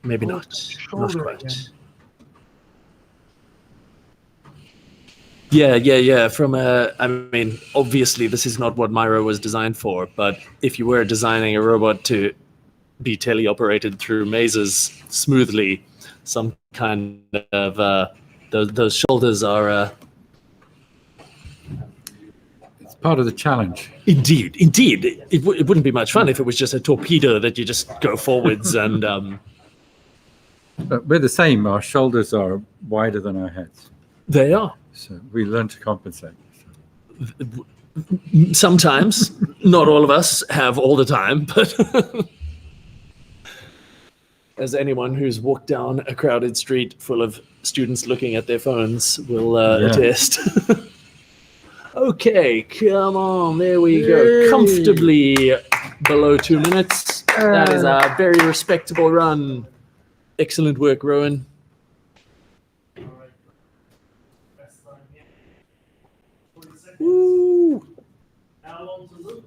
Maybe not. Not Shoulder quite. again. Yeah. From I mean, obviously this is not what MiRo was designed for, but if you were designing a robot to be teleoperated through mazes smoothly, some kind of those shoulders are It's part of the challenge. indeed. It wouldn't be much fun if it was just a torpedo that you just go forwards and But we're the same. Our shoulders are wider than our heads. they are. So we learn to compensate. Sometimes, not all of us have all the time, but as anyone who's walked down a crowded street full of students looking at their phones will attest. Okay, come on, there we go. Yay. Comfortably below 2 minutes. That is a very respectable run. Excellent work, Rowan. Alright. Best time here. 40 seconds. Woo! Now on to Luke.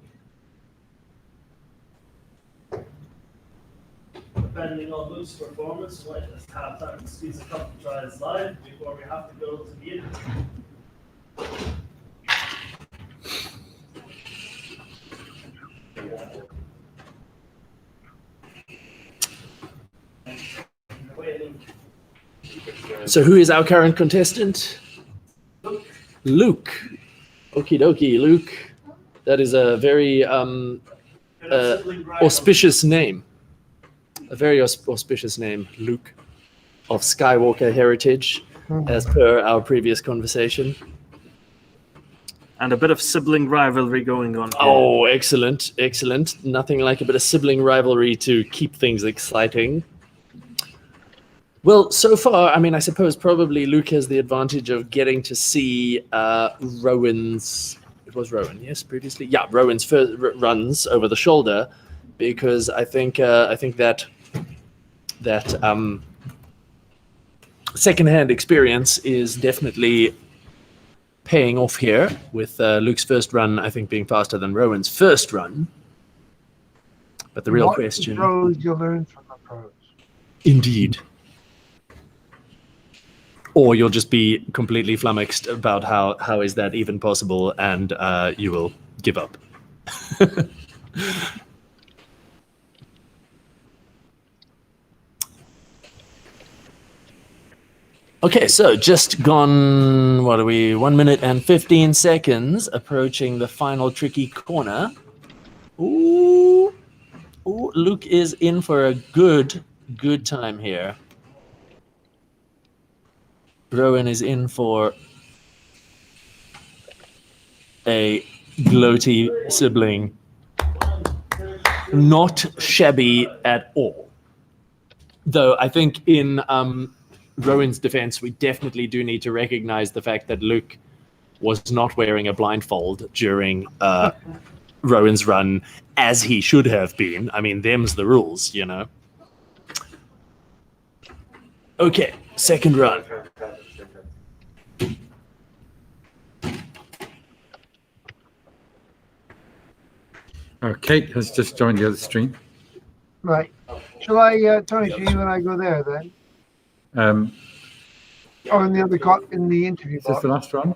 Depending on Luke's performance, we might just have time to squeeze a couple tries live before we have to go to the interview. So who is our current contestant? Luke. Okie dokie, Luke. That is a very auspicious name. A very auspicious name, Luke, of Skywalker heritage, as per our previous conversation. And a bit of sibling rivalry going on here. Oh, excellent. Nothing like a bit of sibling rivalry to keep things exciting. Well, so far, I mean, I suppose probably Luke has the advantage of getting to see Rowan's. It was Rowan, yes, previously. Yeah, Rowan's first runs over the shoulder, because I think that secondhand experience is definitely paying off here, with Luke's first run, I think, being faster than Rowan's first run. But the real What question, pros you learn from the pros. indeed. Or you'll just be completely flummoxed about how is that even possible, and you will give up. Okay, so just gone, what are we, 1 minute and 15 seconds, approaching the final tricky corner. Ooh, Luke is in for a good time here. Rowan is in for a gloaty sibling. Not shabby at all. Though I think in Rowan's defense, we definitely do need to recognize the fact that Luke was not wearing a blindfold during Rowan's run, as he should have been. I mean, them's the rules, you know. Okay, second run. Kate has just joined the other stream. Right. Shall I, Tony, should you and I go there then? Or in the other in the interview Is this the last run?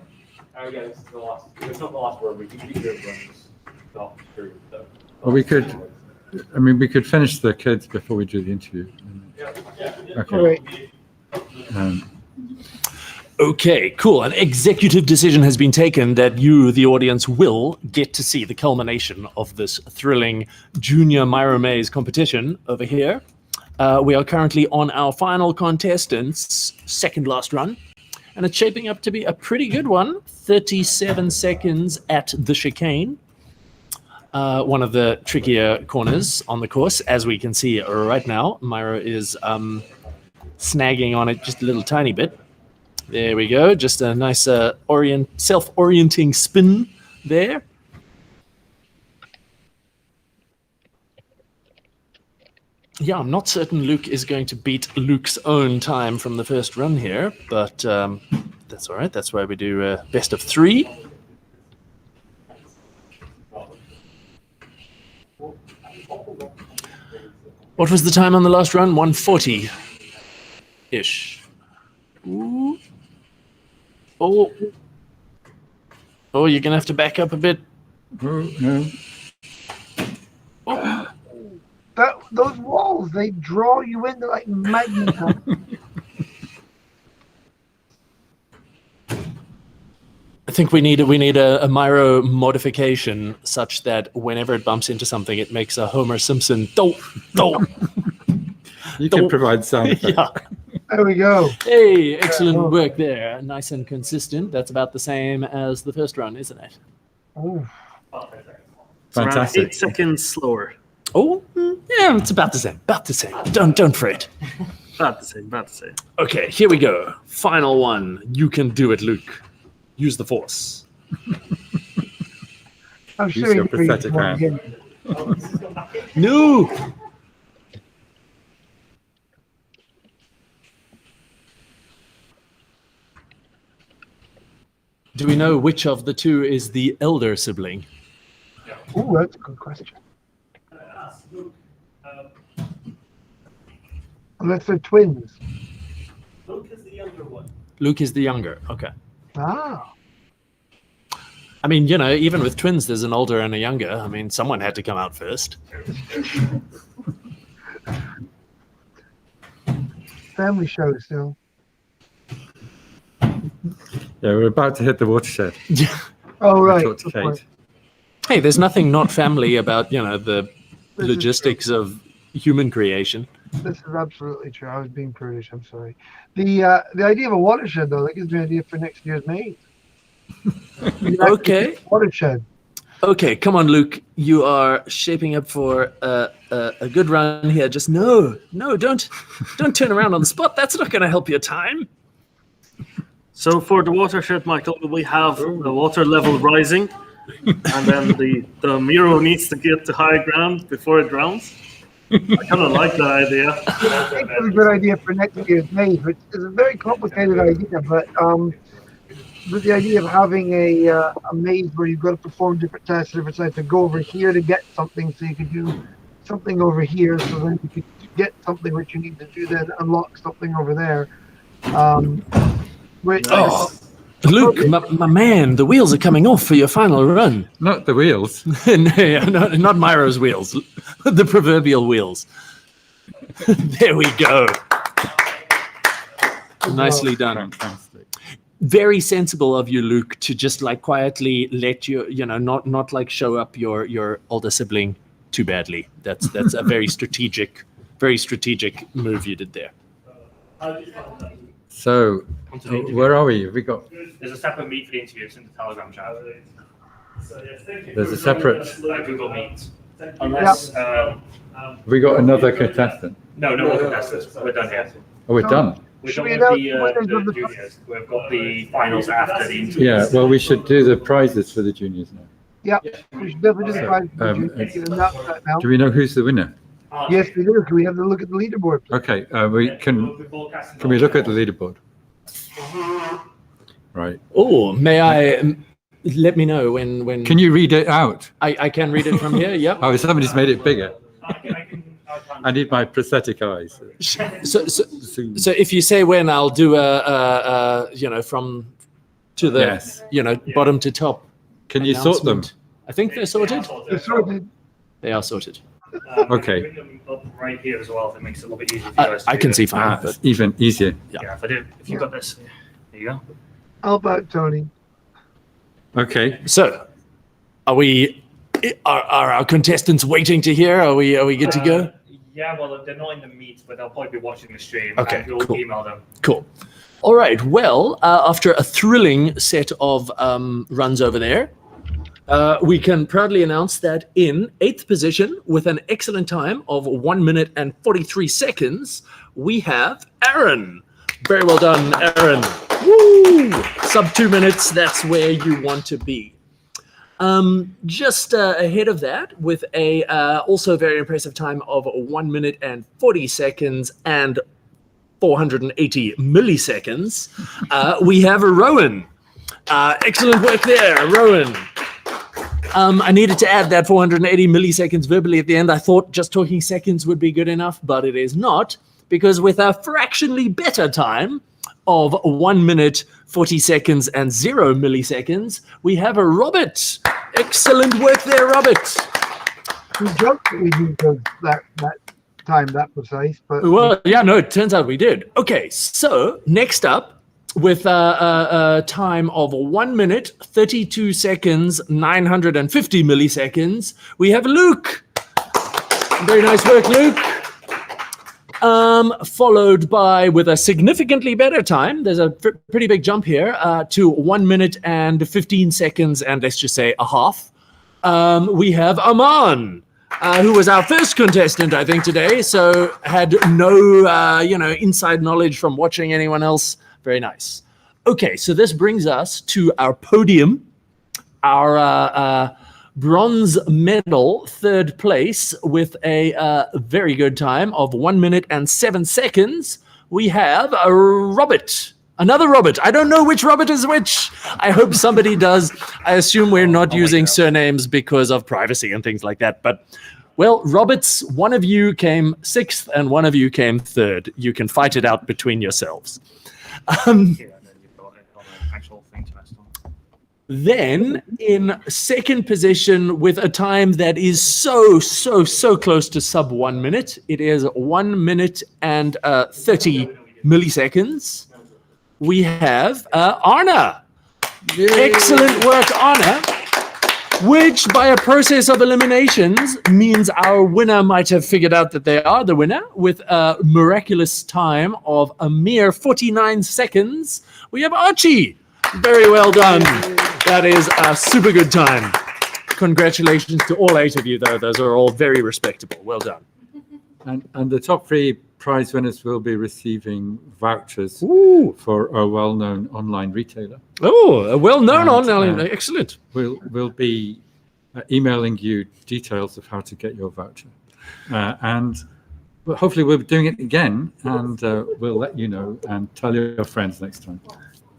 Yeah, this is the last. It's not the last one. We can keep doing runs. Not through the. Well, we could. I mean, we could finish the kids before we do the interview. Okay. All right. Okay, cool. An executive decision has been taken that you, the audience, will get to see the culmination of this thrilling junior MiRo Maze competition over here. We are currently on our final contestant's second last run, and it's shaping up to be a pretty good one. 37 seconds at the chicane. One of the trickier corners on the course, as we can see right now. MiRo is snagging on it just a little tiny bit. There we go. Just a nice self-orienting spin there. Yeah, I'm not certain Luke is going to beat Luke's own time from the first run here, but that's all right. That's why we do best of three. What was the time on the last run? 1:40-ish. Ooh. Oh, you're going to have to back up a bit. Oh, no. Oh. Those walls, they draw you in, they're like magnets. I think we need a MiRo modification such that whenever it bumps into something, it makes a Homer Simpson do. You can provide sound effects. Yeah. There we go. Hey, excellent work there. Nice and consistent. That's about the same as the first run, isn't it? Oh. It's around Fantastic. 8 seconds slower. Oh, yeah, it's about the same. About the same. Don't fret. About the same, about the same. Okay, here we go. Final one. You can do it, Luke. Use the force. I'm Use sure your you can pathetic read hand. No. Do we know which of the two is the elder sibling? Oh, that's a good question. Unless they're twins. Luke is the younger one. Luke is the younger. Okay. Ah. I mean, you know, even with twins, there's an older and a younger. I mean, someone had to come out first. Family show still. Yeah, we're about to hit the watershed. Oh, right. Talk to Kate. Hey, there's nothing not family about, you know, the logistics of human creation. This is absolutely true. I was being prudish. I'm sorry. The idea of a watershed, though, that gives me an idea for next year's maze. Okay. Watershed. Okay, come on, Luke. You are shaping up for a good run here. Just don't turn around on the spot. That's not going to help your time. So for the watershed, Michael, we have the water level rising, and then the MiRo needs to get to high ground before it drowns. I kind of like that idea. I think it's a good idea for next year's maze, which is a very complicated idea, but with the idea of having a maze where you've got to perform different tests at different sites to go over here to get something, so you can do something over here, so then you can get something which you need to do, then unlock something over there. Luke, my man, the wheels are coming off for your final run. Not the wheels. No, not MiRo's wheels, the proverbial wheels. There we go. Nicely done. Fantastic. Very sensible of you, Luke, to just like quietly let not like show up your older sibling too badly. That's a very strategic move you did there. So, where are we? Have we got? There's a separate meet for the interview. It's in the Telegram chat. So, yes, thank you There's for a separate- joining us. Google Meet. Thank you. Unless, We got another contestant. no, we're contestants. We're done here. Oh, we're done. We're Should done we with announce the, the winners of the juniors. We've got the finals after the interviews. Yeah, well, we should do the prizes for the juniors now. Yeah, we should definitely do the prize. it's- We can announce that now. Do we know who's the winner? Yes, we do. Can we have a look at the leaderboard, please? Okay, can we look at the leaderboard? Right. Oh, may I? Let me know when. Can you read it out? I can read it from here. Yep. Oh, somebody's made it bigger. I'll I need my prosthetic eyes. So if you say when, I'll do from to the Yes. bottom to top. Can you sort them? announcement. I think they're sorted. It's sorted. They are sorted. Okay. Bring them up right here as well. If it makes it a little bit easier for you guys. I to can do see it. fine. Ah, But even easier. Yeah, if you've got this, there you go. How about Tony? Okay. so, are we? Are our contestants waiting to hear? Are we good to go? Yeah, well, they're not in the meet, but they'll probably be watching the stream. Okay, and we'll cool. email them. Cool. All right. Well, after a thrilling set of runs over there, we can proudly announce that in 8th position with an excellent time of 1 minute and 43 seconds, we have Aaron. Very well done, Aaron. Woo! Sub 2 minutes, that's where you want to be. Just ahead of that, with a also very impressive time of 1 minute and 40 seconds and 480 milliseconds, we have Rowan. Excellent work there, Rowan. I needed to add that 480 milliseconds verbally at the end. I thought just talking seconds would be good enough, but it is not, because with a fractionally better time of 1 minute, 40 seconds, and 0 milliseconds, we have a Robert. Excellent work there, Robert. We joked that we didn't go that time that precise, but Well, yeah, no, it turns out we did. Okay, so next up, with a time of 1 minute, 32 seconds, 950 milliseconds, we have Luke. Very nice work, Luke. Followed by, with a significantly better time, there's a pretty big jump here, to 1 minute and 15 seconds, and let's just say a half. We have Aman, who was our first contestant, I think, today, so had no, inside knowledge from watching anyone else. Very nice. Okay, so this brings us to our podium, our bronze medal, 3rd place, with a very good time of 1 minute and 7 seconds. We have a Robert. Another Robert. I don't know which Robert is which. I hope somebody does. I assume we're not using surnames because of privacy and things like that. But, well, Roberts, one of you came 6th and one of you came 3rd. You can fight it out between yourselves. Here, and then you've got it on an actual thing to rest on. Then in 2nd position with a time that is so close to sub 1 minute. It is 1 minute and 30 milliseconds. We have Arna. Excellent work, Arna. Which, by a process of eliminations, means our winner might have figured out that they are the winner with a miraculous time of a mere 49 seconds. We have Archie. Very well done. That is a super good time. Congratulations to all 8 of you, though. Those are all very respectable. Well done. And the top 3 prize winners will be receiving vouchers Ooh. for a well-known online retailer. Oh, a well-known And, online. Excellent. We'll be emailing you details of how to get your voucher. And hopefully we'll be doing it again, and we'll let you know and tell your friends next time.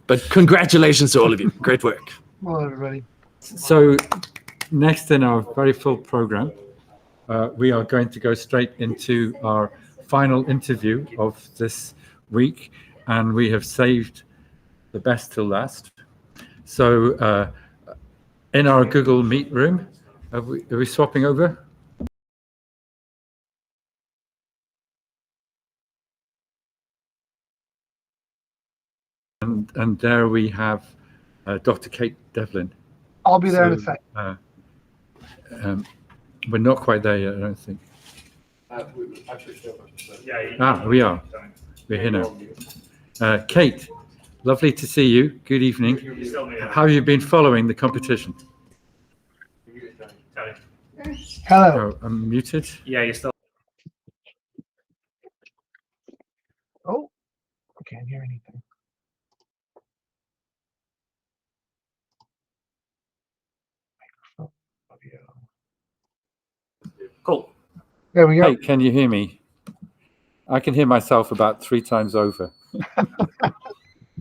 But congratulations to all of you. Great work. well, everybody. So next in our very full program, we are going to go straight into our final interview of this week, and we have saved the best till last. So in our Google Meet room, are we swapping over? And there we have Dr. Kate Devlin. I'll be there in a So, second. We're not quite there yet, I don't think. I've switched over. So. Yeah. We are. We're here now. Kate, lovely to see you. Good evening. You still need it. How have you been following the competition? Hello. Oh, I'm muted. Yeah, you're still. Oh, I can't hear anything. Microphone. Audio. Cool. There we go. Hey, can you hear me? I can hear myself about 3 times over.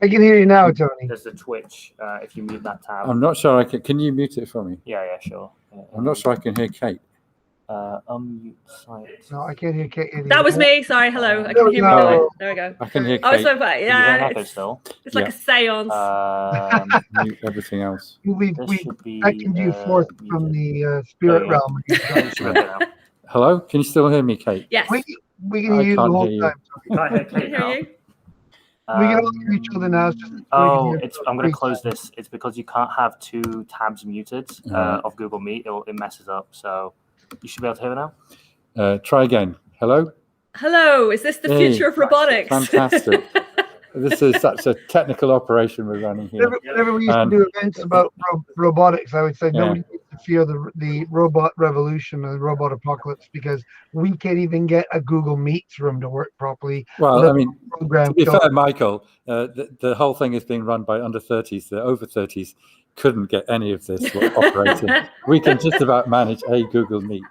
I can hear you now, Tony. There's the Twitch. If you mute that tab. I'm not sure I can. Can you mute it for me? Yeah, sure. I'm not sure I can hear Kate. Unmute site. No, I can't hear Kate. That was me. Sorry. Hello. I No, can hear me no. now. There we go. I can hear I was Kate. so bad. Can you hear Yeah, an echo it's still? like Yeah. a seance. Mute everything else. We This should be. beckoned you forth from the spirit yeah. realm. You should be okay now. Hello? Can you still hear me, Kate? Yes. We can I hear you the can't whole hear you. time. Can't hear I can Kate hear now. you. We can all hear each other now. It's just Oh, we can hear I'm going three to close times. this. It's because you can't have 2 tabs muted Right. of Google Meet. It messes up. So you should be able to hear it now. Try again. Hello? Hello. Is this the Hey, future of robotics? fantastic. This is such a technical operation we're running here. Whenever we used to do events about robotics, I would say Yeah. nobody needs to fear the robot revolution or the robot apocalypse because we can't even get a Google Meets room to work properly. Well, without I mean, the program to be killing- fair, Michael, the whole thing is being run by under 30s. The over 30s couldn't get any of this operating. We can just about manage a Google Meet.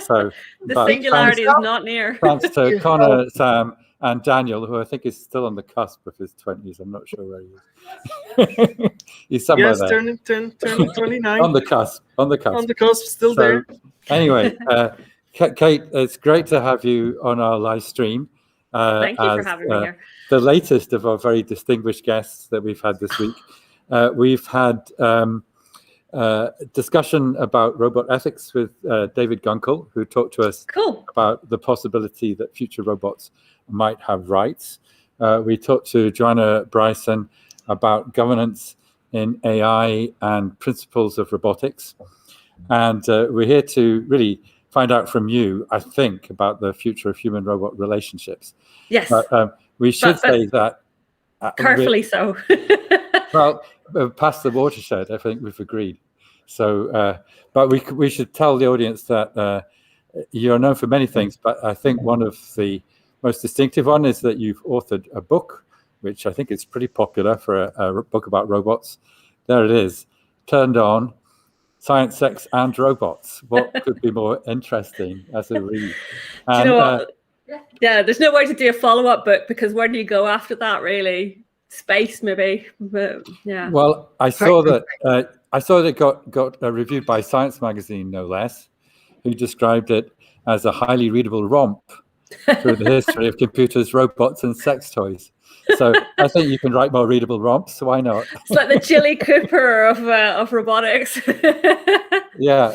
So, The but singularity is not near. thanks to Connor, Sam, and Daniel, who I think is still on the cusp of his 20s. I'm not sure where he is. He's somewhere Yes, there. turning 29. On the cusp. On the cusp. On the cusp, still So, there. Anyway, Kate, it's great to have you on our live stream. Thank you for as, having me here. The latest of our very distinguished guests that we've had this week. We've had discussion about robot ethics with David Gunkel, who talked to us Cool. about the possibility that future robots might have rights. We talked to Joanna Bryson about governance in AI and principles of robotics. And we're here to really find out from you, I think, about the future of human-robot relationships. Yes. We should But- say that... Carefully so. Well, past the watershed, I think we've agreed. So, but we should tell the audience that you're known for many things, but I think one of the most distinctive one is that you've authored a book, which I think is pretty popular for a book about robots. There it is, Turned On, Science, Sex and Robots. What could be more interesting as a read? Do you know what? Yeah, there's no way to do a follow-up book because where do you go after that, really? Space, maybe. But, yeah. Well, I saw that it got reviewed by Science Magazine, no less, who described it as a highly readable romp through the history of computers, robots, and sex toys. So I think you can write more readable romps. Why not? It's like the Jilly Cooper of robotics. Yeah.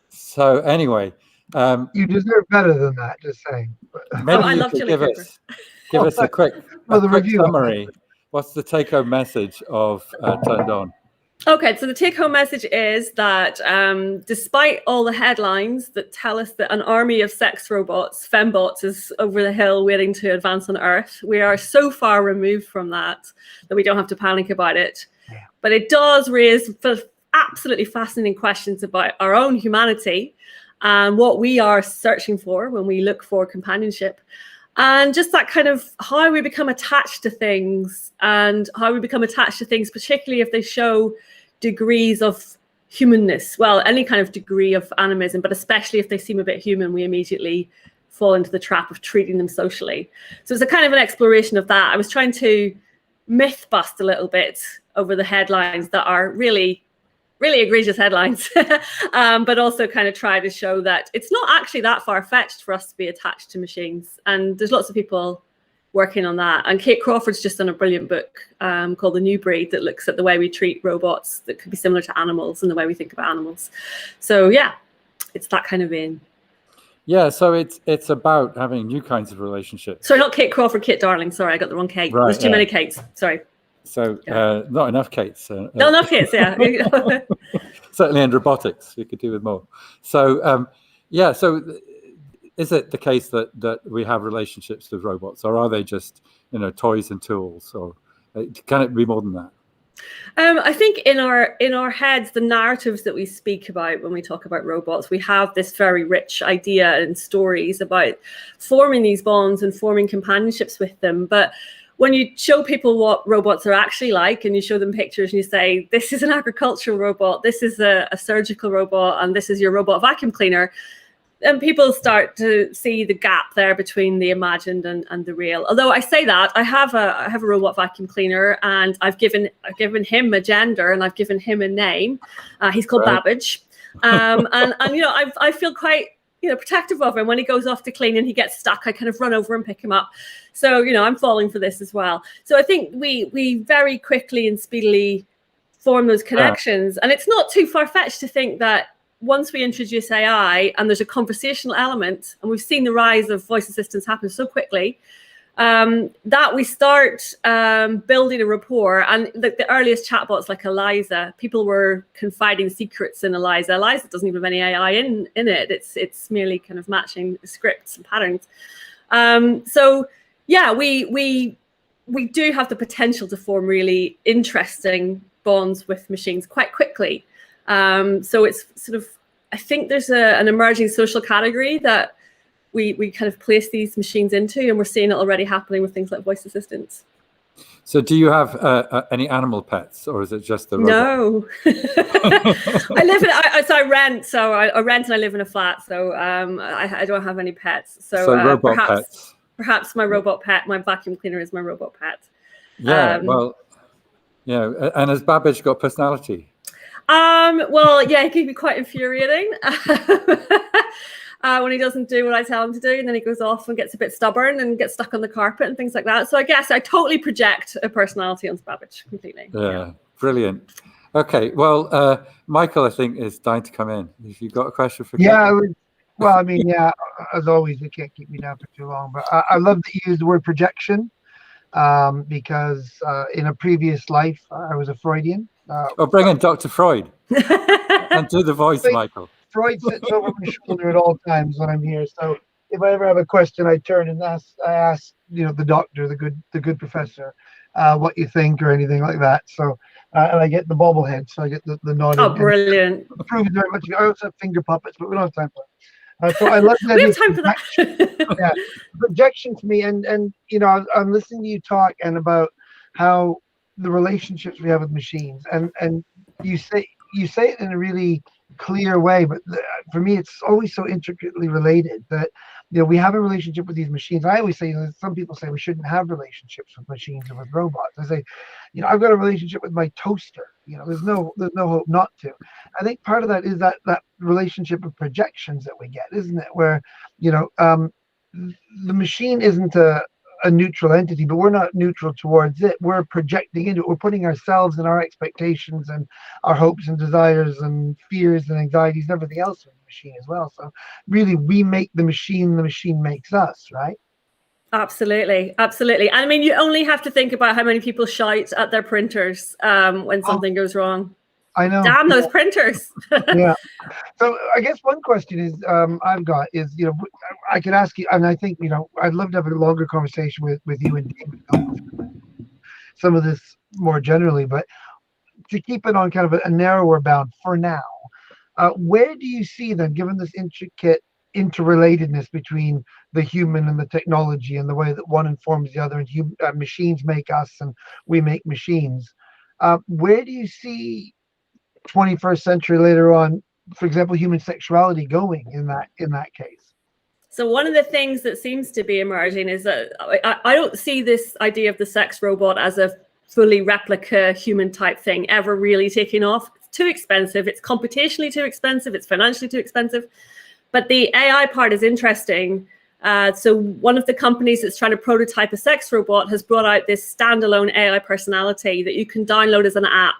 So anyway, You deserve better than that. Just saying. maybe I you love could Jilly give Cooper. us a quick, Well, the quick review. summary. What's the take-home message of Turned On? Okay, so the take-home message is that despite all the headlines that tell us that an army of sex robots, fembots, is over the hill waiting to advance on Earth, we are so far removed from that we don't have to panic about it. Yeah. But it does raise absolutely fascinating questions about our own humanity and what we are searching for when we look for companionship. And just that kind of how we become attached to things and how we become attached to things, particularly if they show degrees of humanness. Well, any kind of degree of animism, but especially if they seem a bit human, we immediately fall into the trap of treating them socially. So it's a kind of an exploration of that. I was trying to myth bust a little bit over the headlines that are really egregious headlines, but also kind of try to show that it's not actually that far-fetched for us to be attached to machines. And there's lots of people working on that. And Kate Crawford's just done a brilliant book called The New Breed that looks at the way we treat robots that could be similar to animals and the way we think about animals. So yeah, it's that kind of vein. Yeah, so it's about having new kinds of relationships. Sorry, not Kate Crawford, Kit Darling. Sorry, I got the wrong Kate. Right, There's too yeah. many Kates. Sorry. So not enough Kates. Not enough Kates, yeah. Certainly in robotics, you could do with more. So yeah, so is it the case that we have relationships with robots, or are they just toys and tools, or can it be more than that? I think in our heads, the narratives that we speak about when we talk about robots, we have this very rich idea and stories about forming these bonds and forming companionships with them. But when you show people what robots are actually like, and you show them pictures and you say, this is an agricultural robot, this is a surgical robot, and this is your robot vacuum cleaner, and people start to see the gap there between the imagined and the real. Although I say that, I have a robot vacuum cleaner, and I've given him a gender, and I've given him a name. He's called Babbage, and you know, I feel quite, you know, protective of him. When he goes off to clean and he gets stuck, I kind of run over and pick him up. So, you know, I'm falling for this as well. So I think we very quickly and speedily form those connections, and it's not too far-fetched to think that once we introduce AI and there's a conversational element, and we've seen the rise of voice assistants happen so quickly, that we start building a rapport. And the earliest chatbots like Eliza, people were confiding secrets in Eliza. Eliza doesn't even have any AI in it. It's merely kind of matching scripts and patterns. So yeah, we do have the potential to form really interesting bonds with machines quite quickly. So it's sort of, I think there's an emerging social category that we kind of place these machines into, and we're seeing it already happening with things like voice assistants. So do you have any animal pets, or is it just the robot? No. I live in, I rent, so I rent and I live in a flat, so I don't have any pets. So robot pets. Perhaps my robot pet, my vacuum cleaner is my robot pet. Yeah, well, yeah. And has Babbage got personality? Well, yeah, it can be quite infuriating when he doesn't do what I tell him to do, and then he goes off and gets a bit stubborn and gets stuck on the carpet and things like that. So I guess I totally project a personality on Babbage completely. Yeah, brilliant. Okay, well, Michael, I think, is dying to come in. If you've got a question for Kevin. Well, I mean, yeah, as always, it can't keep me down for too long. But I love that you use the word projection because in a previous life, I was a Freudian. Bring in Dr. Freud and do the voice, Michael. Freud sits over my shoulder at all times when I'm here. So if I ever have a question, I turn and I ask, you know, the doctor, the good professor, what you think or anything like that. So and I get the bobblehead, so I get the nod. Oh, brilliant! Proves very much. I also have finger puppets, but we don't have time for that. So I love that. We have time for that. Yeah, projection to me, and you know, I'm listening to you talk and about how the relationships we have with machines, and you say it in a really clear way, but for me it's always so intricately related that, you know, we have a relationship with these machines. I always say, you know, some people say we shouldn't have relationships with machines or with robots. I say, you know, I've got a relationship with my toaster. You know, there's no hope not to. I think part of that is that relationship of projections that we get, isn't it? Where, you know, the machine isn't a neutral entity, but we're not neutral towards it. We're projecting into it. We're putting ourselves and our expectations and our hopes and desires and fears and anxieties and everything else in the machine as well. So really, we make the machine makes us, right? Absolutely. I mean, you only have to think about how many people shout at their printers when something goes wrong. I know. Damn those printers. Yeah. So I guess one question is I've got is, you know, I could ask you, and I think, you know, I'd love to have a longer conversation with you and David, some of this more generally, but to keep it on kind of a narrower bound for now, where do you see then, given this intricate interrelatedness between the human and the technology and the way that one informs the other, and machines make us and we make machines, where do you see 21st century later on, for example, human sexuality going in that case? So one of the things that seems to be emerging is that I don't see this idea of the sex robot as a fully replica human type thing ever really taking off. It's too expensive. It's computationally too expensive. It's financially too expensive. But the AI part is interesting. So one of the companies that's trying to prototype a sex robot has brought out this standalone AI personality that you can download as an app.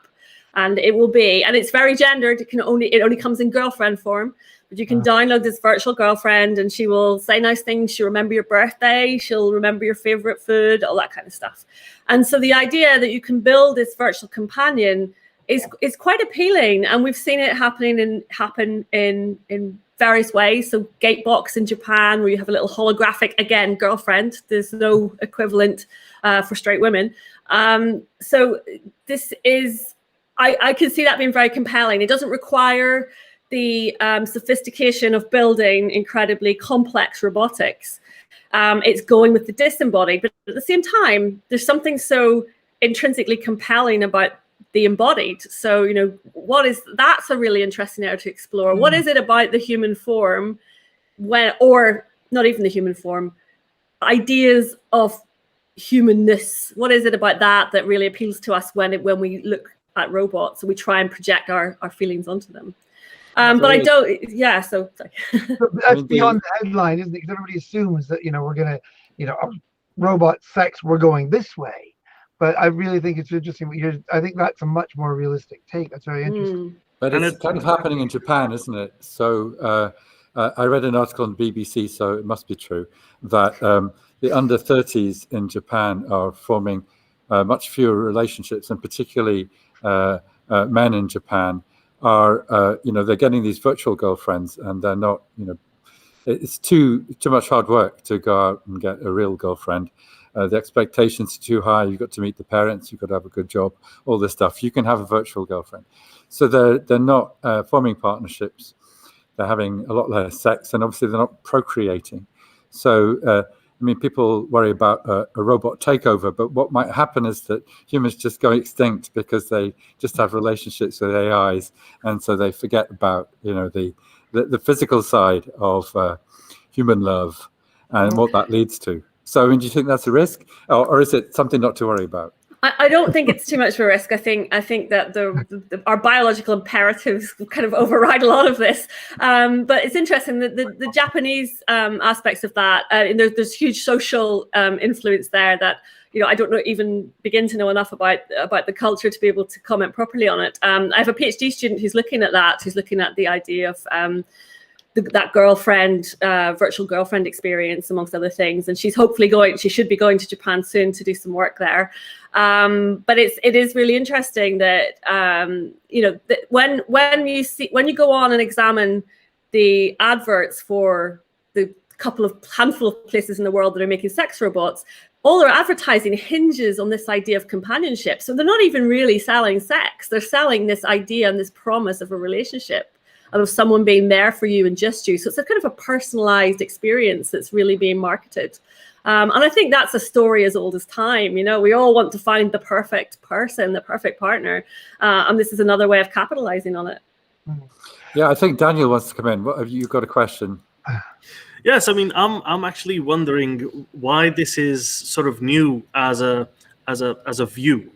And it will be, and it's very gendered. It only comes in girlfriend form, but you can download this virtual girlfriend, and she will say nice things. She'll remember your birthday. She'll remember your favorite food, all that kind of stuff. And so the idea that you can build this virtual companion is quite appealing, and we've seen it happen in various ways. So Gatebox in Japan, where you have a little holographic, again, girlfriend. There's no equivalent for straight women. So this is, I can see that being very compelling. It doesn't require the sophistication of building incredibly complex robotics. It's going with the disembodied, but at the same time, there's something so intrinsically compelling about the embodied. So, you know, that's a really interesting area to explore. What is it about the human form, or not even the human form, ideas of humanness? What is it about that really appeals to us when we look at robots and we try and project our feelings onto them? But I don't, yeah, so sorry. That's beyond the headline, isn't it? Because everybody assumes that, we're going to, robot sex, we're going this way. But I really think it's interesting. I think that's a much more realistic take. That's very interesting. But it's kind of happening in Japan, isn't it? So I read an article on BBC, so it must be true, that the under 30s in Japan are forming much fewer relationships, and particularly men in Japan are, they're getting these virtual girlfriends, and they're not, it's too much hard work to go out and get a real girlfriend. The expectations are too high. You've got to meet the parents. You've got to have a good job, all this stuff. You can have a virtual girlfriend. So they're not forming partnerships. They're having a lot less sex, and obviously they're not procreating. So, people worry about a robot takeover, but what might happen is that humans just go extinct because they just have relationships with AIs, and so they forget about, the physical side of human love and what that leads to. So, do you think that's a risk, or is it something not to worry about? I don't think it's too much of a risk. I think that our biological imperatives kind of override a lot of this. But it's interesting that the Japanese aspects of that, and there's huge social influence there that, I don't even begin to know enough about the culture to be able to comment properly on it. I have a PhD student who's looking at that, who's looking at the idea of that girlfriend, virtual girlfriend experience, amongst other things. And she should be going to Japan soon to do some work there. But it is really interesting that, that when you go on and examine the adverts for the handful of places in the world that are making sex robots, all their advertising hinges on this idea of companionship. So they're not even really selling sex. They're selling this idea and this promise of a relationship, of someone being there for you and just you. So it's a kind of a personalized experience that's really being marketed. And I think that's a story as old as time. We all want to find the perfect person, the perfect partner. And this is another way of capitalizing on it. Yeah, I think Daniel wants to come in. What have you got a question? Yes, I'm actually wondering why this is sort of new as a view.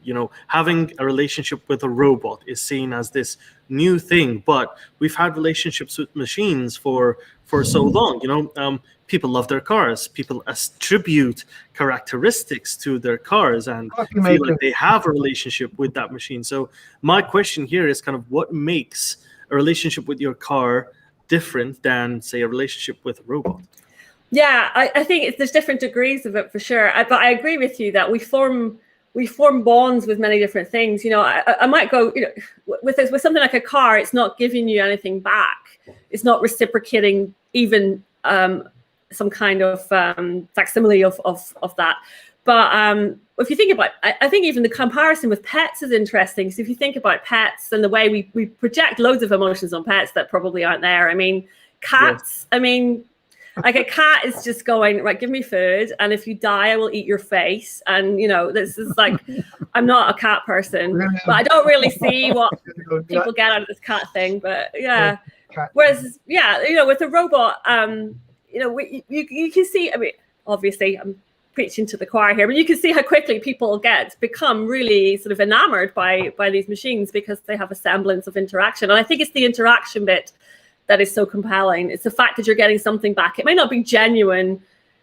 Having a relationship with a robot is seen as this new thing, but we've had relationships with machines for so long. People love their cars. People attribute characteristics to their cars and feel like they have a relationship with that machine. So my question here is kind of what makes a relationship with your car different than, say, a relationship with a robot? Yeah, I think there's different degrees of it for sure. But I agree with you that we form bonds with many different things. I might go, with something like a car, it's not giving you anything back. It's not reciprocating even some kind of facsimile of that. But if you think about, I think even the comparison with pets is interesting. So if you think about pets and the way we project loads of emotions on pets that probably aren't there. Cats, yes. Like a cat is just going, right, give me food, and if you die, I will eat your face. And this is like, I'm not a cat person, but I don't really see what people get out of this cat thing. But yeah, whereas with a robot, you can see. Obviously, I'm preaching to the choir here, but you can see how quickly people become really sort of enamored by these machines because they have a semblance of interaction. And I think it's the interaction bit that is so compelling. It's the fact that you're getting something back. It may not be genuine,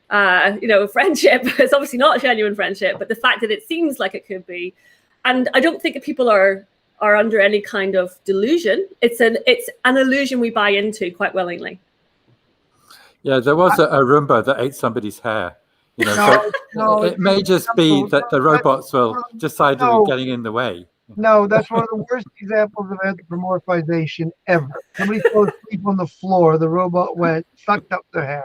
friendship. It's obviously not a genuine friendship, but the fact that it seems like it could be. And I don't think that people are under any kind of delusion. It's an illusion we buy into quite willingly. Yeah, there was a Roomba that ate somebody's hair. So it may just be that the robots will decidedly getting in the way. No, that's one of the worst examples of anthropomorphization ever. Somebody fell asleep on the floor, the robot sucked up their hair.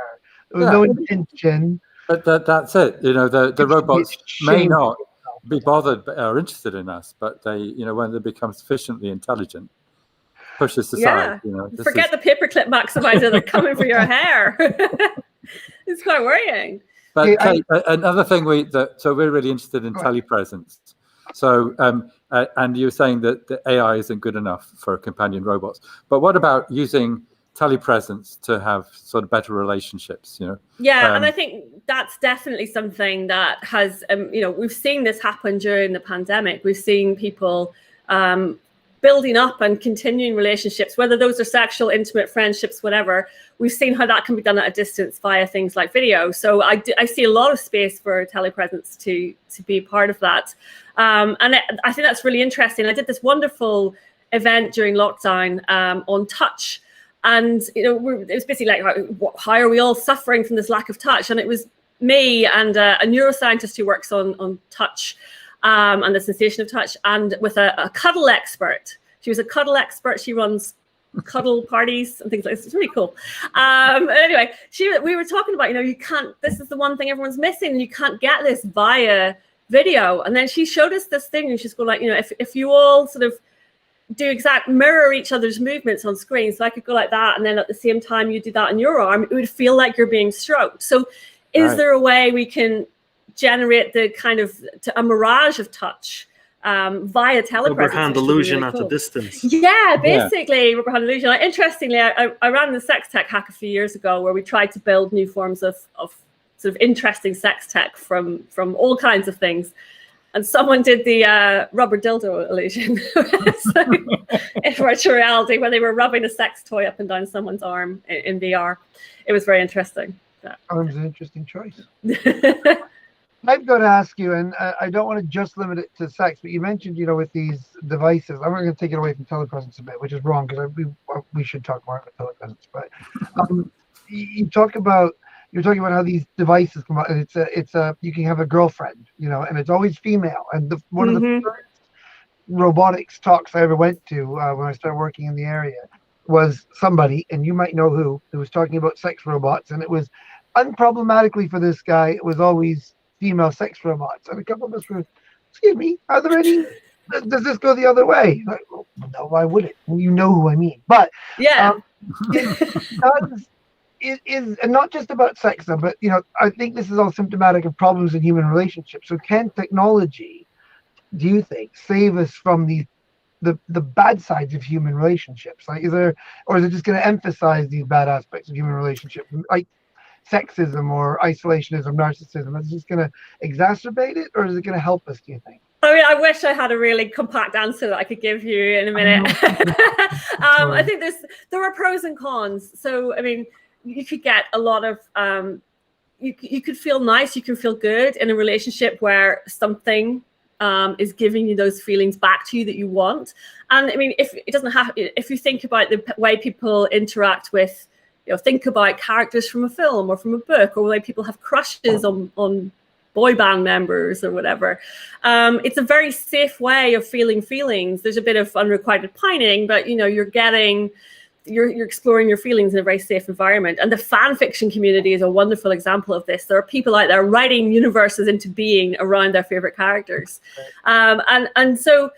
There was no intention. But that's it. The robots may not be bothered or interested in us, but they, you know, when they become sufficiently intelligent, push us aside. You know, forget the paperclip maximizer. They're coming for your hair. It's quite worrying. But Kate, another thing so we're really interested in telepresence. So and you were saying that the AI isn't good enough for companion robots, but what about using telepresence to have sort of better relationships? You know. Yeah, and I think that's definitely something that has, you know, we've seen this happen during the pandemic. We've seen people building up and continuing relationships, whether those are sexual, intimate, friendships, whatever. We've seen how that can be done at a distance via things like video. So I see a lot of space for telepresence to be part of that. And I think that's really interesting. I did this wonderful event during lockdown on touch. And, you know, it was basically like, how are we all suffering from this lack of touch? And it was me and a neuroscientist who works on touch and the sensation of touch, and with a cuddle expert. She was a cuddle expert. She runs cuddle parties and things like this. It's really cool. Anyway, we were talking about, you know, this is the one thing everyone's missing, and you can't get this via video. And then she showed us this thing, and she's going like, you know, if you all sort of mirror each other's movements on screen, so I could go like that, and then at the same time you do that on your arm, it would feel like you're being stroked. So is there a way we can generate the kind of a mirage of touch via telepresence? Rubber hand illusion really at cool. a distance. Yeah, basically rubber hand illusion. Interestingly, I ran the sex tech hack a few years ago where we tried to build new forms of sort of interesting sex tech from all kinds of things. And someone did the rubber dildo illusion in virtual reality, where they were rubbing a sex toy up and down someone's arm in VR. It was very interesting. That was an interesting choice. I've got to ask you, and I don't want to just limit it to sex, but you mentioned, you know, with these devices, I'm not going to take it away from telepresence a bit, which is wrong, because we should talk more about telepresence. But you're talking about how these devices come out, and it's you can have a girlfriend, you know, and it's always female. And one of the first robotics talks I ever went to when I started working in the area was somebody, and you might know who was talking about sex robots, and it was unproblematically for this guy, it was always female sex robots. And a couple of us were, excuse me, are there any? Does this go the other way? Like, well, no, why would it? Well, you know who I mean. But yeah, it is, and not just about sex, though, but, you know, I think this is all symptomatic of problems in human relationships. So can technology, do you think, save us from the bad sides of human relationships? Like, or is it just going to emphasize these bad aspects of human relationships, like sexism or isolationism, narcissism? Is it just going to exacerbate it, or is it going to help us, do you think? I mean, I wish I had a really compact answer that I could give you in a minute. I think there are pros and cons. So, I mean, you could get a lot of, you could feel nice, you can feel good in a relationship where something is giving you those feelings back to you that you want. And I mean, if you think about the way people interact with, you know, think about characters from a film or from a book, or the way people have crushes on boy band members or whatever. It's a very safe way of feeling feelings. There's a bit of unrequited pining, but, you know, you're exploring your feelings in a very safe environment. And the fan fiction community is a wonderful example of this. There are people out there writing universes into being around their favorite characters. And so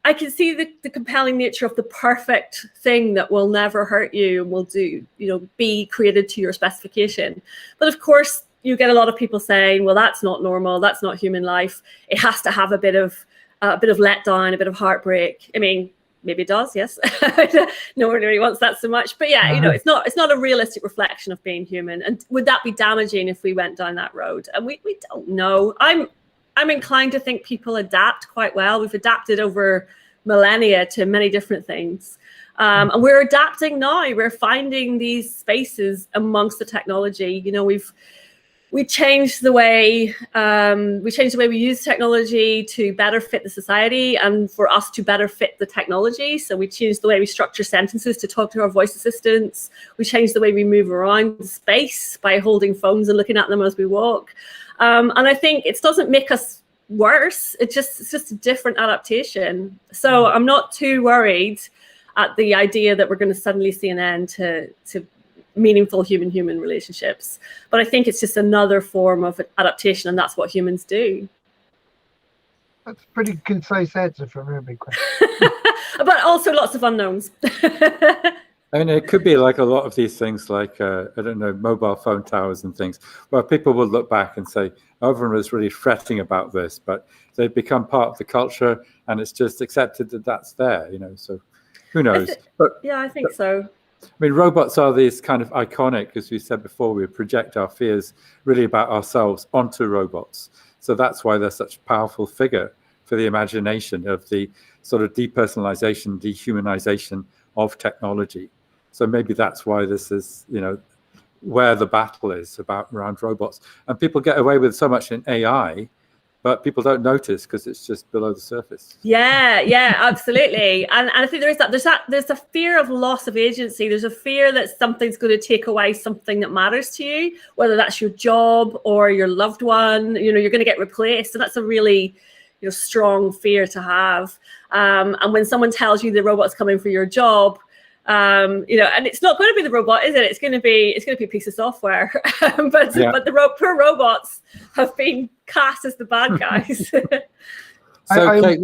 I can see the compelling nature of the perfect thing that will never hurt you and will be created to your specification. But of course, you get a lot of people saying, well, that's not normal. That's not human life. It has to have a bit of letdown, a bit of heartbreak. I mean, maybe it does, yes. No one really wants that so much. But yeah, you know, it's not a realistic reflection of being human. And would that be damaging if we went down that road? And we don't know. I'm inclined to think people adapt quite well. We've adapted over millennia to many different things. And we're adapting now. We're finding these spaces amongst the technology. You know, we changed the way we use technology to better fit the society and for us to better fit the technology. So we changed the way we structure sentences to talk to our voice assistants. We changed the way we move around the space by holding phones and looking at them as we walk. And I think it doesn't make us worse. It's just a different adaptation. So I'm not too worried at the idea that we're going to suddenly see an end to meaningful human relationships. But I think it's just another form of adaptation, and that's what humans do. That's a pretty concise answer for a very big question. But also lots of unknowns. I mean, it could be like a lot of these things, like, I don't know, mobile phone towers and things, where people will look back and say, everyone was really fretting about this, but they've become part of the culture and it's just accepted that that's there, you know, so who knows? Yeah, I think so. I mean, robots are these kind of iconic, as we said before, we project our fears really about ourselves onto robots. So that's why they're such a powerful figure for the imagination of the sort of depersonalization, dehumanization of technology. So maybe that's why this is, you know, where the battle is around robots. And people get away with so much in AI, but people don't notice because it's just below the surface. Yeah, absolutely. And I think there's a fear of loss of agency. There's a fear that something's going to take away something that matters to you, whether that's your job or your loved one. You know, you're going to get replaced, and that's a really, you know, strong fear to have. And when someone tells you the robot's coming for your job, you know, and it's not going to be the robot, is it? It's going to be a piece of software. but the poor robots have been cast as the bad guys. I would say, like,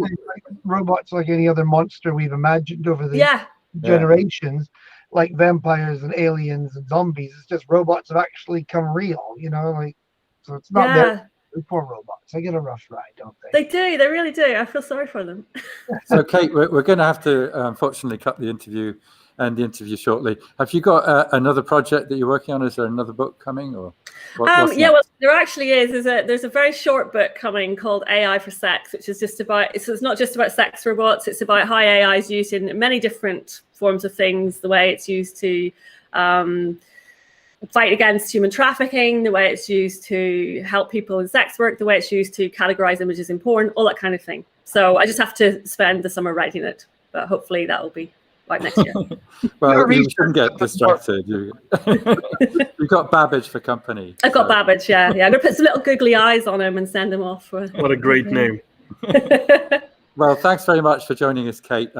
robots, like any other monster we've imagined over the generations, like vampires and aliens and zombies. It's just robots have actually come real, you know, like, so it's not their poor robots. They get a rough ride, don't they? They do. They really do. I feel sorry for them. So, Kate, we're going to have to, unfortunately, cut the interview shortly. Have you got another project that you're working on? Is there another book coming, or well, there actually is. There's a very short book coming called AI for Sex, which is just about, it's not just about sex robots. It's about how AI is used in many different forms of things. The way it's used to fight against human trafficking, the way it's used to help people in sex work, the way it's used to categorize images in porn, all that kind of thing. So I just have to spend the summer writing it, but hopefully that will be like next year. Well, you shouldn't get distracted. You've got Babbage for company. I've got Babbage, yeah. I'm going to put some little googly eyes on him and send him off. What a great name. Well, thanks very much for joining us, Kate.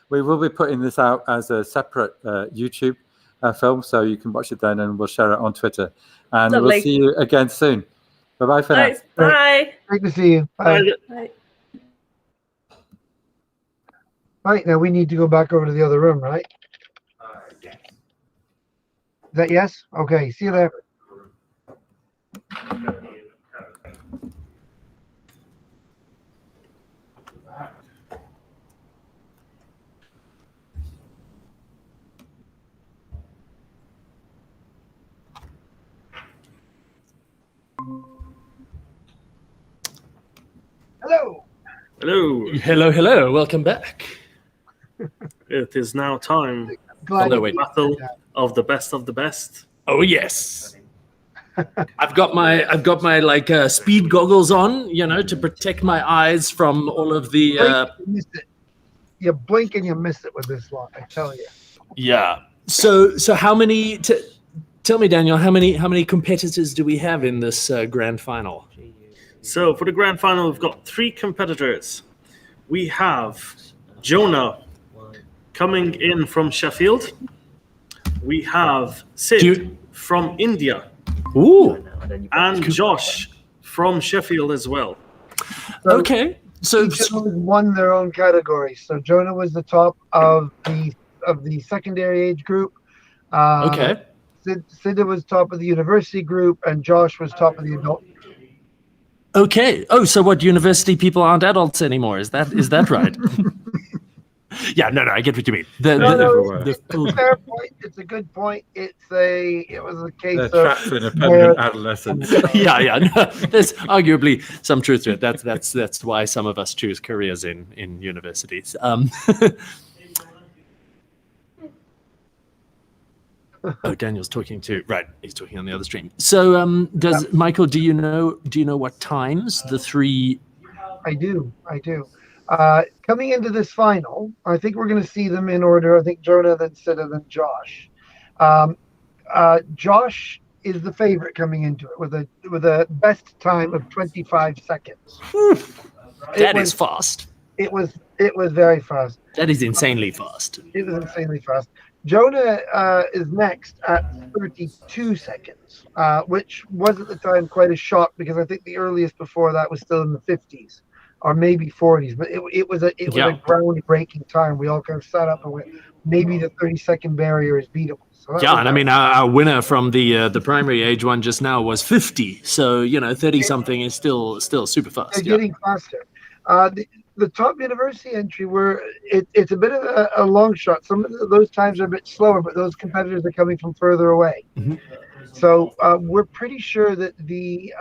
We will be putting this out as a separate YouTube film, so you can watch it then, and we'll share it on Twitter. And Lovely. We'll see you again soon. Bye-bye for now. Bye. Great to see you. Bye. Bye. Right, now we need to go back over to the other room, right? Is that yes? Okay, see you there. Hello. Hello. Welcome back. It is now time Glad for the you- battle of the best of the best. Oh yes. I've got my like speed goggles on, you know, to protect my eyes from all of the You missed it. You blink and you miss it with this one, I tell you. yeah. So how many tell me, Daniel, how many competitors do we have in this grand final? So for the grand final, we've got 3 competitors. We have Jonah coming in from Sheffield. We have Sid from India. Ooh. And Josh from Sheffield as well. Okay. So Each of them won their own category. So Jonah was the top of the secondary age group. okay. Sid was top of the university group, and Josh was top of the adult. Okay. Oh, so what, university people aren't adults anymore? Is that right? Yeah, no, I get what you mean. It's a fair point. It's a good point. It was a case They're of trapped in a permanent adolescence. yeah. No, there's arguably some truth to it. That's why some of us choose careers in universities. Oh, Daniel's talking too. Right, he's talking on the other stream. So, Michael? Do you know what times the 3? I do. Coming into this final, I think we're going to see them in order. I think Jonah, then Sid, and then Josh. Josh is the favorite coming into it with a best time of 25 seconds. That is fast. It was very fast. That is insanely fast. It was insanely fast. Jonah is next at 32 seconds, which was at the time quite a shock because I think the earliest before that was still in the 50s. or maybe 40s. But it was a groundbreaking time. We all kind of sat up and went, maybe the 30-second barrier is beatable. So Yeah, and I mean, our winner from the primary age one just now was 50. So 30 something is still super fast. They're getting faster. The top university entry it's a bit of a long shot. Some of those times are a bit slower, but those competitors are coming from further away. Mhm. So we're pretty sure that the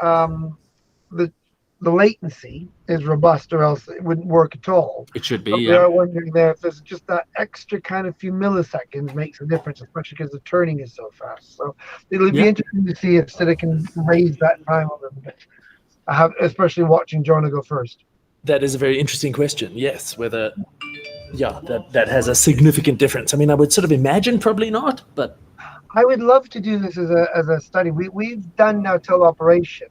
latency is robust, or else it wouldn't work at all. It should be. But we are wondering there if there's just that extra kind of few milliseconds makes a difference, especially because the turning is so fast. So it'll be interesting to see if Sida can raise that time a little bit. Especially watching Jonah go first. That is a very interesting question. Yes, whether that has a significant difference. I mean, I would sort of imagine probably not, but I would love to do this as a study. We've done now teleoperation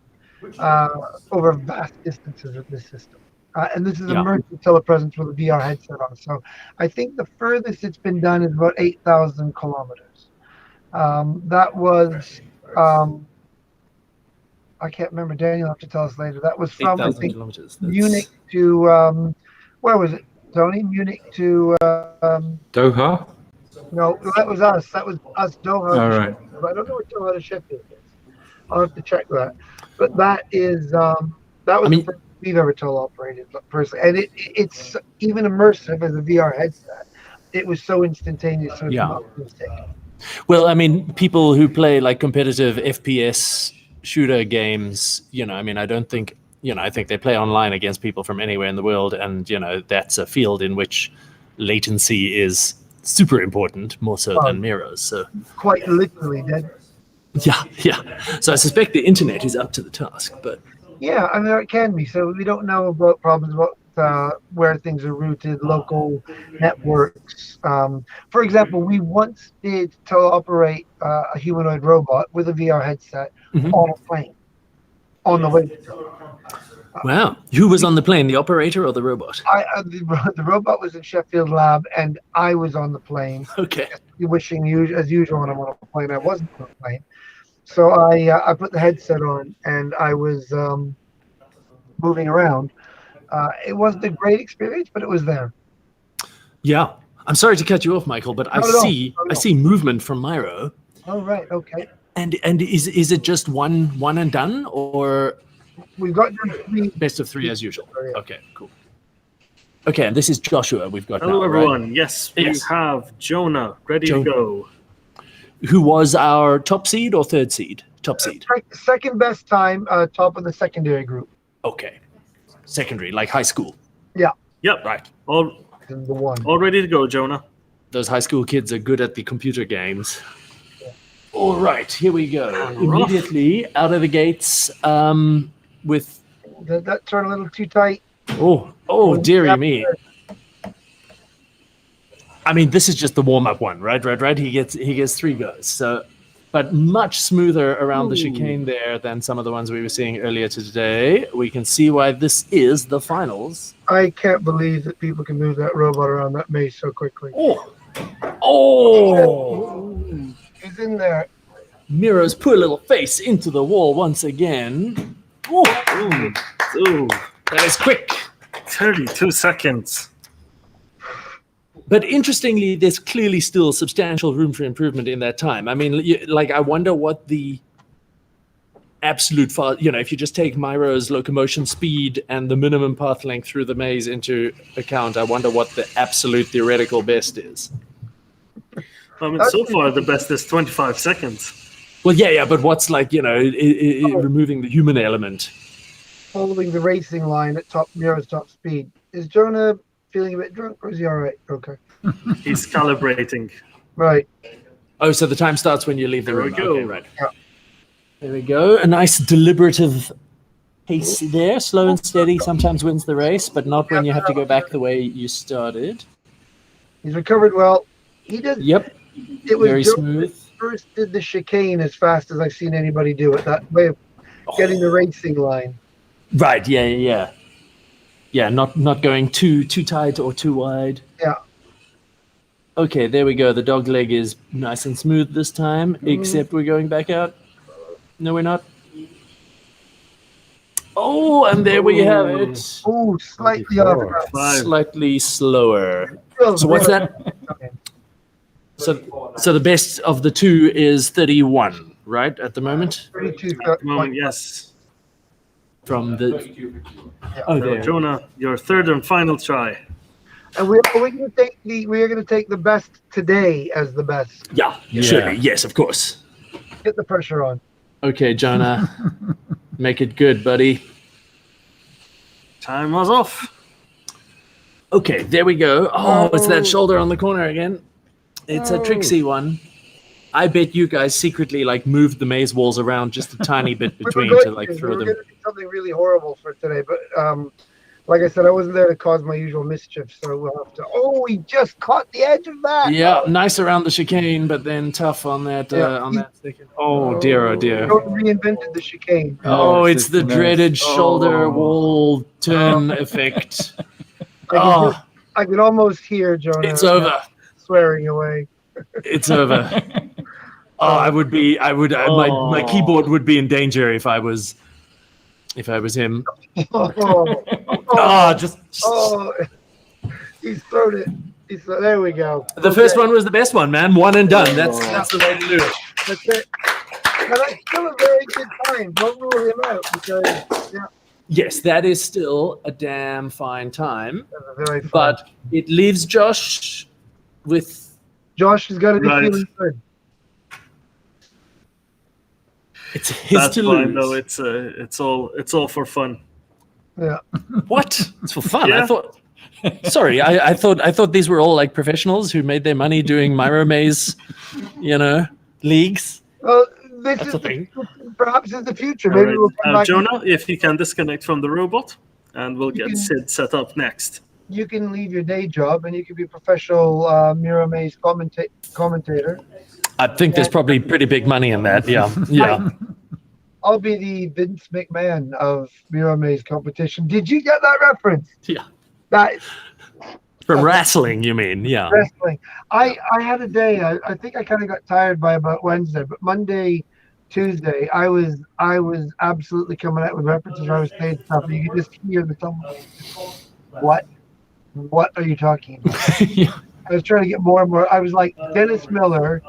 over vast distances with this system. And this is immersive telepresence with a VR headset on. So I think the furthest it's been done is about 8,000 kilometers. That was, I can't remember. Daniel will have to tell us later. That was from, I think, Munich to, where was it, Tony? Munich to... Doha? No, that was us. That was us, Doha. All right. I don't know what Doha to Sheffield is. I'll have to check that. But that is that was the first we've ever teleoperated personally, and it's even immersive as a VR headset. It was so instantaneous. So it's not a mistake. Well, I mean, people who play like competitive FPS shooter games, I mean, I don't think, I think they play online against people from anywhere in the world, and that's a field in which latency is super important, more so than mirrors. So quite literally, Dad. Yeah. So I suspect the internet is up to the task, but yeah, I mean, it can be. So we don't know about problems about where things are rooted, local networks. For example, we once did teleoperate a humanoid robot with a VR headset on a plane on the way to Tokyo. Wow. Who was on the plane, the operator or the robot? The robot was in Sheffield lab, and I was on the plane. Okay. Wishing as usual when I'm on a plane. I wasn't on a plane. So I put the headset on, and I was moving around. It wasn't a great experience, but it was there. Yeah. I'm sorry to cut you off, Michael, but I see movement from MiRo. Oh, right. Okay. And is it just one and done, or we've got 3 best of 3 as usual? Okay, cool. Okay, and this is Joshua we've got. Hello, now, everyone. right? Yes, we have Jonah ready to go. Who was our top seed or third seed? Top seed. Second best time, top of the secondary group. Okay. Secondary, like high school. Yeah. Yep. Right. All ready to go, Jonah. Those high school kids are good at the computer games. All right, here we go. Immediately out of the gates with... Did that turn a little too tight? Oh, dearie me. I mean, this is just the warm-up one, right? He gets 3 goes. So, but much smoother around the chicane there than some of the ones we were seeing earlier today. We can see why this is the finals. I can't believe that people can move that robot around that maze so quickly. He's in there. MiRo's poor little face into the wall once again. Ooh, that is quick. 32 seconds. But interestingly, there's clearly still substantial room for improvement in that time. I mean, I wonder what the absolute, if you just take MiRo's locomotion speed and the minimum path length through the maze into account, I wonder what the absolute theoretical best is. I mean, so far the best is 25 seconds. Well, yeah, but what's removing the human element? Following the racing line at MiRo's top speed. Is Jonah feeling a bit drunk, or is he all right? Okay. He's calibrating. Right. Oh, so the time starts when you leave the room. There we go. Okay, right. Yeah. There we go. A nice deliberative pace there. Slow and steady sometimes wins the race, but not when you have to go back the way you started. He's recovered well. He did. Yep. It was very smooth. First did the chicane as fast as I've seen anybody do it. That way of getting the racing line. Right. Yeah. Yeah. Not going too tight or too wide. Yeah. Okay. There we go. The dog leg is nice and smooth this time. Except we're going back out. No, we're not. Oh, and there we have it. Oh, slightly off. 24. Slightly slower. Still So what's very- that? So the best of the two is 31, right? At the moment, 32. At the moment, yes. from the 22-51. oh there. Jonah, your third and final try. And we're going to take the best today as the best. Yeah, Yeah. surely, yes, of course. Get the pressure on. Okay, Jonah, make it good, buddy. Time was off. Okay, there we go. Oh, it's that shoulder on the corner again. It's a tricksy one. I bet you guys secretly like moved the maze walls around just a tiny bit between to like throw them. We were going to do something really horrible for today, but like I said, I wasn't there to cause my usual mischief, so we'll have to. Oh, he just caught the edge of that. Yeah, nice around the chicane, but then tough on that second. Oh dear, oh dear. Don't reinvented the chicane. Oh, it's the nice. dreaded shoulder wall turn effect. I can almost hear Jonah. It's over. Swearing away. It's over. My keyboard would be in danger if I was him. Oh, Just he's thrown it. There we go. the first one was the best one, man. One and done. That's the way to do it. That's it. But that's still a very good time. Don't rule him out because Yes, that is still a damn fine time, that's a very fun. but it leaves Josh with Josh has got to be Right. feeling good. it's his That's to fine, lose. though. It's all for fun. Yeah. What? It's for fun. Yeah. I thought. Sorry, I thought these were all like professionals who made their money doing MiRo Maze, leagues. Well, this That's is the thing. perhaps is the future. All Maybe right. we'll come back. Jonah, if you can disconnect from the robot, and we'll You get can- Sid set up next. You can leave your day job and you can be a professional MiRo Maze commentator. I think there's probably pretty big money in that. Yeah, yeah. I'll be the Vince McMahon of MiRo Maze competition. Did you get that reference? Yeah. That From wrestling, you mean? Yeah. wrestling. I had a day. I think I kind of got tired by about Wednesday, but Monday, Tuesday, I was absolutely coming out with references. I was saying stuff. And you could just hear the someone. What are you talking about? Yeah. I was trying to get more and more. I was like Dennis Miller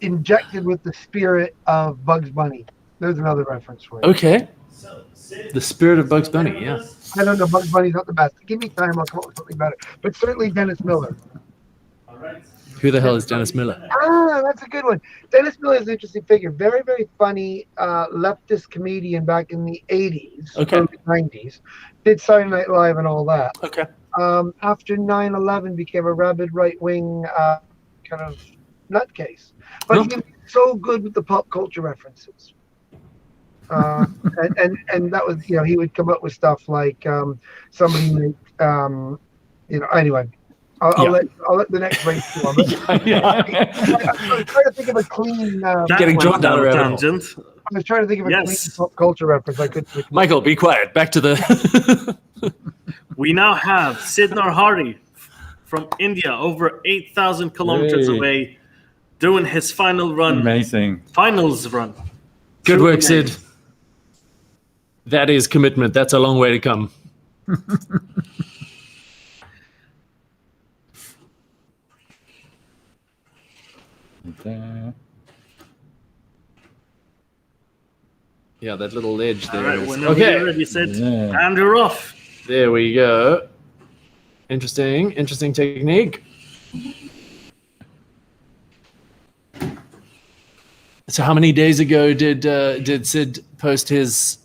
injected with the spirit of Bugs Bunny. There's another reference for you. Okay. The spirit of Bugs Bunny. Yeah. I don't know. Bugs Bunny's not the best. Give me time. I'll come up with something better. But certainly Dennis Miller. Who the hell is Dennis Miller? Ah, that's a good one. Dennis Miller is an interesting figure. Very, very funny leftist comedian back in the 80s, Okay. early 90s. Did Saturday Night Live and all that. Okay. After 9/11, became a rabid right-wing kind of nutcase. But he was so good with the pop culture references. And that was, he would come up with stuff like somebody make, anyway. I'll let the next race go on. I was trying to think of a clean. Getting That drawn went down a on rabbit hole. tangent. I was trying to think of a Yes. clean pop culture reference. I could. Michael, be quiet. Back to the. We now have Sid Narhari from India, over 8,000 kilometers Hey. away, doing his final run, Amazing. finals run. Good Through work, the Sid. maze. That is commitment. That's a long way to come. There. Yeah, that little ledge All there. right, is- whenever Okay. you're ready, Sid. Yeah. And you're off. There we go. Interesting technique. So, how many days ago did Sid post his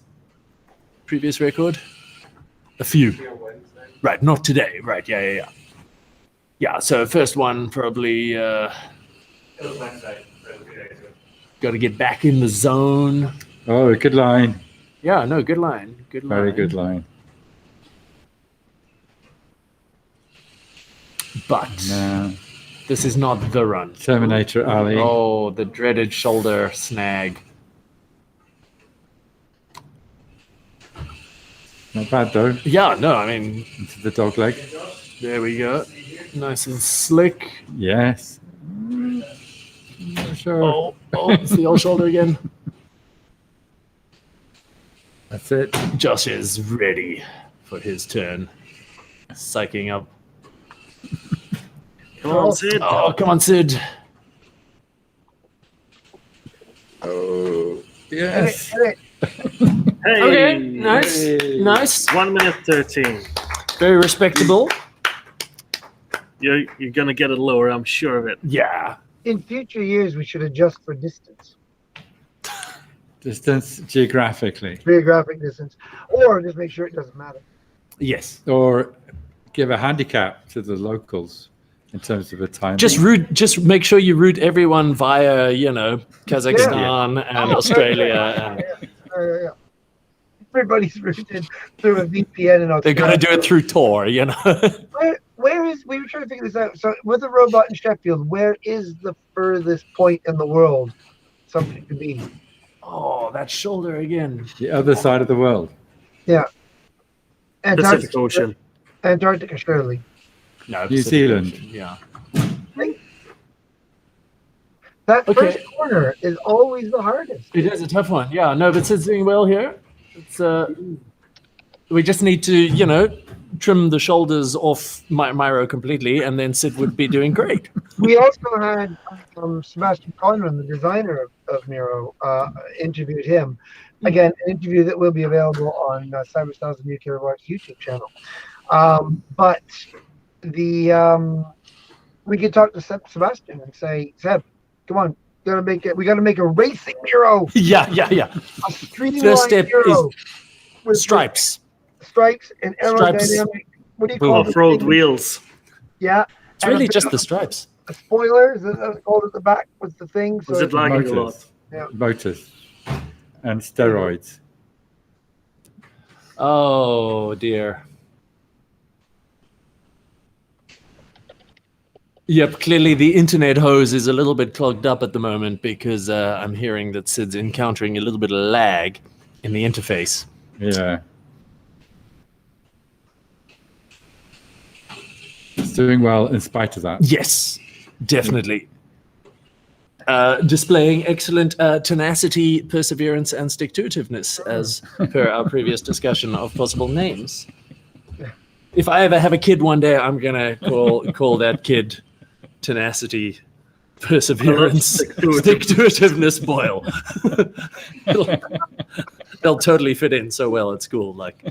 previous record? A few. Right, not today. Right, yeah. Yeah, so first one probably It was Wednesday, so it was 2 days ago. got to get back in the zone. Oh, good line. Yeah, no, good line. Good line. Very good line. But No. this is not the run. Terminator Alley. Oh, the dreaded shoulder snag. Not bad though. Yeah, no, I mean, Into the dog leg. there we go. Nice and slick. Yes. Not sure. Oh, it's the old shoulder again. That's it. Josh is ready for his turn. Psyching up. Come on, Sid. Oh, come on, Sid. Oh, Hit yes. it. Hey. Okay, nice. Hey. Nice. 1 minute 13. Very respectable. You're gonna get it lower, I'm sure of it. Yeah. In future years, we should adjust for distance, Distance geographically. geographic distance, or just make sure it doesn't matter. Yes. Or give a handicap to the locals in terms of a time. Just make sure you route everyone via, Kazakhstan and Australia. And Yeah. Everybody's routed through a VPN in Australia. they're going to do it through Tor, Where is, we were trying to figure this out. So with a robot in Sheffield, where is the furthest point in the world something could be? Oh, that shoulder again. The other side of the world. Yeah. Pacific Ocean. Antarctica, surely. No, New Zealand. Yeah. That Okay. first corner is always the hardest. It is a tough one. Yeah, no, but Sid's doing well here. It's we just need to, trim the shoulders off MiRo completely, and then Sid would be doing great. We also had Sebastian Conran, the designer of MiRo, interviewed him. Again, an interview that will be available on Cyberselves Ltd Robotics YouTube channel. But we could talk to Sebastian and say, Seb, come on, we gotta make a racing MiRo. Yeah. A streamlined First step MiRo with Stripes. stripes and Stripes. aerodynamic. What do you call it? Off-road wheels. Yeah. It's really just the stripes. a spoiler. Is that called at the back? What's the thing? Was it lagging a lot? Motors and steroids. Oh dear. Yep, clearly the internet hose is a little bit clogged up at the moment because I'm hearing that Sid's encountering a little bit of lag in the interface. Yeah. It's doing well in spite of that. Yes, definitely. Displaying excellent tenacity, perseverance, and stick-to-itiveness as per our previous discussion of possible names. If I ever have a kid one day, I'm gonna call that kid tenacity, perseverance, stick-to-itiveness Boyle. They'll totally fit in so well at school, like.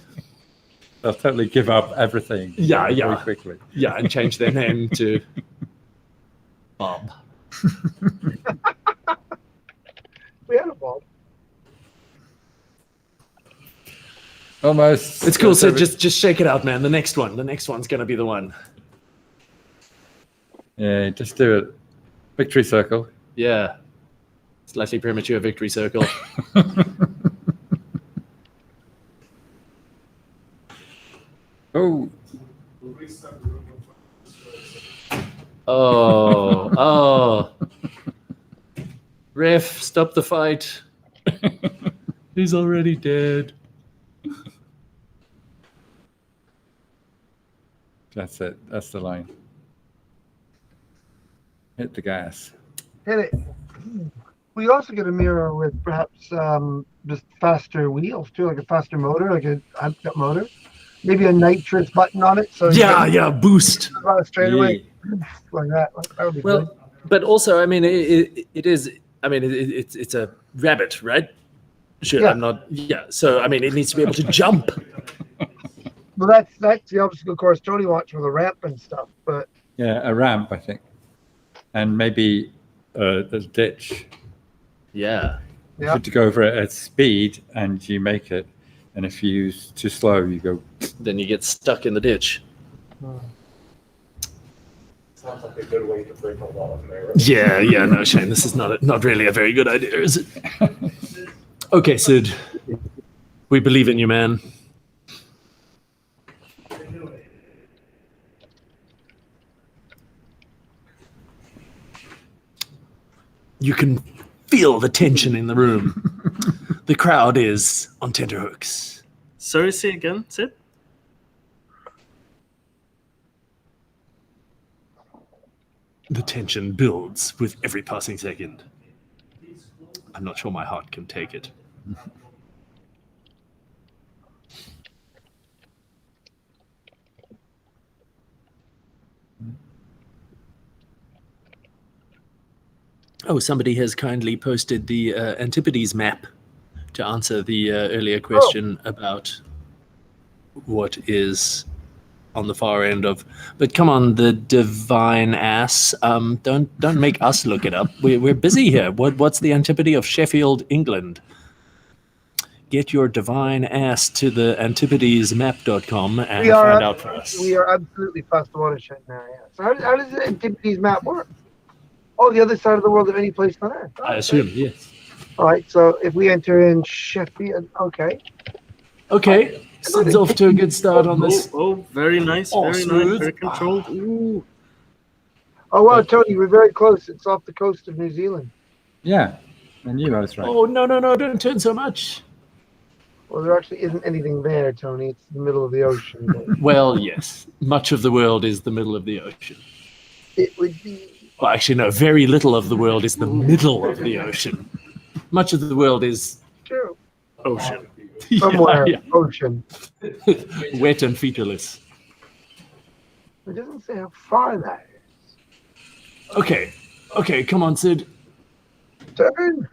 They'll totally give up everything. Very quickly. Yeah, and change their name to Bob. We had a Bob. Almost. It's cool. So just shake it out, man. The next one's gonna be the one. Yeah, just do it. Victory circle. Yeah. Slightly premature victory circle. Oh. Oh. Ref, stop the fight. He's already dead. That's it. That's the line. Hit the gas. Hit it. We also get a MiRo with perhaps just faster wheels too, like a faster motor, like a amped-up motor. Maybe a nitrous button on it. So Boost. Straight away, like that. That would be good. But also, I mean, it is. I mean, it's a rabbit, right? Sure, Yeah. I'm not. Yeah. So I mean, it needs to be able to jump. Well, that's the obstacle course Tony wants with a ramp and stuff. But Yeah, a ramp, I think. And maybe a ditch. Yeah. You have to go over it at speed and you make it. And if you use too slow, you go. Then you get stuck in the ditch. Sounds like a good way to break a lot of MiRo. Yeah. No, Shane, this is not really a very good idea, is it? Okay, Sid. We believe in you, man. You can feel the tension in the room. The crowd is on tenterhooks. Sorry, say again, Sid? The tension builds with every passing second. I'm not sure my heart can take it. Oh, somebody has kindly posted the Antipodes map to answer the earlier question about what is on the far end of. But come on, the divine ass! Don't make us look it up. We're busy here. What's the Antipodes of Sheffield, England? Get your divine ass to the antipodesmap.com and find out for us. We are absolutely past the watershed now. Yeah. So how does the Antipodes map work? Oh, the other side of the world of any place on Earth. I assume, yes. All right. So if we enter in Sheffield, okay. Okay, Sid's off to a good start on this. Oh, very nice, Oh, very smooth. nice, very controlled. Ooh. Oh wow, Tony, we're very close. It's off the coast of New Zealand. Yeah, I knew I was right. Oh, no, don't turn so much. Well, there actually isn't anything there, Tony. It's the middle of the ocean. But Well, yes, much of the world is the middle of the ocean. it would be. Well, actually, no, very little of the world is the middle of the ocean. Much of the world is True. Ocean. Somewhere, Yeah, ocean. yeah. Wet and featureless. It doesn't say how far that is. Okay, come on, Sid. Turn.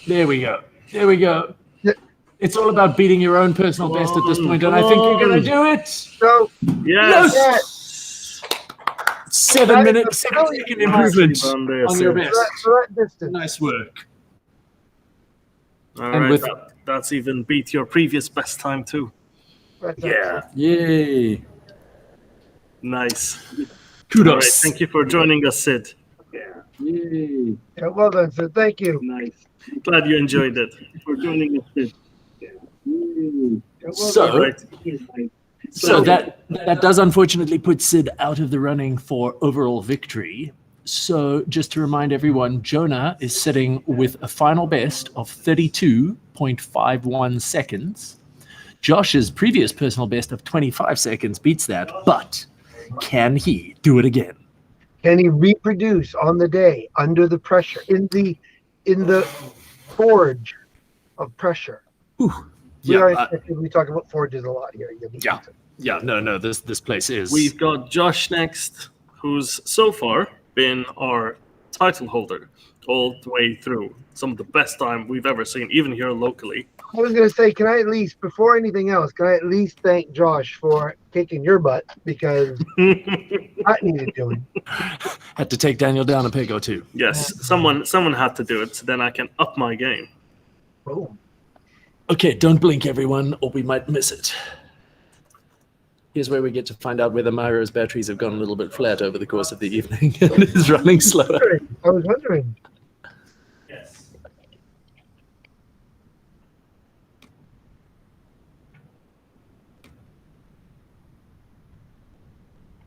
There we go. Yeah. It's all about beating your own personal best at this point, and I think you're going to do it. So, Yes. yes. 7 minutes, 7-second improvement On there, on your Sid. best. So that distance. Nice work. All And right, with- that's even beat your previous best time too. That's Yeah, Yay. nice. Kudos. All right, thank you for joining us, Sid. Yay. Yeah, well done, sir. Thank you. Nice. Glad you enjoyed it. For joining us, Sid. Yeah, well done. So, Right. So that does unfortunately put Sid out of the running for overall victory. So just to remind everyone, Jonah is sitting with a final best of 32.51 seconds. Josh's previous personal best of 25 seconds beats that, but can he do it again? Can he reproduce on the day under the pressure in the forge of pressure? We talk about forges a lot here. No, this place is. We've got Josh next, who's so far been our title holder all the way through. Some of the best time we've ever seen, even here locally. I was going to say, can I at least, before anything else, can I at least thank Josh for kicking your butt, because that needed doing. Had to take Daniel down a peg or two. Yes, someone had to do it, so then I can up my game. Boom. Okay, don't blink, everyone, or we might miss it. Here's where we get to find out whether MiRo's batteries have gone a little bit flat over the course of the evening and is running slower. I was wondering. Yes.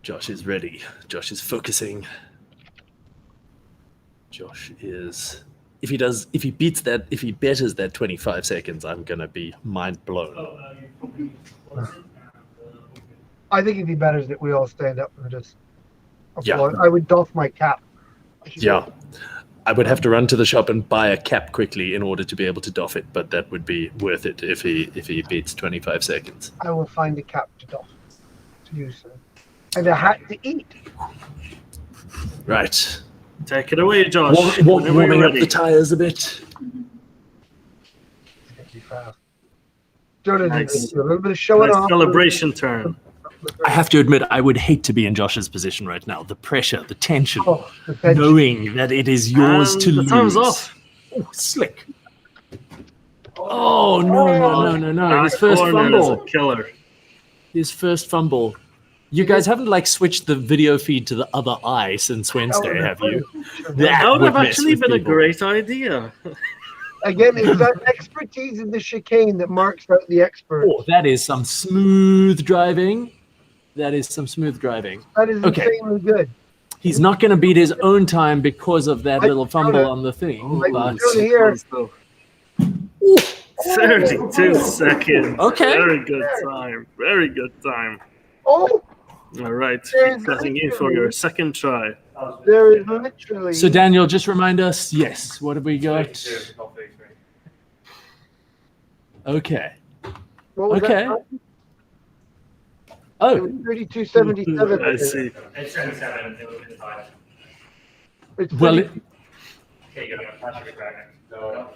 Josh is ready. Josh is focusing. Josh is... If he beats that, if he betters that 25 seconds, I'm going to be mind blown. I think it'd be better that we all stand up and just applaud. Yeah. I would doff my cap. Yeah. I would have to run to the shop and buy a cap quickly in order to be able to doff it, but that would be worth it if he beats 25 seconds. I will find a cap to doff to use, sir. And a hat to eat. Right. Take it away, Josh. Warming up the tires a bit. Jordan, Nice. a little bit of showing Nice off. celebration turn. I have to admit, I would hate to be in Josh's position right now. The pressure, the tension, Oh, the tension. knowing that it is yours And to the lose. time's off. Oh, slick. Oh, no. His first Corner is a fumble. killer. His first fumble. You guys haven't switched the video feed to the other eye since Wednesday, have you? That would have mess actually with been a people. great idea. Again, it's that expertise in the chicane that marks out the expert. Oh, that is some smooth driving. That is okay. Insanely good. He's not going to beat his own time because of that little fumble on the thing. I But can hear. 32 seconds. Okay. Very good time. Very good time. Oh, All right. There's Cutting in for your second try. there is literally. so Daniel, just remind us. Yes. What have we got? Okay. What was Okay. that? Oh, 32.77. I see. It's 77. It was in time. It's Well, pretty- Okay, you're gonna pass your dragon. No,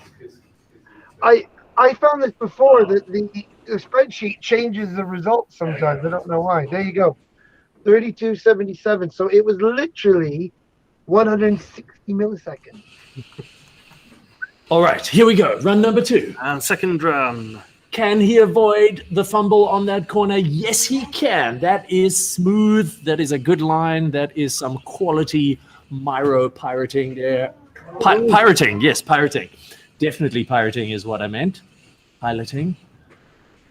I found this before that the spreadsheet changes the results sometimes. I don't know why. There you go. 3277. So it was literally 160 milliseconds. All right, here we go. Run number 2. And second run. Can he avoid the fumble on that corner? Yes, he can. That is smooth. That is a good line. That is some quality MiRo pirating there. Pirating, yes, pirating. Definitely pirating is what I meant. Piloting.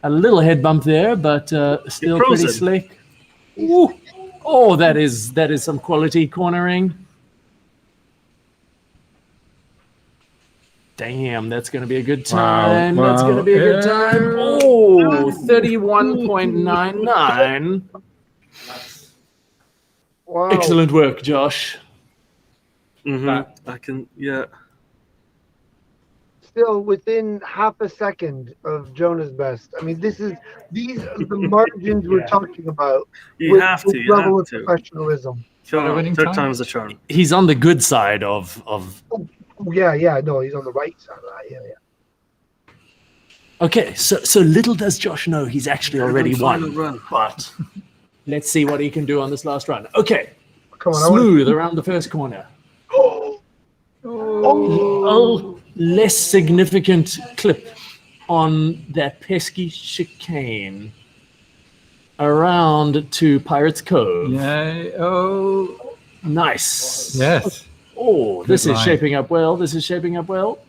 A little head bump there, but still pretty frozen. slick. Ooh. Oh, that is some quality cornering. Damn, that's going to be a good time. Wow, That's going to be a good yeah. time. Oh, 31.99. Wow. Excellent work, Josh. I can, yeah. Still within half a second of Jonah's best. I mean, these are the margins we're talking about. You with have this to. You level have of to. professionalism. Sure, winning third time? time's the charm. He's on the good side of Oh, yeah, no, he's on the right side of that. Yeah. Okay, so little does Josh know he's actually already Final won. run. But let's see what he can do on this last run. Okay, Come on, smooth around the first corner. Oh, less significant clip on that pesky chicane. Around to Pirates Cove. Yay. Oh, Nice. yes. Oh, this Good is line. shaping up well. This is shaping up well.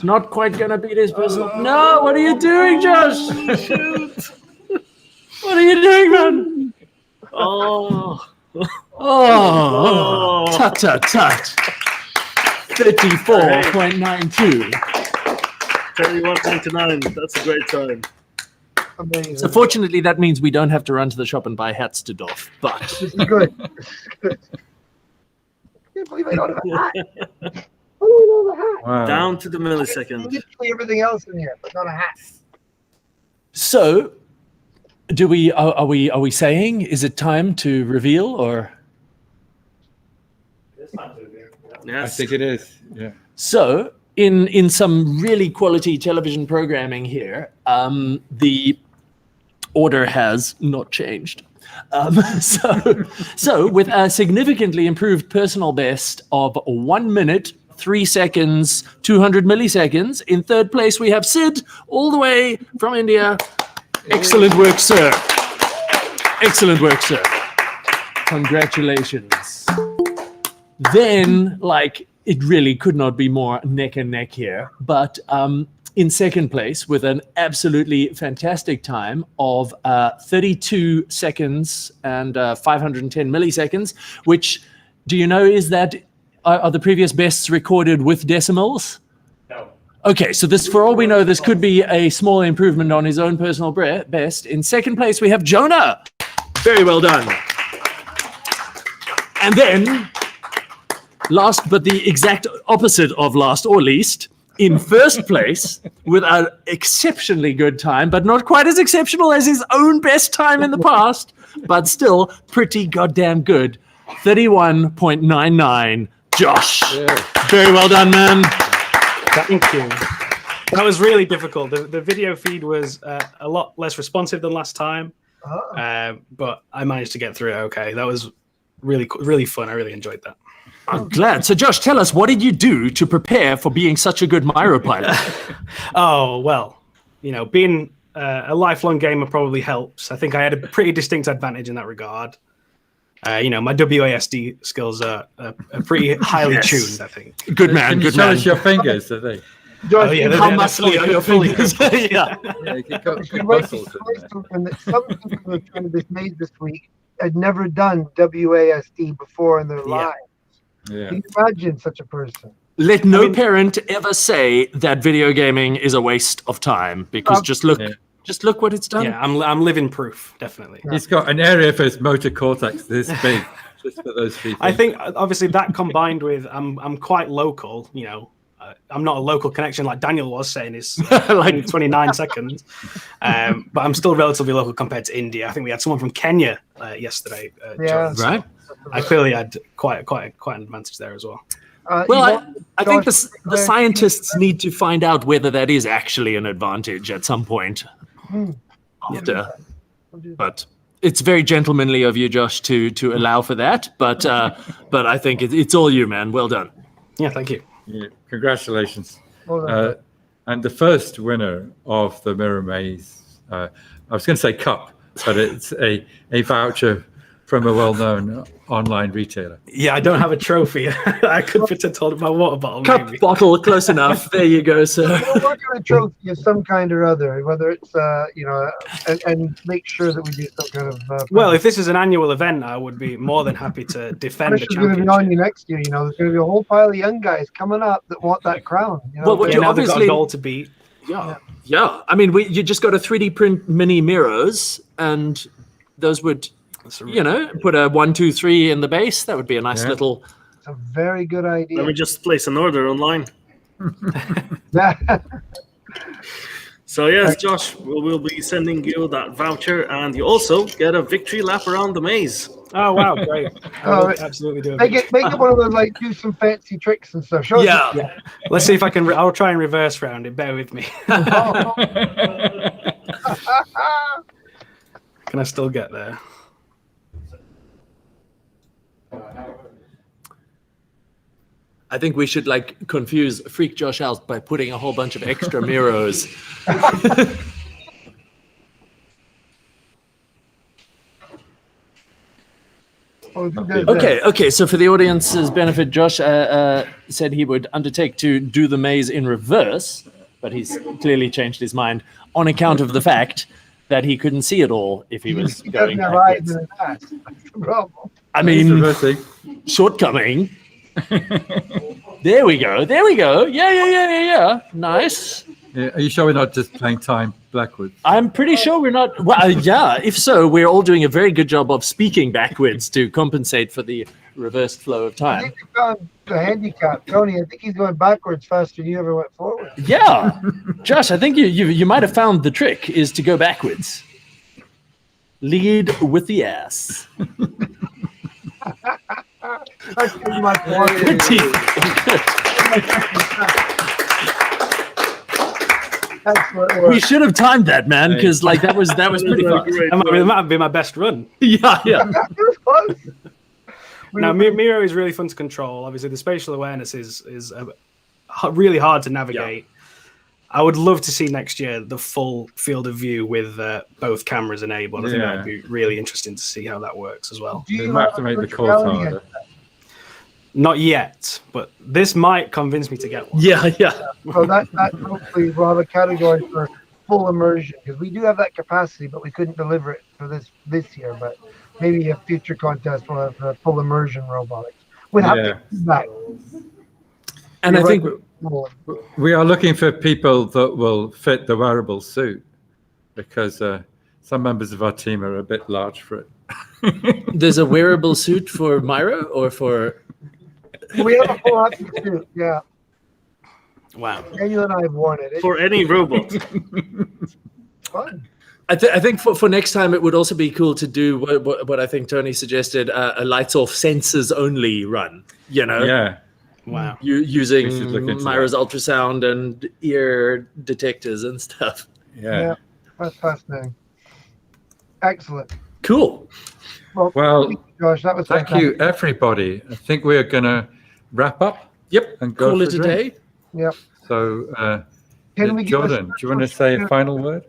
Not quite gonna beat his personal. No, what are you doing, Josh? Shoot! What are you doing, man? Oh. Oh, tut tut tut. 34.92. 31.9. That's a great time. Amazing. So fortunately, that means we don't have to run to the shop and buy hats to doff. But This is good. This is good. I can't believe I don't have a hat. I don't have a hat. Wow. Down to the millisecond. Literally everything else in here, but not a hat. so, are we saying? Is it time to reveal or? it's time to do. I Yes. think it is. Yeah. So, in some really quality television programming here, the order has not changed. So with a significantly improved personal best of 1 minute, 3 seconds, 200 milliseconds, in third place we have Sid, all the way from India. Excellent work, sir. Excellent work, sir. Congratulations. Then, it really could not be more neck and neck here. But in second place, with an absolutely fantastic time of 32 seconds and 510 milliseconds, which, do you know, are the previous bests recorded with decimals? No. Okay, so this, for all we know, this could be a small improvement on his own personal best. In second place, we have Jonah. Very well done. And then, last but the exact opposite of last or least, in first place, with an exceptionally good time, but not quite as exceptional as his own best time in the past, but still pretty goddamn good. 31.99, Josh. Very well done, man. Thank you. That was really difficult. The video feed was a lot less responsive than last time, but I managed to get through it okay. That was really fun. I really enjoyed that. I'm glad. So, Josh, tell us, what did you do to prepare for being such a good MiRo pilot? Oh, well, being a lifelong gamer probably helps. I think I had a pretty distinct advantage in that regard. My WASD skills are pretty highly tuned, I think. Good man, Can you good show man. us your fingers, I think? Josh, yeah, How they're muscly are your fully fingers? Yeah. Yeah, you can got you good might be muscles in surprised there. to learn that some people who are trying this maze this week had never done WASD before in their lives. Yeah. Can you imagine such a person? Let no parent ever say that video gaming is a waste of time, because just look what it's done. Yeah, I'm living proof, definitely. He's got an area for his motor cortex this big, just for those people. I think obviously that combined with I'm quite local, I'm not a local connection like Daniel was saying is like 29 seconds, but I'm still relatively local compared to India. I think we had someone from Kenya yesterday. Yeah. So Right. I clearly had quite an advantage there as well. Well, I think the scientists need to find out whether that is actually an advantage at some point. After. But it's very gentlemanly of you, Josh, to allow for that. But I think it's all you, man. Well done. Yeah, thank you. Yeah, congratulations. Well done. And the first winner of the MiRo Maze, I was going to say cup, but it's a voucher from a well-known online retailer. Yeah, I don't have a trophy. I could pretend to hold my water bottle. Cup, maybe. bottle, close enough. There you go, sir. We'll work on a trophy of some kind or other, whether it's and make sure that we do some kind of. Well, if this is an annual event, I would be more than happy to defend the Pressure's going to be on championship. you next year. You know, there's going to be a whole pile of young guys coming up that want that crown. You know? Well, what Yeah, you now they've got a obviously goal to beat. yeah. I mean, you just got to 3D print mini mirrors, and those would, put a 1, 2, 3 in the base. That would be a nice little. It's a very good idea. Let me just place an order online. So yes, Josh, we'll be sending you that voucher, and you also get a victory lap around the maze. Oh wow, great! I Oh, will absolutely do it. make it one of those, like, do some fancy tricks and stuff. Show us Yeah. Let's see if I can. I'll try and reverse round it. Bear with me. Can I still get there? I think we should confuse Freak Josh out by putting a whole bunch of extra mirrors. Okay. So for the audience's benefit, Josh said he would undertake to do the maze in reverse, but he's clearly changed his mind on account of the fact that he couldn't see it all if he was He going doesn't have eyes backwards. in his ass. That's the problem. I mean, Reversing. shortcoming. There we go. Yeah. Nice. Yeah, are you sure we're not just playing time backwards? I'm pretty sure we're not. Well, yeah. If so, we're all doing a very good job of speaking backwards to compensate for the reversed flow of I time. think we found the handicap. Tony, I think he's going backwards faster than you ever went forward. Yeah, Josh, I think you might have found the trick is to go backwards. Lead with the ass. That's pretty much one. Pretty. Excellent We work. should have timed that, man, because that was pretty fun. That might be my best run. Yeah. That was close. Now, MiRo is really fun to control. Obviously, the spatial awareness is really hard to navigate. I would love to see next year the full field of view with both cameras enabled. I think that would be really interesting to see how that works as well. Do We you might have have to a make the virtual calls reality harder. Not yet, but this might convince me to get one. Yeah. So that hopefully will have a category for full immersion, because we do have that capacity, but we couldn't deliver it for this year. But maybe a future contest will have a full immersion robotics. We'd have to do that. And I think We are looking for people that will fit the wearable suit, because some members of our team are a bit large for it. there's a wearable suit for MiRo or for. We have a full option suit. Yeah, Wow. Daniel and I have worn it. It's For any robot. fun. I think for next time it would also be cool to do what I think Tony suggested, a lights off sensors only run. Yeah. Wow. Using We should look into MiRo's ultrasound and ear detectors and stuff. Yeah. That's fascinating. Excellent. Cool. Well, thank you, Josh, that was thank you, everybody. I think we're going to wrap up. Yep. And go Call for it a drink. day. Yep. So, Can we give Jordan, do you want to say a final word?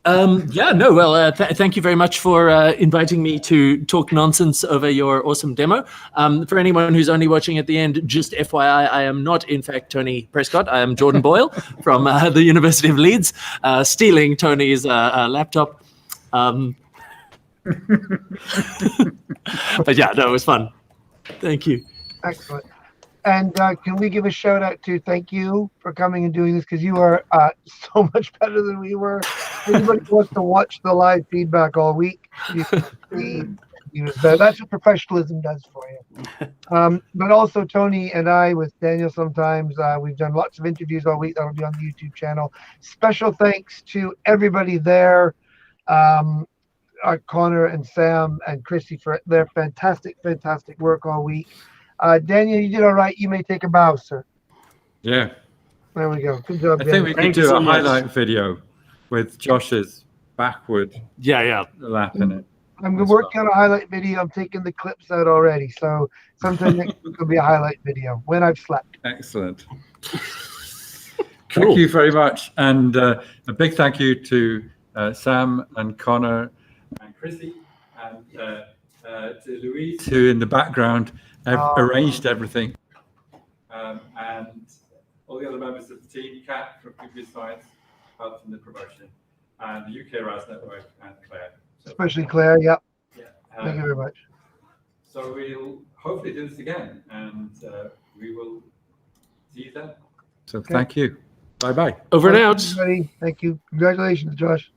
Thank you very much for inviting me to talk nonsense over your awesome demo. For anyone who's only watching at the end, just FYI, I am not, in fact, Tony Prescott. I am Jordan Boyle from the University of Leeds, stealing Tony's laptop. But yeah, no, it was fun. Thank you. Excellent. And can we give a shout out to thank you for coming and doing this, because you are so much better than we were. Anybody who wants to watch the live feedback all week, you can see That's what professionalism does for you. But also Tony and I with Daniel sometimes, we've done lots of interviews all week. That'll be on the YouTube channel. Special thanks to everybody there, Connor and Sam and Christy for their fantastic work all week. Daniel, you did all right. You may take a bow, sir. Yeah. There we go. Good job, I think we could Thank you do so a much. highlight video with Josh's backward Yeah. lap in it. I'm as working well. on a highlight video. I'm taking the clips out already. So sometime next week will be a highlight video when I've slept. Excellent. Cool. Thank you very much. And a big thank you to Sam and Connor and Chrissy and to Louise, who in the background arranged everything. And all the other members of the team, Kat from Previous Science, helped in the promotion, and the UK RAS Network, and Claire. So, Especially Claire. Yep. yeah, Thank you very much. So we'll hopefully do this again, and we will see you then. So thank you. Bye-bye. Over and out. Everybody, thank you. Congratulations, Josh.